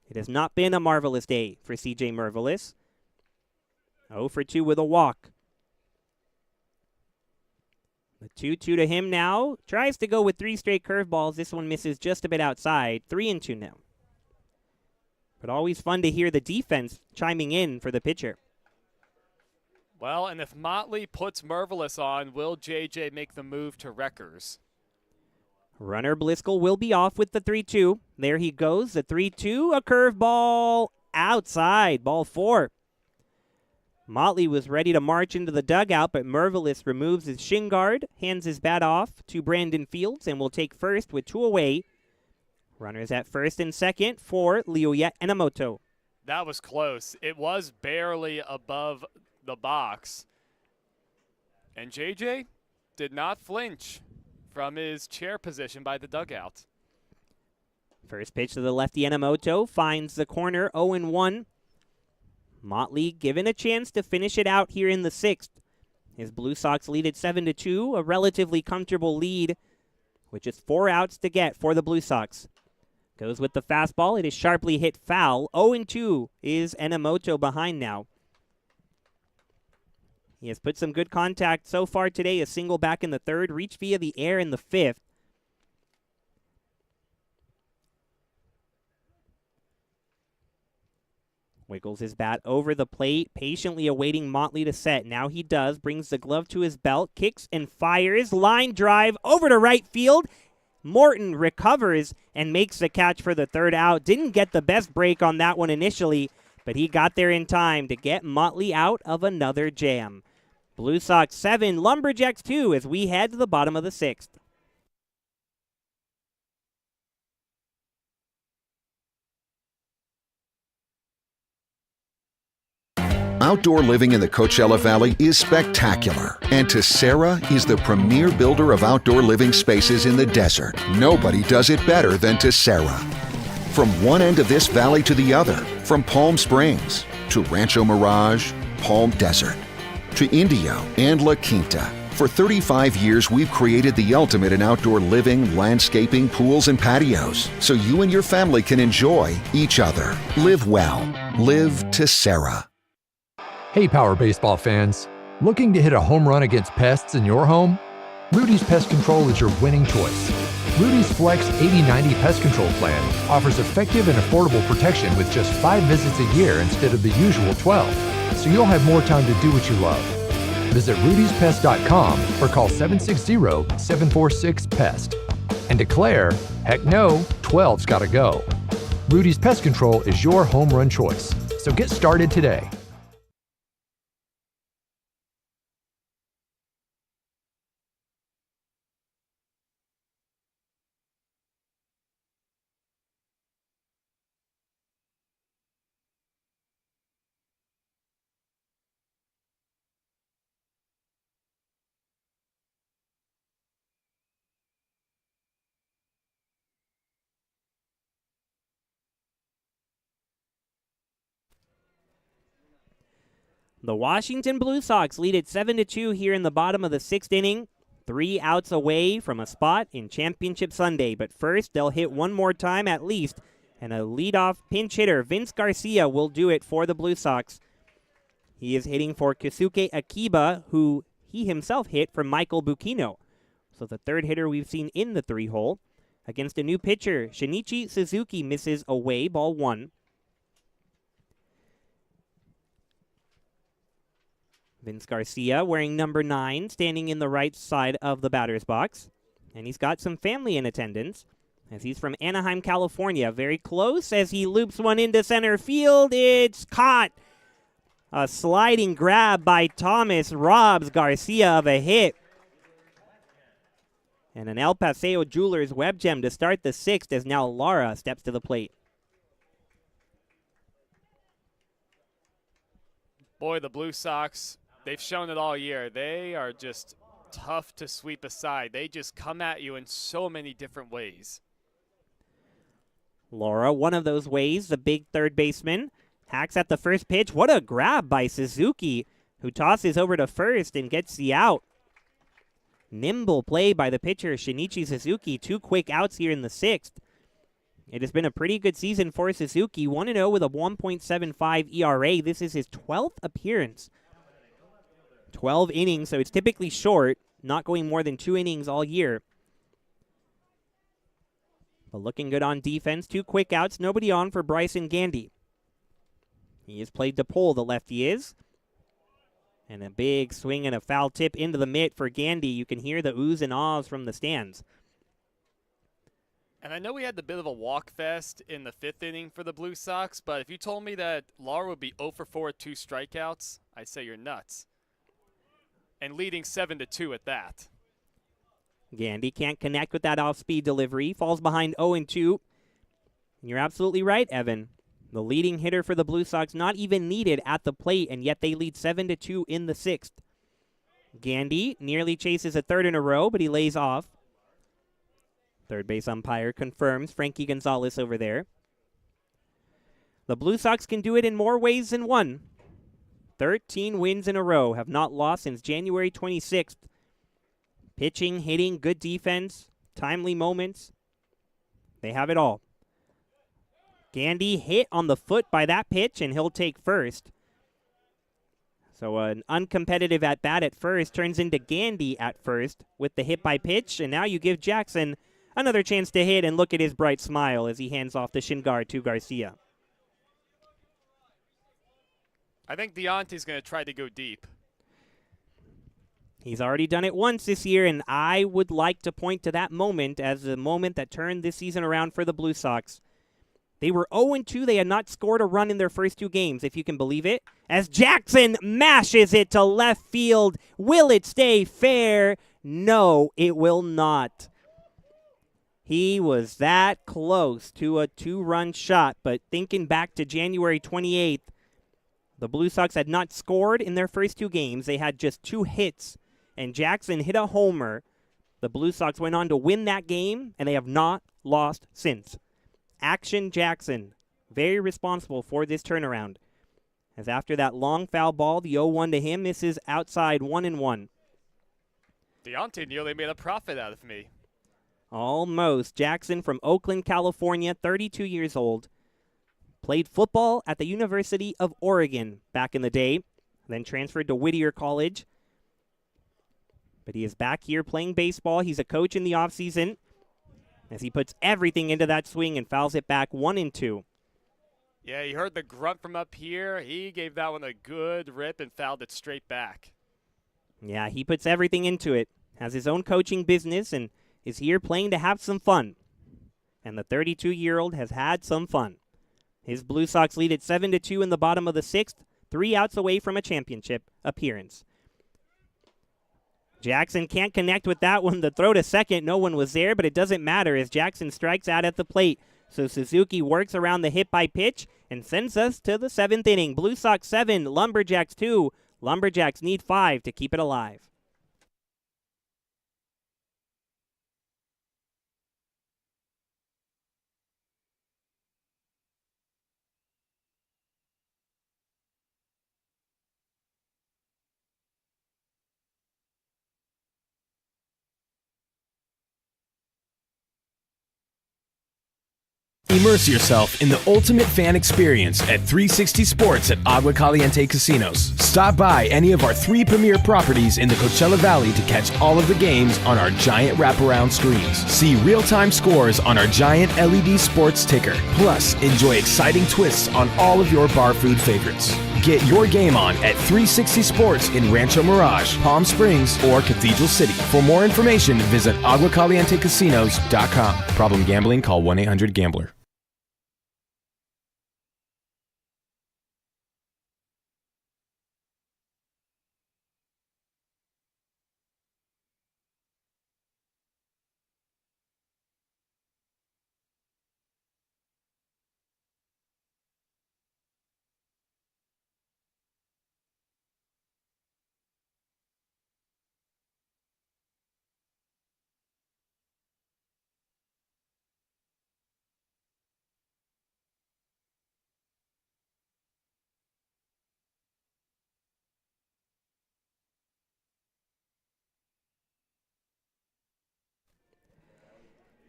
It has not been a marvelous day for C.J. Mervelis. 0 for 2 with a walk. The 2-2 to him now. Tries to go with 3 straight curveballs. This one misses just a bit outside. 3-2 now. But always fun to hear the defense chiming in for the pitcher. Well, and if Motley puts Mervelis on, will JJ make the move to Reckers? Runner Bliscoe will be off with the 3-2. There he goes, the 3-2, a curveball outside, ball 4. Motley was ready to march into the dugout, but Mervelis removes his shin guard, hands his bat off to Brandon Fields, and will take first with 2 away. Runners at first and second for Lyoya Enomoto. That was close. It was barely above the box. And JJ did not flinch from his chair position by the dugout. First pitch to the lefty Enomoto finds the corner, 0-1. Motley given a chance to finish it out here in the 6th. His Blue Sox lead at 7-2, a relatively comfortable lead with just 4 outs to get for the Blue Sox. Goes with the fastball. It is sharply hit foul. 0-2 is Enomoto behind now. He has put some good contact so far today. A single back in the 3rd, reached via the air in the 5th. Wiggles his bat over the plate, patiently awaiting Motley to set. Now he does, brings the glove to his belt, kicks and fires. Line drive over to right field. Morton recovers and makes the catch for the 3rd out. Didn't get the best break on that one initially, but he got there in time to get Motley out of another jam. Blue Sox 7, Lumberjacks 2 as we head to the bottom of the 6th. Outdoor living in the Coachella Valley is spectacular, and Tessera is the premier builder of outdoor living spaces in the desert. Nobody does it better than Tessera. From one end of this valley to the other, from Palm Springs to Rancho Mirage, Palm Desert, to Indio and La Quinta. For 35 years, we've created the ultimate in outdoor living, landscaping, pools, and patios, so you and your family can enjoy each other. Live well. Live to Sarah. Hey, Power Baseball fans. Looking to hit a home run against pests in your home? Rudy's Pest Control is your winning choice. Rudy's Flex 80/90 Pest Control Plan offers effective and affordable protection with just 5 visits a year instead of the usual 12, so you'll have more time to do what you love. Visit rudyspest.com or call 760-746-PEST and declare, heck no, 12's gotta go. Rudy's Pest Control is your home run choice, so get started today. The Washington Blue Sox lead at 7-2 here in the bottom of the 6th inning. 3 outs away from a spot in Championship Sunday. But first, they'll hit one more time at least. And a leadoff pinch hitter, Vince Garcia, will do it for the Blue Sox. He is hitting for Keisuke Akiba, who he himself hit for Michael Bucchino. So the third hitter we've seen in the 3-hole. Against a new pitcher, Shinichi Suzuki misses away, ball 1. Vince Garcia wearing number 9, standing in the right side of the batter's box. And he's got some family in attendance, as he's from Anaheim, California. Very close as he loops one into center field. It's caught. A sliding grab by Thomas robs Garcia of a hit. And an El Paseo Jewelers web gem to start the 6th as now Lara steps to the plate. Boy, the Blue Sox, they've shown it all year. They are just tough to sweep aside. They just come at you in so many different ways. Lara, one of those ways, the big third baseman, hacks at the first pitch. What a grab by Suzuki, who tosses over to first and gets the out. Nimble play by the pitcher, Shinichi Suzuki. 2 quick outs here in the 6th. It has been a pretty good season for Suzuki, 1-0 with a 1.75 ERA. This is his 12th appearance. 12 innings, so it's typically short, not going more than 2 innings all year. But looking good on defense. 2 quick outs, nobody on for Bryson Gandy. He has played to pull, the lefty is. And a big swing and a foul tip into the mitt for Gandy. You can hear the oohs and ahs from the stands. And I know we had a bit of a walk fest in the 5th inning for the Blue Sox, but if you told me that Lara would be 0 for 4 at 2 strikeouts, I'd say you're nuts. And leading 7-2 at that. Gandy can't connect with that off-speed delivery. Falls behind 0-2. And you're absolutely right, Evan. The leading hitter for the Blue Sox not even needed at the plate, and yet they lead 7-2 in the 6th. Gandy nearly chases a third in a row, but he lays off. Third base umpire confirms Frankie Gonzalez over there. The Blue Sox can do it in more ways than one. 13 wins in a row, have not lost since January 26th. Pitching, hitting, good defense, timely moments. They have it all. Gandy hit on the foot by that pitch, and he'll take first. So an uncompetitive at-bat at first turns into Gandy at first with the hit by pitch, and now you give Jackson another chance to hit, and look at his bright smile as he hands off the shin guard to Garcia. I think Deonte's going to try to go deep. He's already done it once this year, and I would like to point to that moment as the moment that turned this season around for the Blue Sox. They were 0-2. They had not scored a run in their first 2 games, if you can believe it. As Jackson mashes it to left field. Will it stay fair? No, it will not. He was that close to a 2-run shot, but thinking back to January 28th, the Blue Sox had not scored in their first 2 games. They had just 2 hits, and Jackson hit a homer. The Blue Sox went on to win that game, and they have not lost since. Action Jackson, very responsible for this turnaround. As after that long foul ball, the 0-1 to him misses outside 1-1. Deontay nearly made a profit out of me. Almost. Jackson from Oakland, California, 32 years old. Played football at the University of Oregon back in the day, then transferred to Whittier College. But he is back here playing baseball. He's a coach in the offseason as he puts everything into that swing and fouls it back 1-2. Yeah, he heard the grunt from up here. He gave that one a good rip and fouled it straight back. Yeah, he puts everything into it. Has his own coaching business and is here playing to have some fun. And the 32-year-old has had some fun. His Blue Sox lead at 7-2 in the bottom of the 6th, 3 outs away from a championship appearance. Jackson can't connect with that one. The throw to second, no one was there, but it doesn't matter as Jackson strikes out at the plate. So Suzuki works around the hit by pitch and sends us to the 7th inning. Blue Sox 7, Lumberjacks 2. Lumberjacks need 5 to keep it alive. Immerse yourself in the ultimate fan experience at 360 Sports at Agua Caliente Casinos. Stop by any of our 3 premier properties in the Coachella Valley to catch all of the games on our giant wraparound screens. See real-time scores on our giant LED sports ticker. Plus, enjoy exciting twists on all of your bar food favorites. Get your game on at 360 Sports in Rancho Mirage, Palm Springs, or Cathedral City. For more information, visit aguacalientecasinos.com. Problem gambling? Call 1-800-GAMBLER.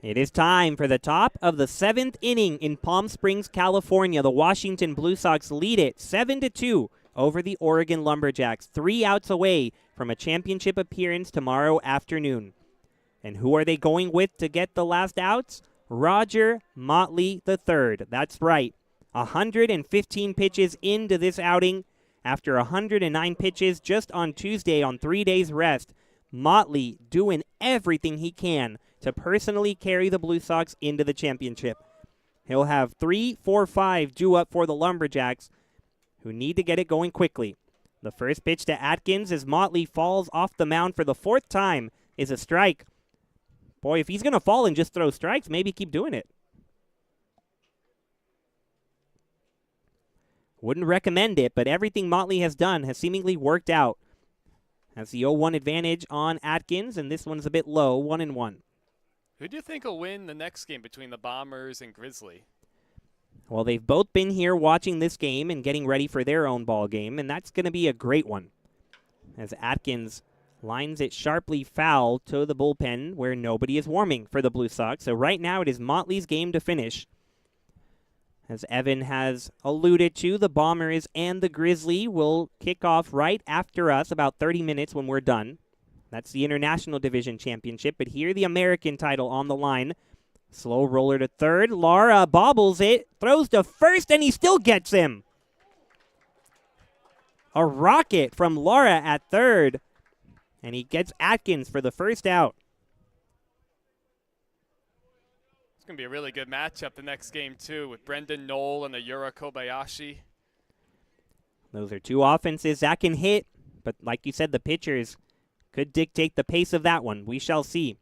It is time for the top of the 7th inning in Palm Springs, California. The Washington Blue Sox lead it 7-2 over the Oregon Lumberjacks, 3 outs away from a championship appearance tomorrow afternoon. And who are they going with to get the last outs? Roger Motley III. That's right. 115 pitches into this outing after 109 pitches just on Tuesday on 3 days rest. Motley doing everything he can to personally carry the Blue Sox into the championship. He'll have 3, 4, 5 due up for the Lumberjacks, who need to get it going quickly. The first pitch to Atkins as Motley falls off the mound for the 4th time is a strike. Boy, if he's going to fall and just throw strikes, maybe keep doing it. Wouldn't recommend it, but everything Motley has done has seemingly worked out. Has the 0-1 advantage on Atkins, and this one's a bit low, 1-1. Who do you think will win the next game between the Bombers and Grizzly? Well, they've both been here watching this game and getting ready for their own ball game, and that's going to be a great one. As Atkins lines it sharply foul to the bullpen where nobody is warming for the Blue Sox. So right now it is Motley's game to finish. As Evan has alluded to, the Bombers and the Grizzly will kick off right after us, about 30 minutes when we're done. That's the International Division Championship, but here the American title on the line. Slow roller to third. Lara bobbles it, throws to first, and he still gets him. A rocket from Lara at third, and he gets Atkins for the first out. It's going to be a really good matchup the next game, too, with Brendan Knoll and the Yura Kobayashi. Those are two offenses that can hit, but like you said, the pitchers could dictate the pace of that one. We shall see.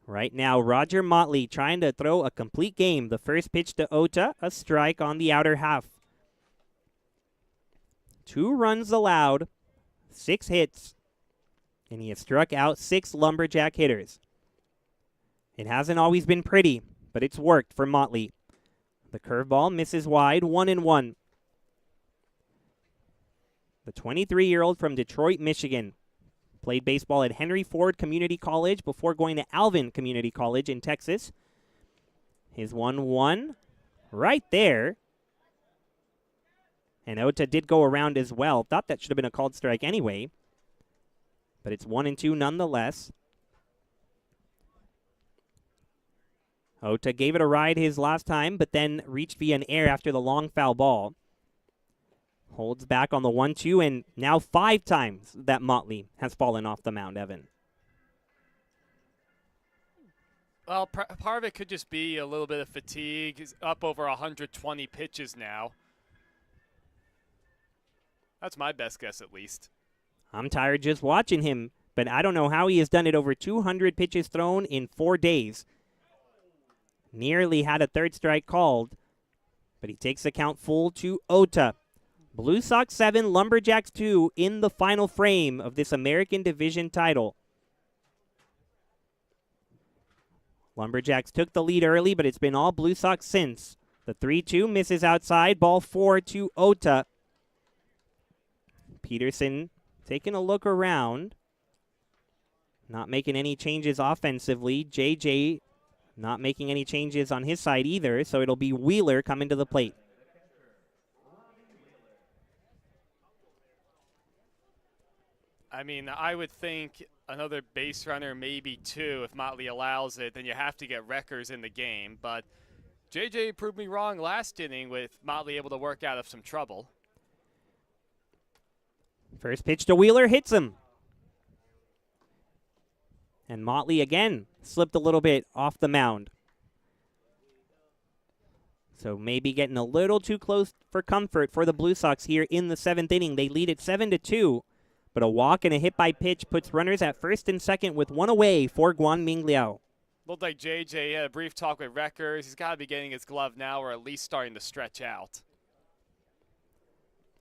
Right now, Roger Motley trying to throw a complete game. The first pitch to Ota, a strike on the outer half. 2 runs allowed, 6 hits, and he has struck out 6 Lumberjack hitters. It hasn't always been pretty, but it's worked for Motley. The curveball misses wide, 1-1. The 23-year-old from Detroit, Michigan, played baseball at Henry Ford Community College before going to Alvin Community College in Texas. His 1-1 right there. And Ota did go around as well. Thought that should have been a called strike anyway. But it's 1-2 nonetheless. Ota gave it a ride his last time, but then reached via an error after the long foul ball. Holds back on the 1-2, and now 5 times that Motley has fallen off the mound, Evan. Well, part of it could just be a little bit of fatigue. He's up over 120 pitches now. That's my best guess, at least. I'm tired just watching him, but I don't know how he has done it. Over 200 pitches thrown in 4 days. Nearly had a third strike called, but he takes the count full to Ota. Blue Sox 7, Lumberjacks 2 in the final frame of this American Division title. Lumberjacks took the lead early, but it's been all Blue Sox since. The 3-2 misses outside, ball 4 to Ota. Peterson taking a look around. Not making any changes offensively. JJ not making any changes on his side either, so it'll be Wheeler coming to the plate. I mean, I would think another base runner, maybe 2, if Motley allows it, then you have to get Reckers in the game. But JJ proved me wrong last inning with Motley able to work out of some trouble. First pitch to Wheeler, hits him. And Motley again slipped a little bit off the mound. So maybe getting a little too close for comfort for the Blue Sox here in the 7th inning. They lead it 7-2, but a walk and a hit by pitch puts runners at first and second with 1 away for Guangming Liao. Looked like JJ had a brief talk with Reckers. He's got to be getting his glove now, or at least starting to stretch out.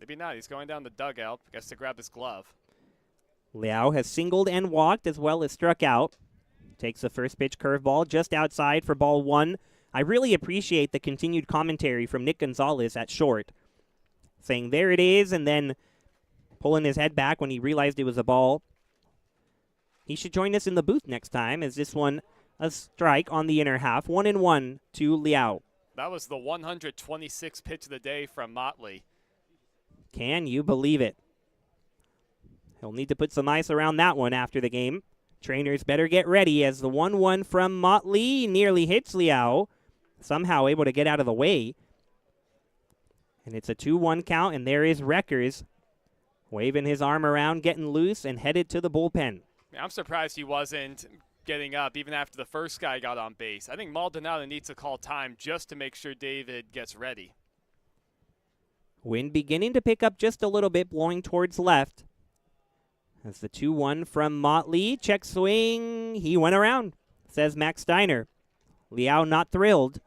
Maybe not. He's going down the dugout. I guess to grab his glove. Liao has singled and walked as well as struck out. Takes the first pitch curveball just outside for ball 1. I really appreciate the continued commentary from Nick Gonzalez at short, saying there it is, and then pulling his head back when he realized it was a ball. He should join us in the booth next time, as this one a strike on the inner half. 1-1 to Liao. That was the 126th pitch of the day from Motley. Can you believe it? He'll need to put some ice around that one after the game. Trainers better get ready, as the 1-1 from Motley nearly hits Liao. Somehow able to get out of the way. And it's a 2-1 count, and there is Reckers waving his arm around, getting loose, and headed to the bullpen. I'm surprised he wasn't getting up even after the first guy got on base. I think Maldonado needs to call time just to make sure David gets ready. Wind beginning to pick up just a little bit, blowing towards left. That's the 2-1 from Motley. Check swing. He went around, says Max Steiner. Liao not thrilled.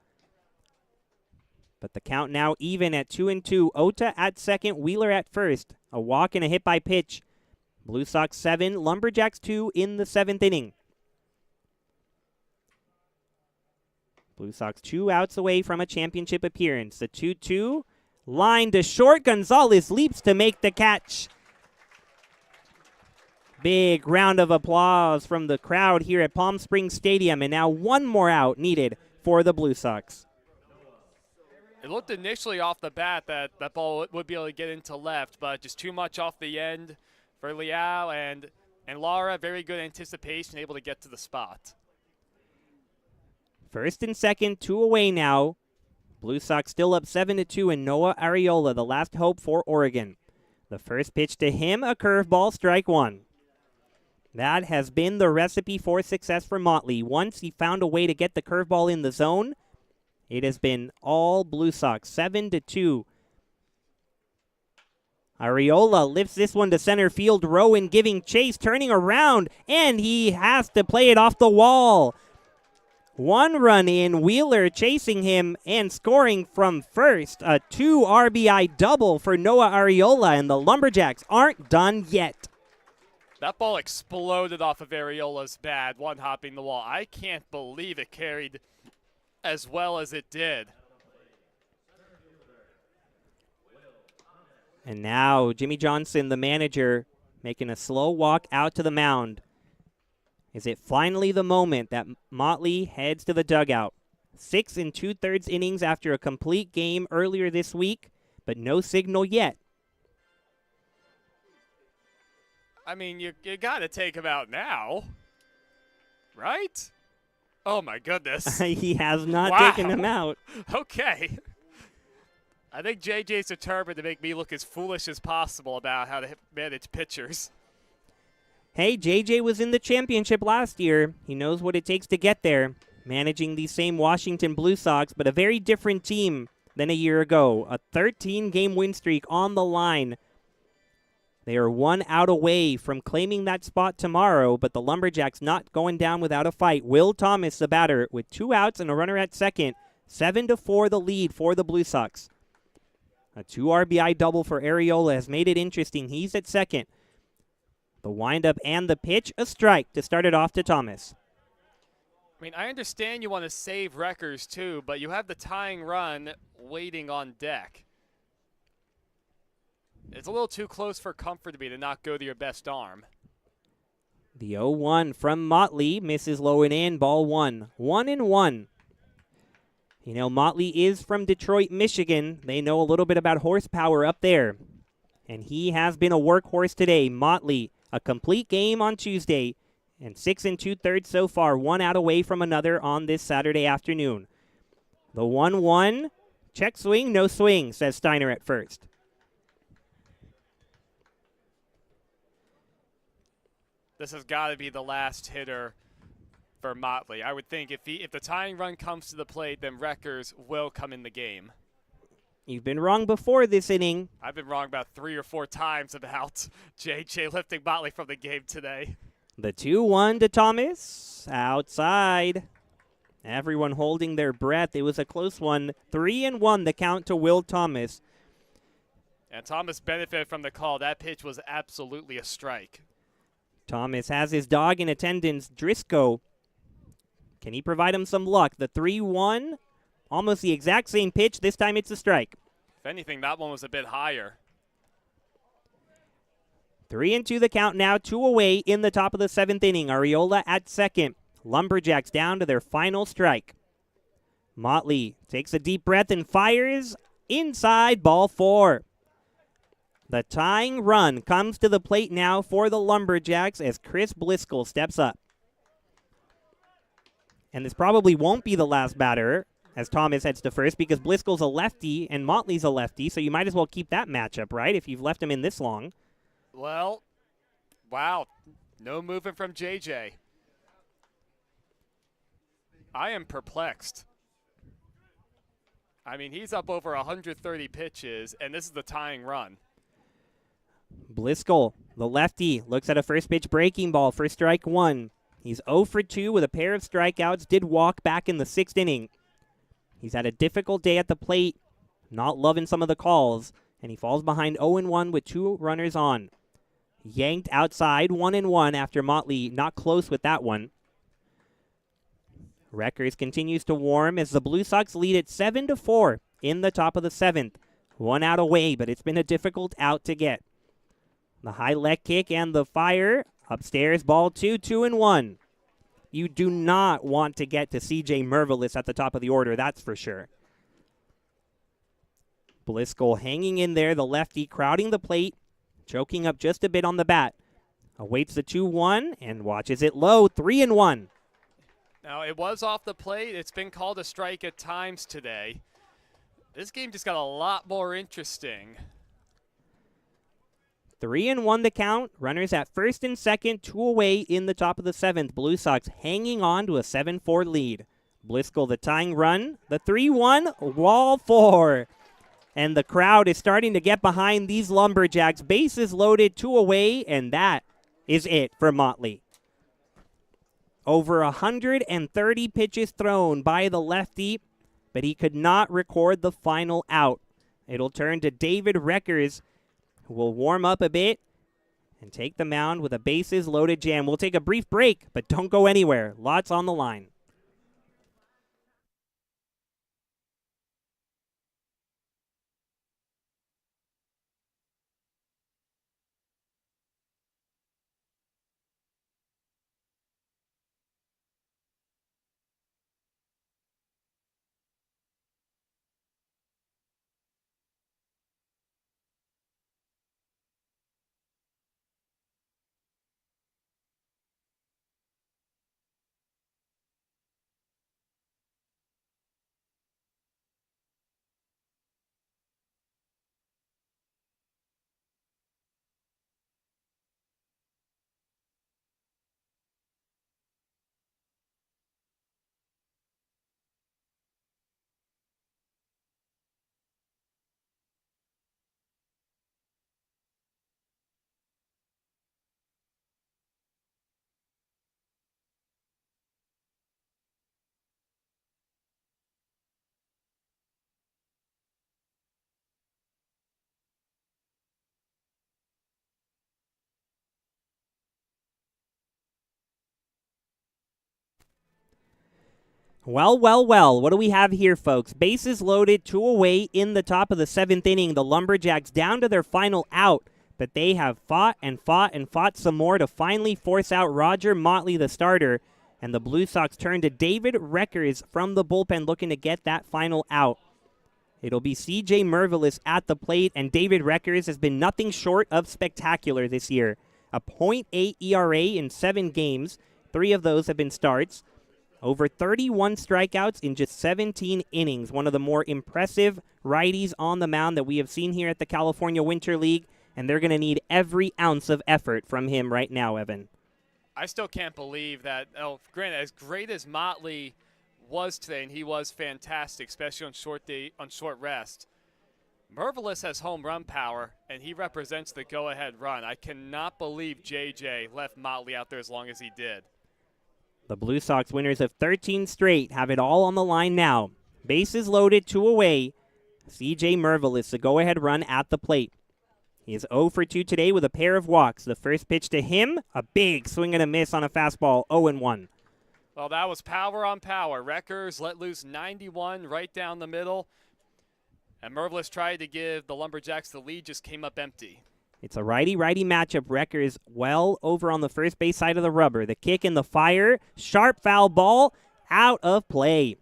But the count now even at 2-2. Ota at second, Wheeler at first. A walk and a hit by pitch. Blue Sox 7, Lumberjacks 2 in the 7th inning. Blue Sox 2 outs away from a championship appearance. The 2-2. Line to short. Gonzalez leaps to make the catch. Big round of applause from the crowd here at Palm Springs Stadium. And now one more out needed for the Blue Sox. It looked initially off the bat that that ball would be able to get into left, but just too much off the end for Liao, and Lara, very good anticipation, able to get to the spot. First and second, 2 away now. Blue Sox still up 7-2, and Noah Arriola, the last hope for Oregon. The first pitch to him, a curveball, strike 1. That has been the recipe for success for Motley. Once he found a way to get the curveball in the zone, it has been all Blue Sox, 7-2. Arriola lifts this one to center field. Rowan giving chase, turning around, and he has to play it off the wall. 1 run in, Wheeler chasing him and scoring from first. A 2 RBI double for Noah Arriola, and the Lumberjacks aren't done yet. That ball exploded off of Ariola's bat, one-hopping the wall. I can't believe it carried as well as it did. And now Jimmy Johnson, the manager, making a slow walk out to the mound. Is it finally the moment that Motley heads to the dugout? 6 2/3 innings after a complete game earlier this week, but no signal yet. I mean, you got to take him out now, right? Oh, my goodness. He has not taken him out. Okay. I think JJ's determined to make me look as foolish as possible about how to manage pitchers. Hey, JJ was in the championship last year. He knows what it takes to get there, managing these same Washington Blue Sox, but a very different team than a year ago. A 13-game win streak on the line. They are 1 out away from claiming that spot tomorrow, but the Lumberjacks not going down without a fight. Will Thomas, the batter, with 2 outs and a runner at second. 7-4 the lead for the Blue Sox. A 2 RBI double for Ariola has made it interesting. He's at second. The windup and the pitch, a strike to start it off to Thomas. I mean, I understand you want to save Reckers too, but you have the tying run waiting on deck. It's a little too close for comfort to me to not go to your best arm. The 0-1 from Motley misses low and in, ball 1. 1-1. You know, Motley is from Detroit, Michigan. They know a little bit about horsepower up there. And he has been a workhorse today. Motley, a complete game on Tuesday, and 6 2/3 so far, 1 out away from another on this Saturday afternoon. The 1-1, check swing, no swing, says Steiner at first. This has got to be the last hitter for Motley. I would think if the tying run comes to the plate, then Reckers will come in the game. You've been wrong before this inning. I've been wrong about 3 or 4 times about JJ lifting Motley from the game today. The 2-1 to Thomas, outside. Everyone holding their breath. It was a close one. 3-1 the count to Will Thomas. And Thomas benefited from the call. That pitch was absolutely a strike. Thomas has his dog in attendance, Driscoll. Can he provide him some luck? The 3-1, almost the exact same pitch. This time it's a strike. If anything, that one was a bit higher. 3-2 the count now, 2 away in the top of the 7th inning. Ariola at second. Lumberjacks down to their final strike. Motley takes a deep breath and fires inside, ball 4. The tying run comes to the plate now for the Lumberjacks as Chris Bliscoll steps up. And this probably won't be the last batter as Thomas heads to first because Bliscoll's a lefty and Motley's a lefty, so you might as well keep that matchup, right, if you've left him in this long. Well, wow, no movement from JJ. I am perplexed. I mean, he's up over 130 pitches, and this is the tying run. Bliscoll, the lefty, looks at a first pitch breaking ball for strike 1. He's 0 for 2 with a pair of strikeouts, did walk back in the 6th inning. He's had a difficult day at the plate, not loving some of the calls, and he falls behind 0-1 with 2 runners on. Yanked outside 1-1 after Motley not close with that one. Reckers continues to warm as the Blue Sox lead at 7-4 in the top of the 7th. 1 out away, but it's been a difficult out to get. The high leg kick and the fire. Upstairs, ball 2, 2-1. You do not want to get to C.J. Mervelis at the top of the order, that's for sure. Bliscoll hanging in there, the lefty crowding the plate, choking up just a bit on the bat. Awaits the 2-1 and watches it low, 3-1. Now, it was off the plate. It's been called a strike at times today. This game just got a lot more interesting. 3-1 the count. Runners at first and second, 2 away in the top of the 7th. Blue Sox hanging on to a 7-4 lead. Bliscoll the tying run. The 3-1, wall 4. And the crowd is starting to get behind these Lumberjacks. Bases loaded, 2 away, and that is it for Motley. Over 130 pitches thrown by the lefty, but he could not record the final out. It'll turn to David Reckers, who will warm up a bit and take the mound with a bases-loaded jam. We'll take a brief break, but don't go anywhere. Lots on the line. Well, what do we have here, folks? Bases loaded, 2 away in the top of the 7th inning. The Lumberjacks down to their final out, but they have fought and fought some more to finally force out Roger Motley, the starter, and the Blue Sox turn to David Reckers from the bullpen looking to get that final out. It'll be C.J. Mervelis at the plate, and David Reckers has been nothing short of spectacular this year. A .8 ERA in 7 games. 3 of those have been starts. Over 31 strikeouts in just 17 innings. One of the more impressive righties on the mound that we have seen here at the California Winter League, and they're going to need every ounce of effort from him right now, Evan. I still can't believe that. Oh, granted, as great as Motley was today, and he was fantastic, especially on short rest, Mervelis has home run power, and he represents the go-ahead run. I cannot believe JJ left Motley out there as long as he did. The Blue Sox, winners of 13 straight, have it all on the line now. Bases loaded, 2 away. C.J. Mervelis, the go-ahead run at the plate. He is 0 for 2 today with a pair of walks. The first pitch to him, a big swing and a miss on a fastball, 0-1. Well, that was power on power. Reckers let loose 91 right down the middle. And Mervelis tried to give the Lumberjacks the lead, just came up empty. It's a righty-righty matchup. Reckers well over on the first base side of the rubber. The kick in the fire. Sharp foul ball. Out of play.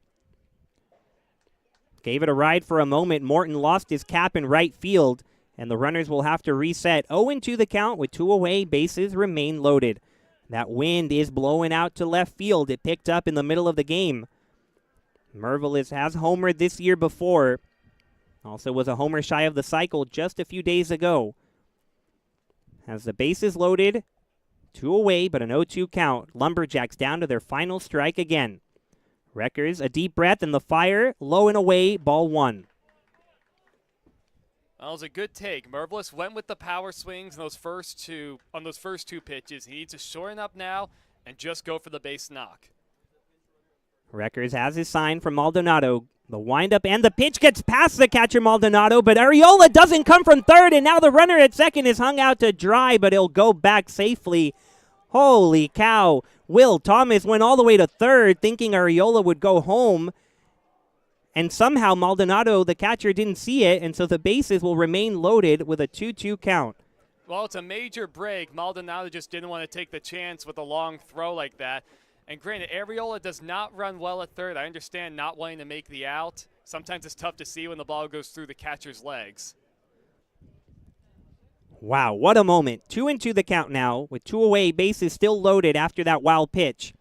Gave it a ride for a moment. Morton lost his cap in right field, and the runners will have to reset. 0-2 the count with 2 away. Bases remain loaded. That wind is blowing out to left field. It picked up in the middle of the game. Mervelis has homered this year before. Also was a homer shy of the cycle just a few days ago. Has the bases loaded, 2 away, but an 0-2 count. Lumberjacks down to their final strike again. Reckers, a deep breath in the fire, low and away, ball 1. That was a good take. Mervelis went with the power swings on those first two pitches. He needs to shorten up now and just go for the base knock. Reckers has his sign from Maldonado. The windup and the pitch gets past the catcher Maldonado, but Arriola doesn't come from third, and now the runner at second is hung out to dry, but he'll go back safely. Holy cow. Will Thomas went all the way to third, thinking Arriola would go home, and somehow Maldonado, the catcher, didn't see it, and so the bases will remain loaded with a 2-2 count. Well, it's a major break. Maldonado just didn't want to take the chance with a long throw like that. And granted, Arriola does not run well at third. I understand not wanting to make the out. Sometimes it's tough to see when the ball goes through the catcher's legs. Wow, what a moment. 2-2 the count now, with 2 away, bases still loaded after that wild pitch.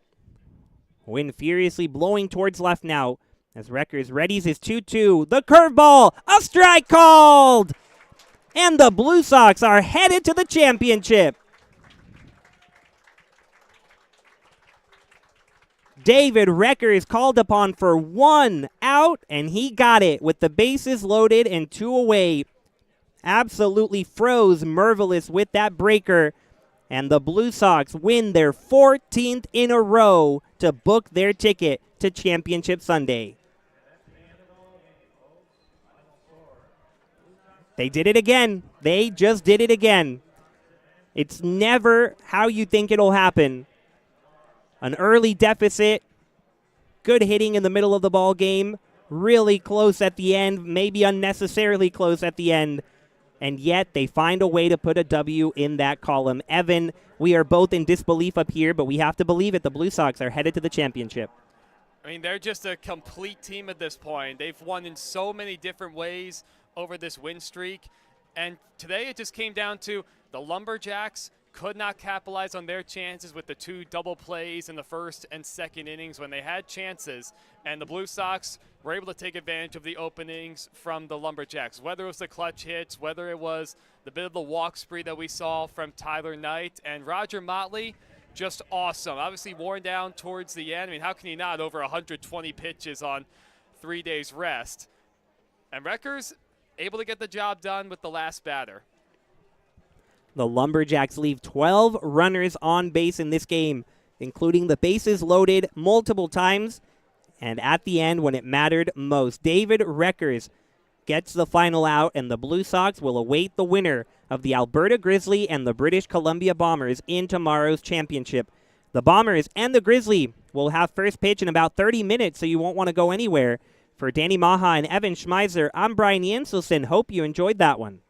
Wind furiously blowing towards left now as Reckers readies his 2-2. The curveball, a strike called! And the Blue Sox are headed to the championship. David Reckers is called upon for 1 out, and he got it with the bases loaded and 2 away. Absolutely froze Mervelis with that breaker, and the Blue Sox win their 14th in a row to book their ticket to Championship Sunday. They did it again. They just did it again. It's never how you think it'll happen. An early deficit, good hitting in the middle of the ball game, really close at the end, maybe unnecessarily close at the end, and yet they find a way to put a W in that column. Evan, we are both in disbelief up here, but we have to believe it. The Blue Sox are headed to the championship. I mean, they're just a complete team at this point. They've won in so many different ways over this win streak. And today it just came down to the Lumberjacks could not capitalize on their chances with the 2 double plays in the first and second innings when they had chances. And the Blue Sox were able to take advantage of the openings from the Lumberjacks, whether it was the clutch hits, whether it was the bit of the walk spree that we saw from Tyler Knight. And Roger Motley, just awesome. Obviously worn down towards the end. I mean, how can he not? Over 120 pitches on 3 days rest. And Reckers able to get the job done with the last batter. The Lumberjacks leave 12 runners on base in this game, including the bases loaded multiple times, and at the end when it mattered most. David Reckers gets the final out, and the Blue Sox will await the winner of the Alberta Grizzly and the British Columbia Bombers in tomorrow's championship. The Bombers and the Grizzly will have first pitch in about 30 minutes, so you won't want to go anywhere. For Danny Maha and Evan Schmeizer, I'm Brian Yancelson. Hope you enjoyed that one.